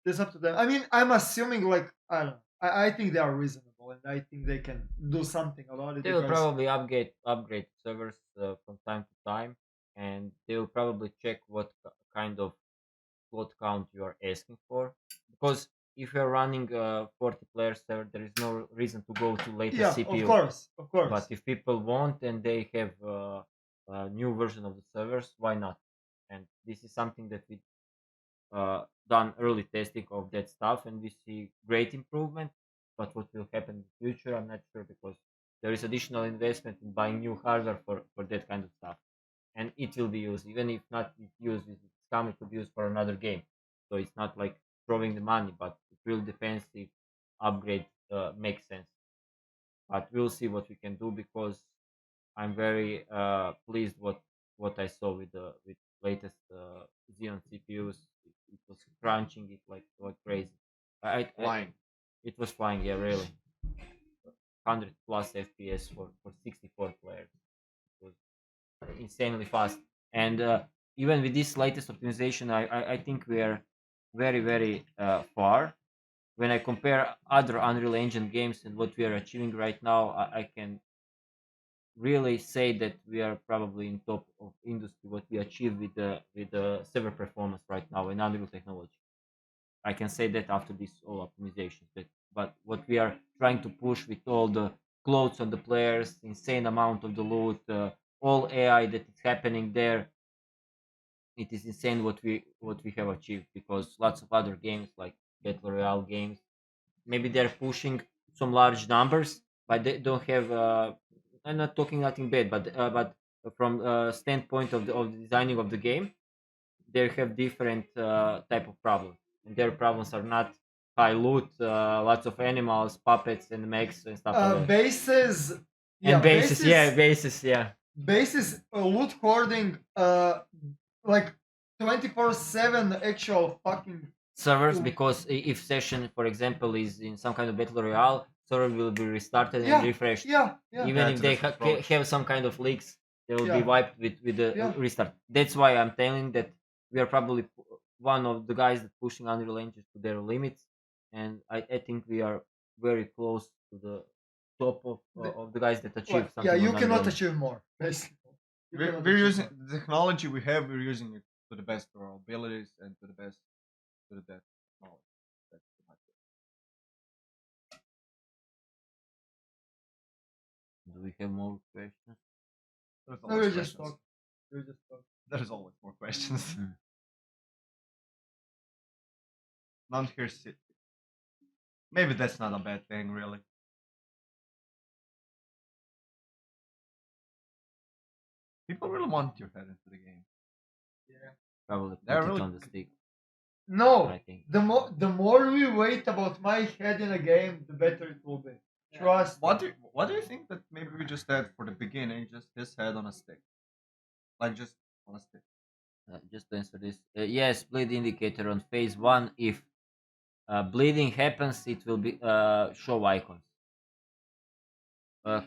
it's up to them. I mean, I'm assuming like I don't know. I think they are reasonable and I think they can do something about it. They will because- probably upgrade servers from time to time, and they will probably check what kind of slot count you are asking for. Because if you're running a 40-player server, there is no reason to go to latest yeah, CPU. of course. But if people want and they have a new version of the servers, why not? And this is something that we done early testing of that stuff, and we see great improvement. But what will happen in the future, I'm not sure, because there is additional investment in buying new hardware for that kind of stuff, and it will be used. Even if not used with SCUM, it will be used for another game. So it's not like throwing the money, but it really depends if upgrade makes sense. But we'll see what we can do, because I'm very pleased what I saw with the latest Xeon CPUs. It was crunching it like crazy. Flying. It was flying, yeah, really. 100 plus FPS for 64 players. It was insanely fast. And even with this latest optimization, I think we are very far. When I compare other Unreal Engine games and what we are achieving right now, I can really say that we are probably in top of industry what we achieve with the server performance right now in Unreal technology. I can say that after this all optimizations. But what we are trying to push with all the clothes on the players, insane amount of the loot, all AI that is happening there, it is insane what we have achieved, because lots of other games like battle royale games, maybe they're pushing some large numbers, but they don't have. I'm not talking nothing bad, but from standpoint of the designing of the game, they have different type of problems, and their problems are not high loot, lots of animals, puppets, and mechs and stuff like that. Bases, And bases, yeah, bases, yeah. bases, loot hoarding, like 24/7 actual fucking Servers, Ooh. because if session, for example, is in some kind of battle royale, server will be restarted Yeah, and refreshed. yeah. Even That's if a they different approach. have some kind of leaks, they will be Yeah. wiped with the Yeah. restart. That's why I'm telling that we are probably one of the guys that pushing Unreal Engine to their limits, and I think we are very close to the top of the guys that achieve Like, something. yeah, you on Unreal cannot Engine. achieve more, basically. You We're, cannot we're achieve using more. the technology we have. We're using it to the best of our abilities and to the best technology. That's pretty much it. Do we have more questions? There's No, always we just questions. talk. We just talk. There's always more questions. Mm. Not here, Sippy. Maybe that's not a bad thing, really. People really want your head into the game. Probably put They're it really on the good. stick. No, I think. the more we wait about my head in a game, the better it will be. Trust. What me. do you think that maybe we just had for the beginning, just his head on a stick, like just on a stick? Just to answer this, yes, bleed indicator on phase 1. If bleeding happens, it will be show icons.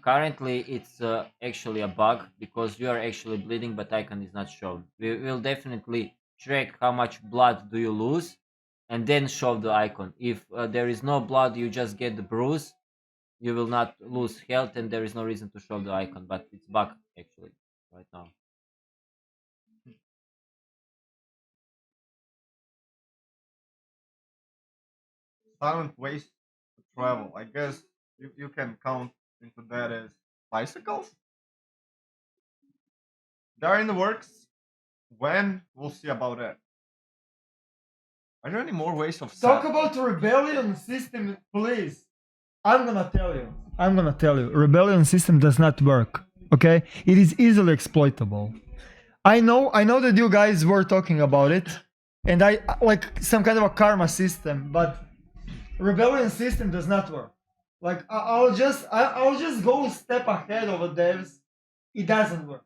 Currently, it's actually a bug, because you are actually bleeding, but icon is not shown. We will definitely track how much blood do you lose, and then show the icon. If there is no blood, you just get the bruise. you will not lose health, and there is no reason to show the icon, but it's bugged actually right now. Silent ways to travel. I guess you can count into that as bicycles. They're in the works. When we'll see about that. Are there any more ways of Talk about rebellion system, please. I'm gonna tell you. Rebellion system does not work. Okay, it is easily exploitable. I know that you guys were talking about it, and I like some kind of a karma system, but rebellion system does not work. Like I'll just go step ahead of the devs. It doesn't work.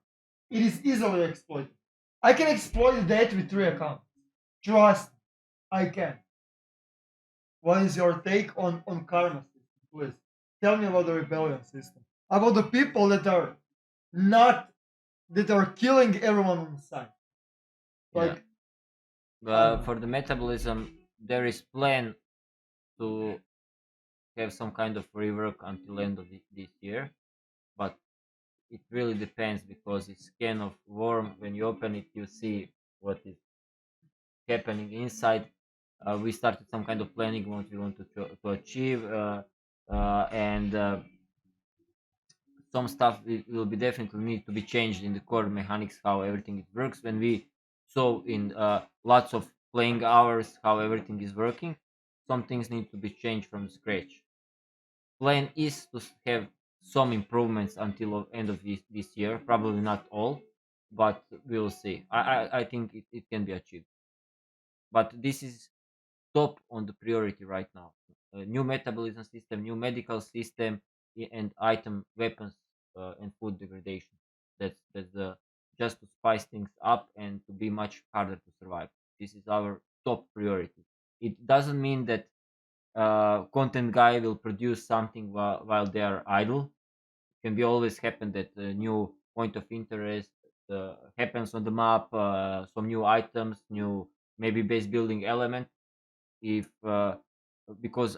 It is easily exploited. I can exploit that with 3 accounts. Trust, I can. What is your take on karma system, please? Tell me about the rebellion system. About the people that are not that are killing everyone on site. Like For the metabolism, there is plan to have some kind of rework until end of this year, but it really depends because it's kind of warm. When you open it, you see what is happening inside. We started some kind of planning what we want to achieve, and some stuff will be definitely need to be changed in the core mechanics how everything works. When we saw in lots of playing hours how everything is working, some things need to be changed from scratch. Plan is to have some improvements until end of this year, probably not all, but we'll see. I think it can be achieved, but this is top on the priority right now. A new metabolism system, new medical system, and item weapons and food degradation. That's the just to spice things up and to be much harder to survive. This is our top priority. It doesn't mean that content guy will produce something while they are idle. It can be always happen that a new point of interest happens on the map, some new items, new maybe base building element. If because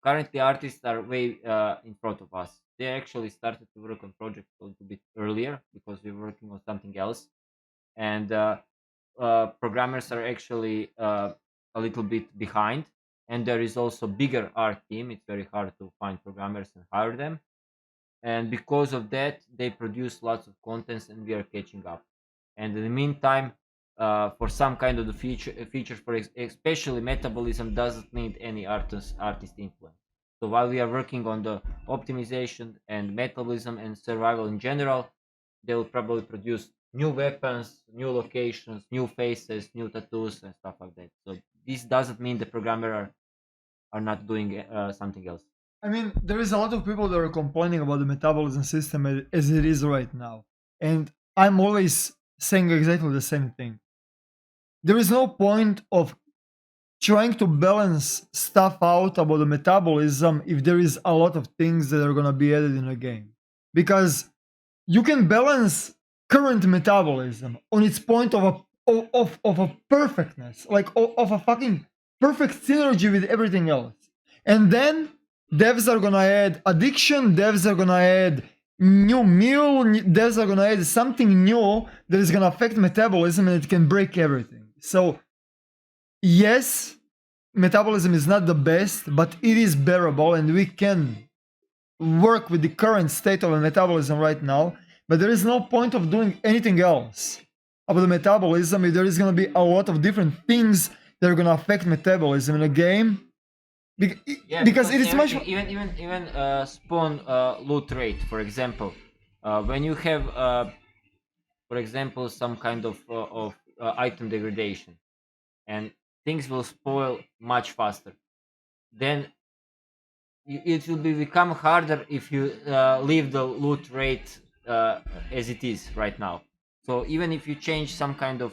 currently artists are way in front of us. They actually started to work on projects a little bit earlier because we're working on something else, and programmers are actually a little bit behind. And there is also bigger art team. It's very hard to find programmers and hire them, and because of that they produce lots of contents and we are catching up. And in the meantime, for some kind of the features for especially metabolism doesn't need any artist influence. So while we are working on the optimization and metabolism and survival in general, they will probably produce new weapons, new locations, new faces, new tattoos and stuff like that. So this doesn't mean the programmer are not doing something else. I mean, there is a lot of people that are complaining about the metabolism system as it is right now. And I'm always saying exactly the same thing. There is no point of trying to balance stuff out about the metabolism if there is a lot of things that are going to be added in the game. Because you can balance current metabolism on its point of a perfectness, like of a fucking perfect synergy with everything else. And then devs are gonna add addiction, devs are gonna add new meal, devs are gonna add something new that is gonna affect metabolism and it can break everything. So yes, metabolism is not the best, but it is bearable and we can work with the current state of a metabolism right now. But there is no point of doing anything else about the metabolism if there is gonna be a lot of different things that are gonna affect metabolism in a game. Because it is much even spawn loot rate, for example, when you have for example some kind of item degradation and things will spoil much faster, then it will become harder if you leave the loot rate as it is right now. So even if you change some kind of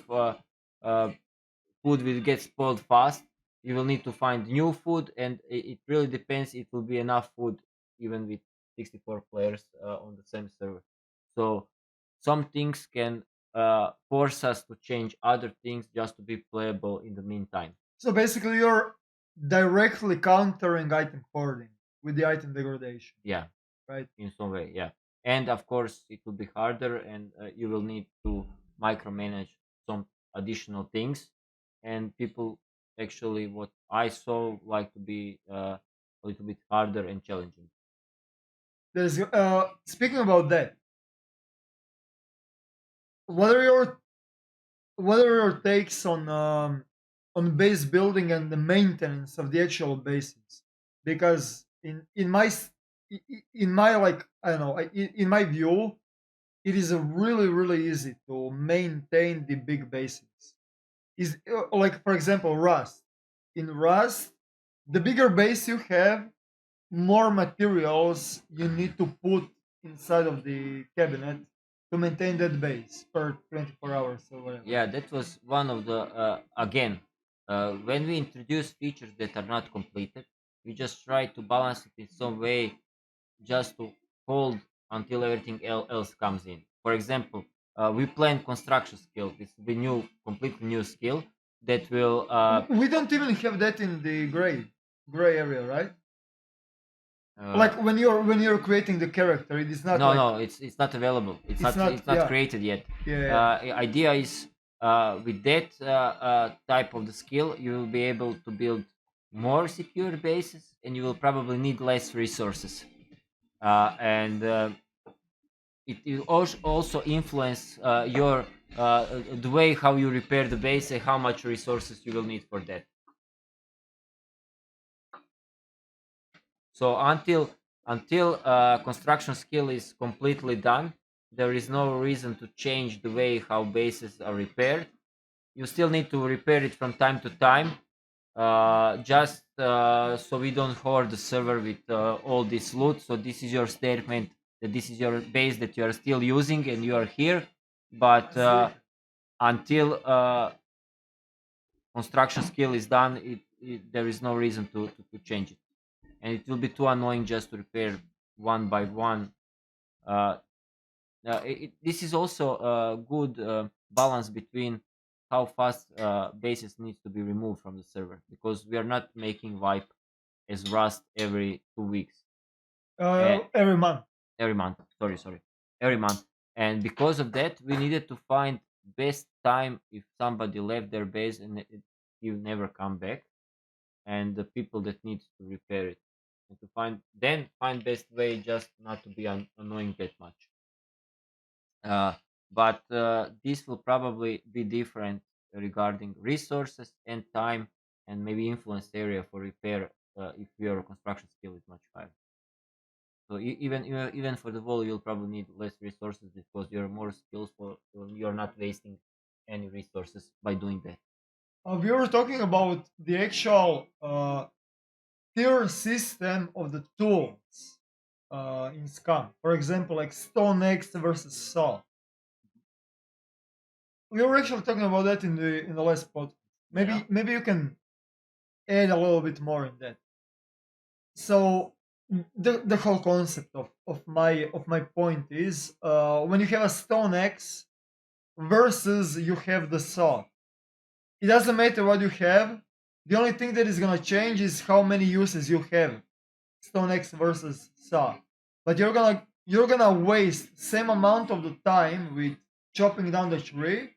food will get spoiled fast, you will need to find new food, and it really depends. It will be enough food even with 64 players on the same server. So some things can force us to change other things just to be playable in the meantime. So basically, you're directly countering item hoarding with the item degradation, Yeah, right? in some way, yeah. And of course, it will be harder, and you will need to micromanage some additional things. And people actually, what I saw, like to be a little bit harder and challenging. There's speaking about that. What are your takes on base building and the maintenance of the actual bases? Because in my like I don't know in my view, it is really easy to maintain the big bases. Is like for example Rust. In Rust, the bigger base you have, more materials you need to put inside of the cabinet to maintain that base per 24 hours or whatever. Yeah, that was one of the again, when we introduce features that are not completed, we just try to balance it in some way, just to hold until everything else comes in. For example, we plan construction skill. This will be new, completely new skill that will. We don't even have that in the gray area, right? Uh, Like when you're creating the character, it is not no, like no, it's not available. It's It's not. not- It's not yeah. created yet. yeah. Idea is with that type of the skill, you will be able to build more secure bases, and you will probably need less resources. And it will also influence your the way how you repair the base and how much resources you will need for that. So until construction skill is completely done, there is no reason to change the way how bases are repaired. You still need to repair it from time to time, just so we don't hoard the server with all this loot. So this is your statement that this is your base that you are still using and you are here. But until construction skill is done, there is no reason to change it, and it will be too annoying just to repair one by one. Uh, this is also a good balance between how fast bases needs to be removed from the server, because we are not making wipe as Rust every 2 weeks, Every month. every month. Sorry, every month. And because of that, we needed to find best time if somebody left their base and he will never come back, and the people that needs to repair it, and to find best way just not to be annoying that much. Uh, but this will probably be different regarding resources and time, and maybe influence area for repair if your construction skill is much higher. So even for the wall, you'll probably need less resources because you're more skillful. So you're not wasting any resources by doing that. We were talking about the actual tier system of the tools in SCUM. For example, like Stone X versus Saw. We were actually talking about that in the last podcast. Maybe you can add a little bit more in that. So the whole concept of my point is when you have a Stone X versus you have the Saw. It doesn't matter what you have. The only thing that is gonna change is how many uses you have. Stone X versus Saw. But you're gonna waste same amount of the time with chopping down the tree,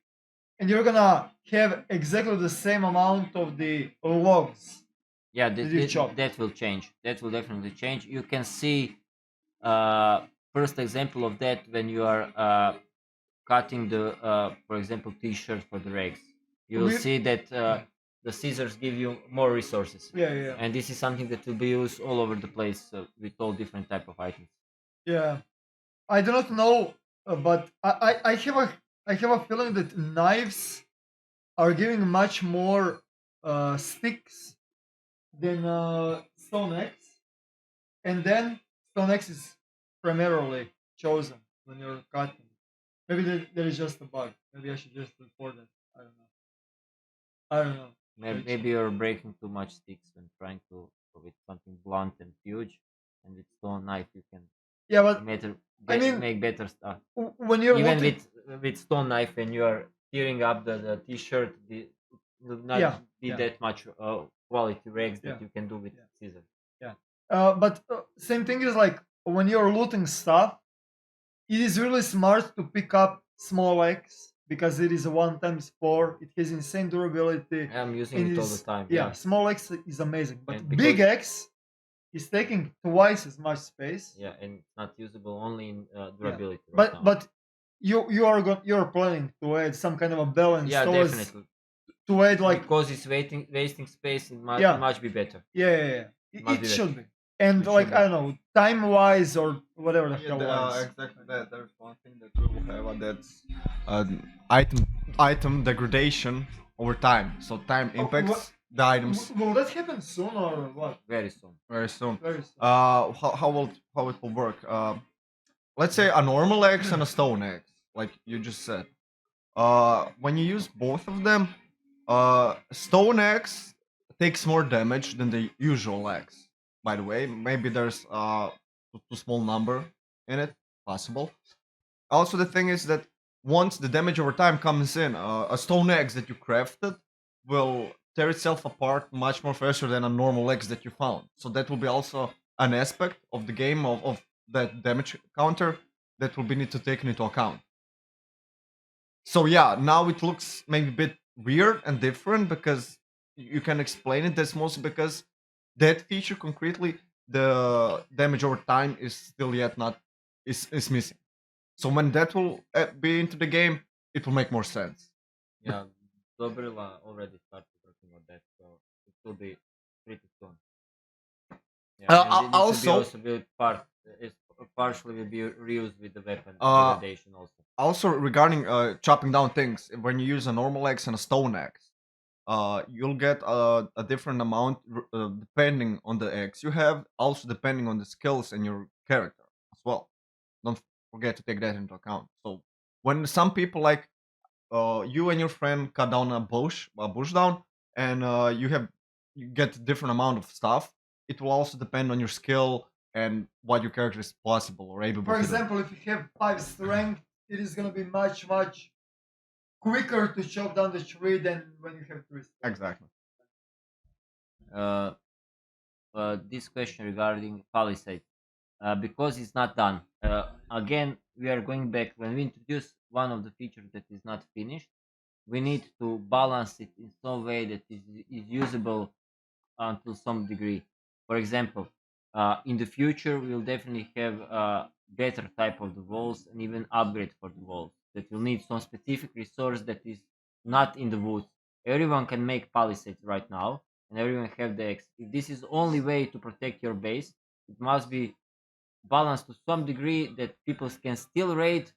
and you're gonna have exactly the same amount of the logs. Yeah, Did you chop? that will change. That will definitely change. You can see first example of that when you are cutting the for example t-shirt for the rags. You will We- see that the scissors give you more resources, Yeah. and this is something that will be used all over the place with all different type of items. Yeah. I do not know, but I have a feeling that knives are giving much more sticks than Stone X, and then Stone X is primarily chosen when you're cutting. Maybe there is just a bug. Maybe I should just report it. I don't know. Maybe you're breaking too much sticks when trying to with something blunt and huge, and with stone knife you can Yeah, but make better stuff. When you're Even looking, with stone knife, when you are tearing up the t-shirt, it will not Yeah, be yeah. that much quality rags that Yeah, you can do with yeah. scissors. But same thing is like when you're looting stuff, it is really smart to pick up small X because it is a 1x4. It has insane durability. I'm using it all the is- time. Yeah, small X is amazing, but And big because- X is taking twice as much space. Yeah, and it's not usable only in durability. Right But now. but you're planning to add some kind of a balance yeah, towards definitely. to add like Because it's wasting space, it might, Yeah. it might be better. yeah. Must It be should be. And It like should be. I don't know, time wise or whatever the Yeah, hell wise. exactly that. There's one thing that we will have, and that's item degradation over time. So time Oh, impacts the items Will that happen soon or what? Very soon. very soon. Very soon. How it will work? Let's say a normal X and a stone X, like you just said. When you use both of them, stone X takes more damage than the usual X. By the way, maybe there's too small number in it, possible. Also, the thing is that once the damage over time comes in, a stone X that you crafted will tear itself apart much more faster than a normal X that you found. So that will be also an aspect of the game of that damage counter that will be need to take into account. So yeah, now it looks maybe a bit weird and different because you can explain it. That's mostly because that feature concretely, the damage over time is still yet not is missing. So when that will be into the game, it will make more sense. Yeah, Dobrila already started working on that, so it will be pretty soon. Yeah, and this will be also be partially will be reused with the weapon degradation also. Also regarding chopping down things, when you use a normal axe and a stone axe, you'll get a different amount depending on the axe you have, also depending on the skills and your character as well. Don't forget to take that into account. So when some people like you and your friend cut down a bush down, and you get a different amount of stuff, it will also depend on your skill and what your character is possible or able For to do. example, if you have 5 strength, it is gonna be much quicker to chop down the tree than when you have 3 strength. Exactly. This question regarding Palisade, because it's not done. Again, we are going back when we introduce one of the features that is not finished. We need to balance it in some way that is usable until some degree. For example, in the future, we'll definitely have a better type of the walls and even upgrade for the walls that will need some specific resource that is not in the woods. Everyone can make palisades right now, and everyone have the X. If this is only way to protect your base, it must be balanced to some degree that people can still raid,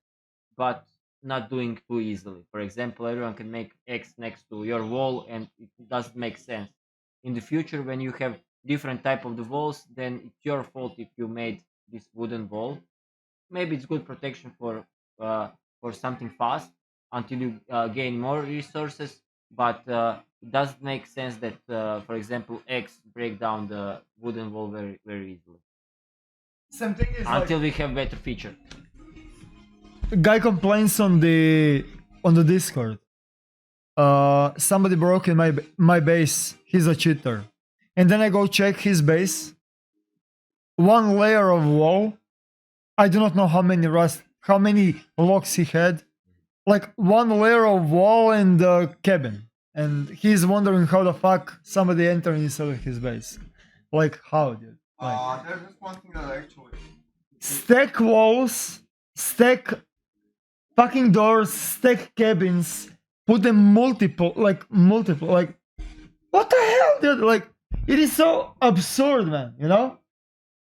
but not doing too easily. For example, everyone can make X next to your wall, and it doesn't make sense. In the future, when you have different type of the walls, then it's your fault if you made this wooden wall. Maybe it's good protection for something fast until you gain more resources, but it doesn't make sense that, for example, X break down the wooden wall very very easily Same thing is until we have better feature. like guy complains on the Discord. Somebody broke in my base. He's a cheater. And then I go check his base. One layer of wall. I do not know how many locks he had. Like one layer of wall and the cabin. And he's wondering how the fuck somebody entered inside of his base. Like how, dude? Like, There's just one thing that I actually stack walls, stack fucking doors, stack cabins, put them multiple, like what the hell, dude? Like, it is so absurd, man, you know?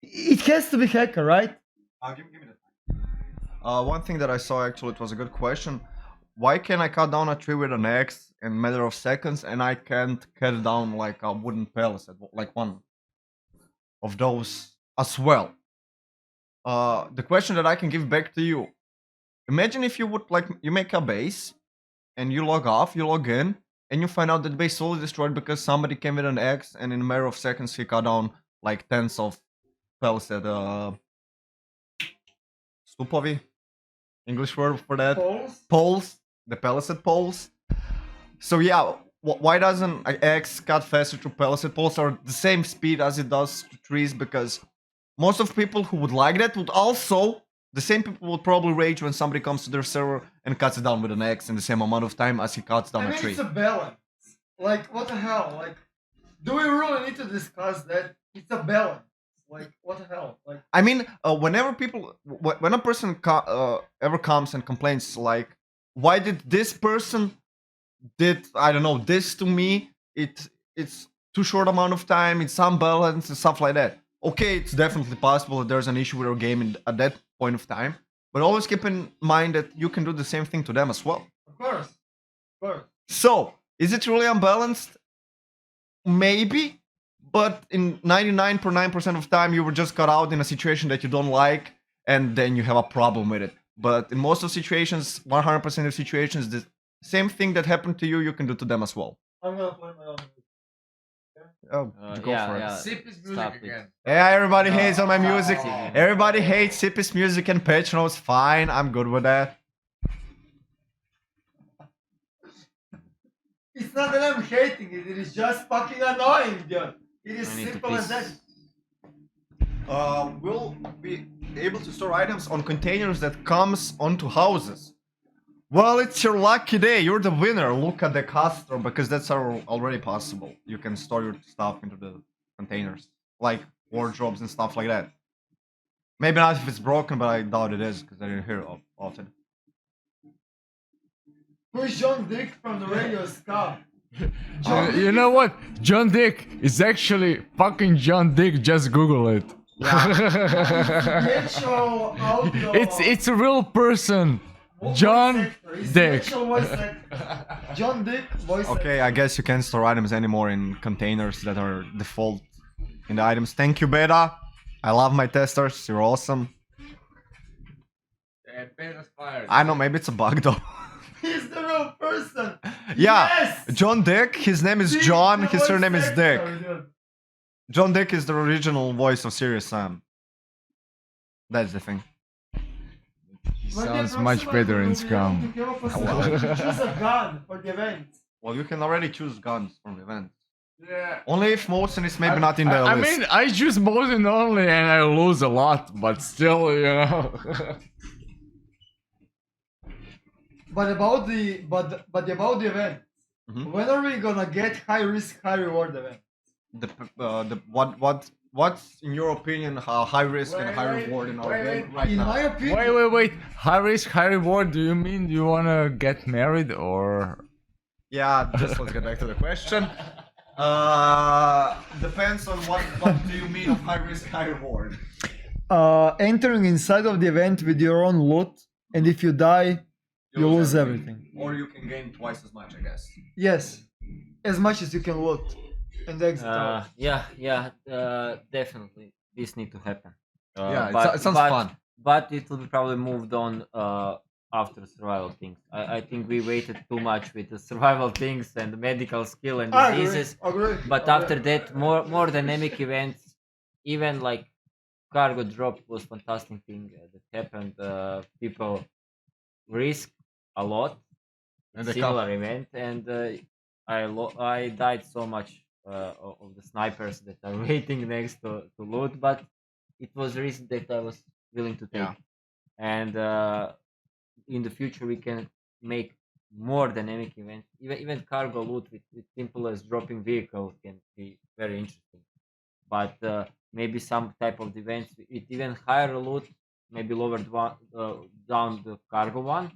It has to be hacker, right? give me that. One thing that I saw actually, it was a good question. Why can I cut down a tree with an axe in a matter of seconds, and I can't cut down like a wooden palisade, like one of those as well? The question that I can give back to you: imagine if you would like you make a base, and you log off, you log in, and you find out that base solely destroyed because somebody came with an axe, and in a matter of seconds he cut down like tens of palisade. Stupovi, English word for that. Poles? Poles, the palisade poles. So yeah, why doesn't X cut faster to palisade poles or the same speed as it does to trees? Because most of people who would like that would also, the same people would probably rage when somebody comes to their server and cuts it down with an X in the same amount of time as he cuts down I a mean, tree. it's a balance. Like, what the hell? Like, do we really need to discuss that? It's a balance. Like, what the hell? Like, I mean, whenever people, when a person ever comes and complains, like, why did this person did I don't know this to me? It's too short amount of time. It's unbalanced and stuff like that. Okay, it's definitely possible that there's an issue with your game at that point of time, but always keep in mind that you can do the same thing to them as well. of course. Of course. So, is it really unbalanced? Maybe, but in 99.9% of time, you were just cut out in a situation that you don't like, and then you have a problem with it. But in most of situations, 100% of situations, the same thing that happened to you, you can do to them as well. I'm gonna play my own. Oh, go yeah, for it. yeah. Sippy's music Stop it. again. Yeah, everybody hates on my music. Oh. Everybody hates Sippy's music and Petron's. Fine, I'm good with that. It's not that I'm hating it. It is just fucking annoying, dude. It is I need to simple as that. piss. We'll be able to store items on containers that comes onto houses. Well, it's your lucky day. You're the winner. Look at the custom because that's already possible. You can store your stuff into the containers, like wardrobes and stuff like that. Maybe not if it's broken, but I doubt it is because I didn't hear it often. Who is John Dick from the radio SCUM? You know what? John Dick is actually fucking John Dick. Just Google it. Actual audio. It's a real person. voice John actor. He's Dick. the actual voice actor. John Dick, voice Okay, I guess you can't store items anymore in containers that are default in the items. Thank you, Beta. I love my testers. You're awesome. Yeah, Beta's fired. I know, maybe it's a bug though. actor. He's the real person. Yeah, Yes! John Dick. His name is Dick, John. the His voice surname is Dick. actor, dude. John Dick is the original voice of Serious Sam. That's the thing. Sounds much better in Scum. Choose a gun for the event. Well, you can already choose guns from the event. Yeah. Only if Molson is maybe not in the I list. mean, I choose Mosin only and I lose a lot, but still, you know. But about the about the event, Mhm. when are we gonna get high risk, high reward event? What's in your opinion high risk and high reward in our game right In now? my opinion, Wait. High risk, high reward. Do you mean you wanna get married or? Yeah, just let's get back to the question. Depends on what do you mean of high risk, high reward. entering inside of the event with your own loot, and if you die, you lose everything. Or you can gain twice as much, I guess. Yes, as much as you can loot and exit out. Definitely, this need to happen. Yeah, it sounds fun. But it will be probably moved on after survival things. I think we waited too much with the survival things and the medical skill and I diseases. agree. But after that, more dynamic events, even like cargo drop was fantastic thing that happened. People risk a lot. And they Similar event, and I died so much of the snipers that are waiting next to loot, but it was risk that I was willing to take. Yeah. And in the future we can make more dynamic events. Even cargo loot with simple as dropping vehicle can be very interesting. But maybe some type of events with even higher loot, maybe lower down the cargo one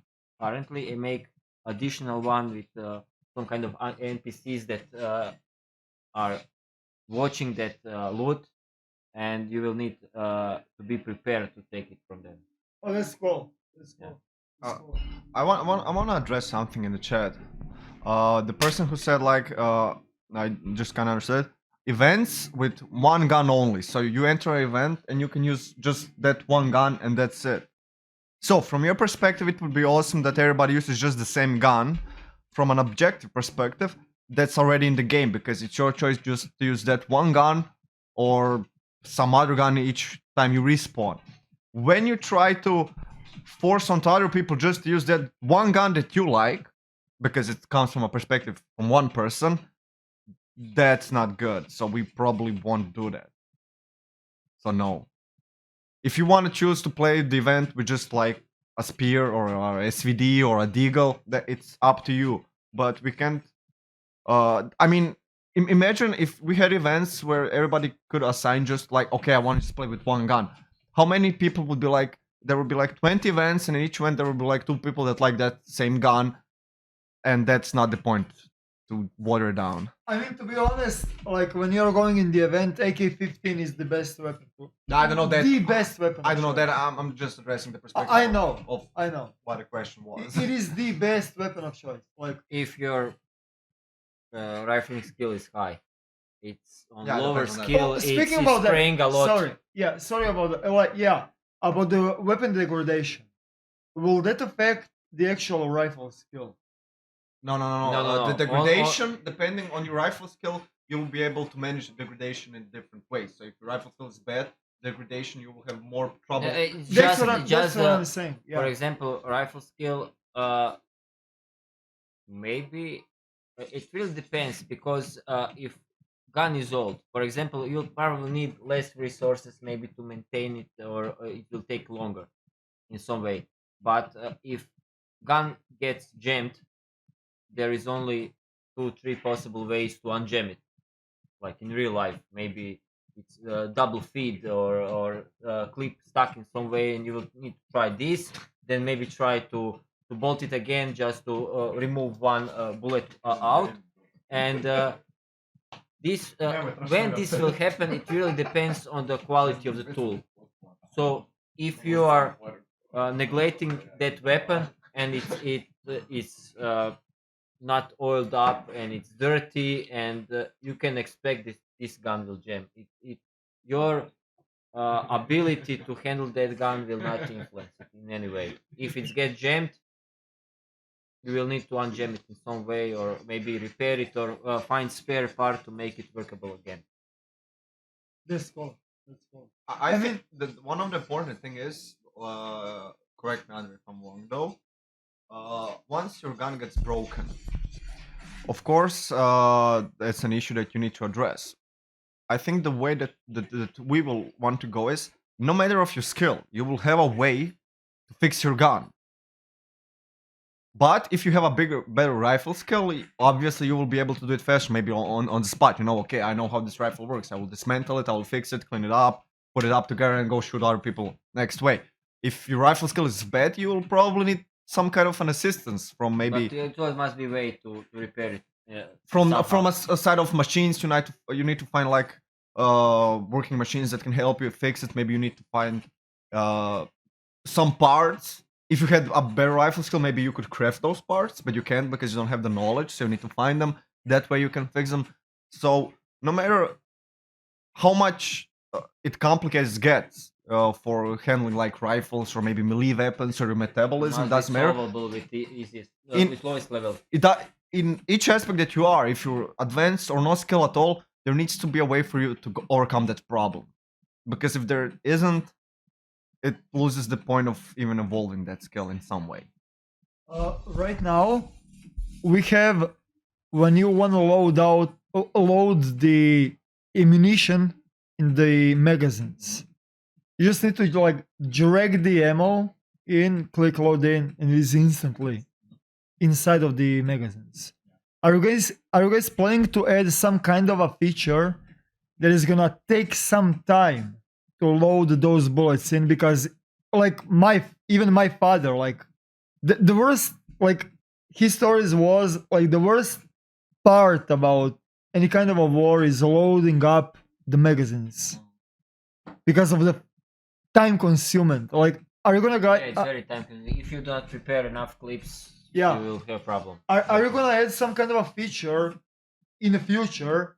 currently, and make additional one with some kind of NPCs that are watching that loot, and you will need to be prepared to take it from them. Oh, that's cool. That's cool. Yeah. That's cool. I want to address something in the chat. The person who said like I just kind of understood events with one gun only. So you enter an event and you can use just that one gun and that's it. So from your perspective, it would be awesome that everybody uses just the same gun. From an objective perspective, that's already in the game because it's your choice just to use that one gun or some other gun each time you respawn. When you try to force onto other people just to use that one gun that you like, because it comes from a perspective from one person, that's not good. So we probably won't do that. So no. If you want to choose to play the event with just like a spear or a SVD or a deagle, that it's up to you. But we can't. I mean, imagine if we had events where everybody could assign just like, okay, I want to just play with one gun. How many people would be like? There would be like 20 events, and in each event there would be like 2 people that like that same gun, and that's not the point to water down. I mean, to be honest, like when you're going in the event, AK-15 is the best weapon. I don't know that. The best weapon. I don't know of choice. that. I'm just addressing the perspective. I know. Of I know. what the question was. It is the best weapon of choice. Like If your rifling skill is high, it's on Yeah, lower depends on that. skill. Oh, it's speaking about that, spraying a lot. sorry about the, like about the weapon degradation. Will that affect the actual rifle skill? No. No. The degradation, depending on your rifle skill, you will be able to manage the degradation in different ways. So if your rifle skill is bad, degradation you will have more trouble. That's what I'm saying. For Yeah. example, rifle skill, maybe it really depends because if gun is old, for example, you'll probably need less resources maybe to maintain it, or it will take longer in some way. But if gun gets jammed, there is only 2-3 possible ways to unjam it, like in real life. Maybe it's double feed or clip stuck in some way, and you will need to try this. Then maybe try to bolt it again just to remove one bullet out. And this when this will happen, it really depends on the quality of the tool. So if you are neglecting that weapon and it's not oiled up and it's dirty, and you can expect this gun will jam. Your ability to handle that gun will not influence it in any way. If it gets jammed, you will need to unjam it in some way, or maybe repair it, or find spare part to make it workable again. That's cool. That's cool. I think that one of the important thing is, correct me Andre, if I'm wrong though, once your gun gets broken, of course, that's an issue that you need to address. I think the way that we will want to go is, no matter of your skill, you will have a way to fix your gun. But if you have a better rifle skill, obviously you will be able to do it faster, maybe on the spot. You know, okay, I know how this rifle works. I will dismantle it, I will fix it, clean it up, put it up together, and go shoot other people next way. If your rifle skill is bad, you will probably need some kind of an assistance from maybe But it always must be a way to repair it. from somehow. a side of machines. You need to find like working machines that can help you fix it. Maybe you need to find some parts. If you had a better rifle skill, maybe you could craft those parts, but you can't because you don't have the knowledge, so you need to find them. That way you can fix them. So no matter how much it complicates gets for handling like rifles or maybe melee weapons or your metabolism, Must be doesn't matter. solvable with the easiest, In- with lowest level. In each aspect that you are, if you're advanced or no skill at all, there needs to be a way for you to overcome that problem. Because if there isn't, it loses the point of even evolving that skill in some way. Right now, we have, when you want to load the ammunition in the magazines, you just need to like drag the ammo in, click load in, and it is instantly inside of the magazines. Are you guys planning to add some kind of a feature that is gonna take some time to load those bullets in? Because like even my father, like the worst, like his stories was like the worst part about any kind of a war is loading up the magazines because of the time consuming. Like, are you gonna Yeah, guys? it's very time consuming. If you don't prepare enough clips, Yeah. you will have a problem. Are you gonna add some kind of a feature in the future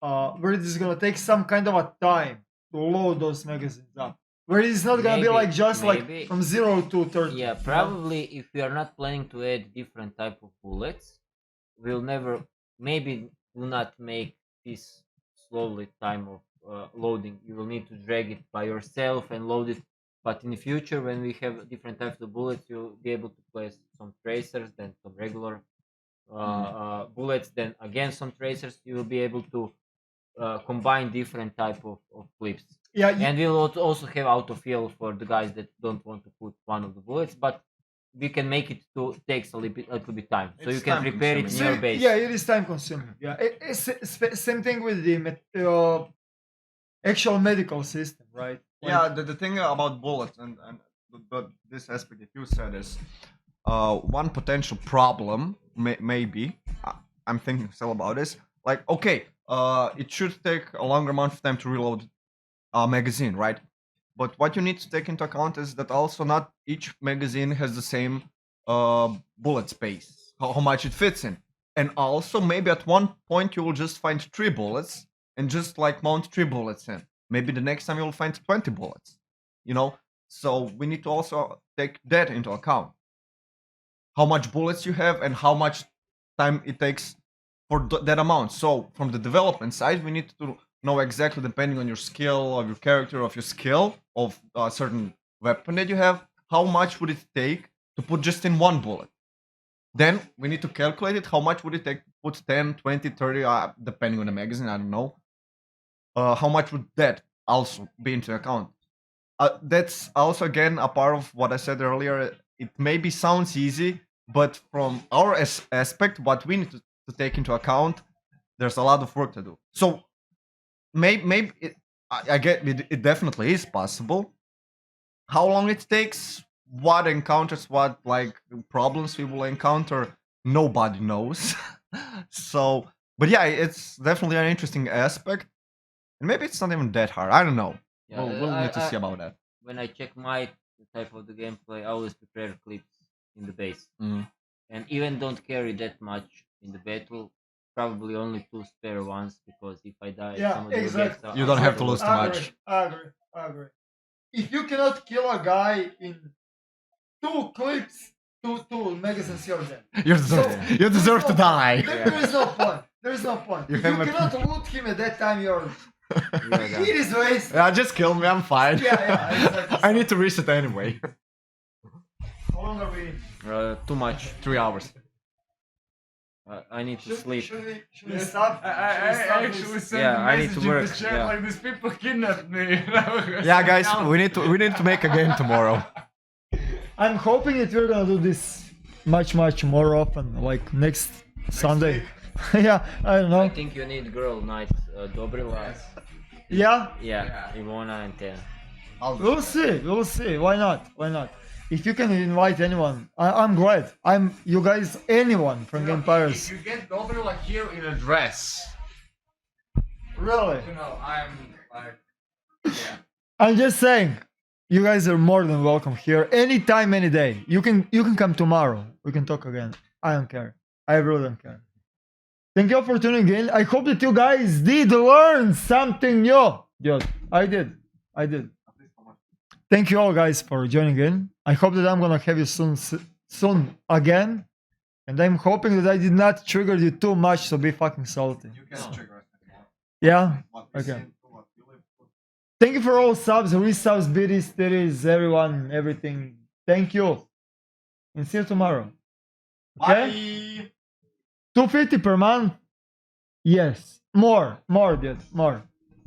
where it is gonna take some kind of a time to load those magazines up? Where it's not gonna be Maybe- like just maybe. like from 0 to 30. Yeah, probably if we are not planning to add different type of bullets, we'll never, maybe will not make this slowly time of loading. You will need to drag it by yourself and load it. But in the future, when we have different types of bullets, you'll be able to place some tracers, then some regular bullets than against some tracers, you will be able to combine different type of clips. Yeah, And we'll also have auto fill for the guys that don't want to put one of the bullets, but we can make it to takes a little bit time, so It's you can prepare it in time-consuming. your base. yeah, it is time consuming. Yeah, same thing with the actual medical system, right? Like, Yeah, the thing about bullets and this aspect that you said is one potential problem maybe I'm thinking still about this. Like, okay, it should take a longer amount of time to reload a magazine, right? But what you need to take into account is that also not each magazine has the same bullet space, how much it fits in. And also, maybe at one point you will just find 3 bullets and just like mount 3 bullets in. Maybe the next time you'll find 20 bullets, you know? So we need to also take that into account. How much bullets you have and how much time it takes for that amount. So from the development side, we need to know exactly, depending on your skill, of your character, of your skill, of a certain weapon that you have, how much would it take to put just in 1 bullet. Then we need to calculate it, how much would it take to put 10, 20, 30, depending on the magazine, I don't know. How much would that also be into account? That's also, again, a part of what I said earlier. It maybe sounds easy, but from our aspect, what we need to take into account, there's a lot of work to do. So maybe I get it definitely is possible. How long it takes, what encounters, what like problems we will encounter, nobody knows. So, but yeah, it's definitely an interesting aspect, and maybe it's not even that hard. I don't know. Yeah, We'll need to see about that. When I check my type of the gameplay, I always prepare clips in the base, Mhm. and even don't carry that much in the battle. Probably only 2 spare ones, because if I die, Yeah, some of the exactly. gets, You don't have to lose too I much. agree. If you cannot kill a guy in 2 clips, two magazines, you're dead. You deserve, So, you deserve to die. There is no point. There is no point. You If you have a- cannot loot him at that time, you're Yeah, yeah. it is waste. Yeah, just kill me. I'm fine. Yeah, exactly. I need to reset anyway. How long are we? Too much. 3 hours. I need to sleep. Should we stop? I Should we stop actually this? sent Yeah, a I need to message in work, the chat yeah. like these people kidnapped me. Yeah, guys, we need to make a game tomorrow. I'm hoping that we're gonna do this much more often, like next Sunday. Yeah, I don't I know. think you need girl night, Dobrila. Yeah, Yeah, Ivona and 10. we'll see. We'll see. Why not? Why not? If you can invite anyone, I'm glad. You guys, anyone from Game If Pirates. you get Dobrila here in a dress, Really? you know, I'm like, yeah. I'm just saying, you guys are more than welcome here anytime, any day. You can come tomorrow. We can talk again. I don't care. I really don't care. Thank you all for tuning in. I hope that you guys did learn something new. Yes, I did. Thank you all guys for joining in. I hope that I'm gonna have you soon again. And I'm hoping that I did not trigger you too much to be fucking salty. You can trigger us anymore. Yeah? Okay. Thank you for all subs, resubs, biddies, titties, everyone, everything. Thank you. And see you tomorrow. Okay? 250 per month? Yes. More, dude. More.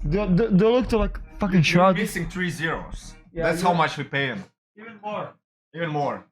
Do look to like fucking You're shroud. missing 3 zeros. Yeah, That's you- how much we pay him. Even more. Even more.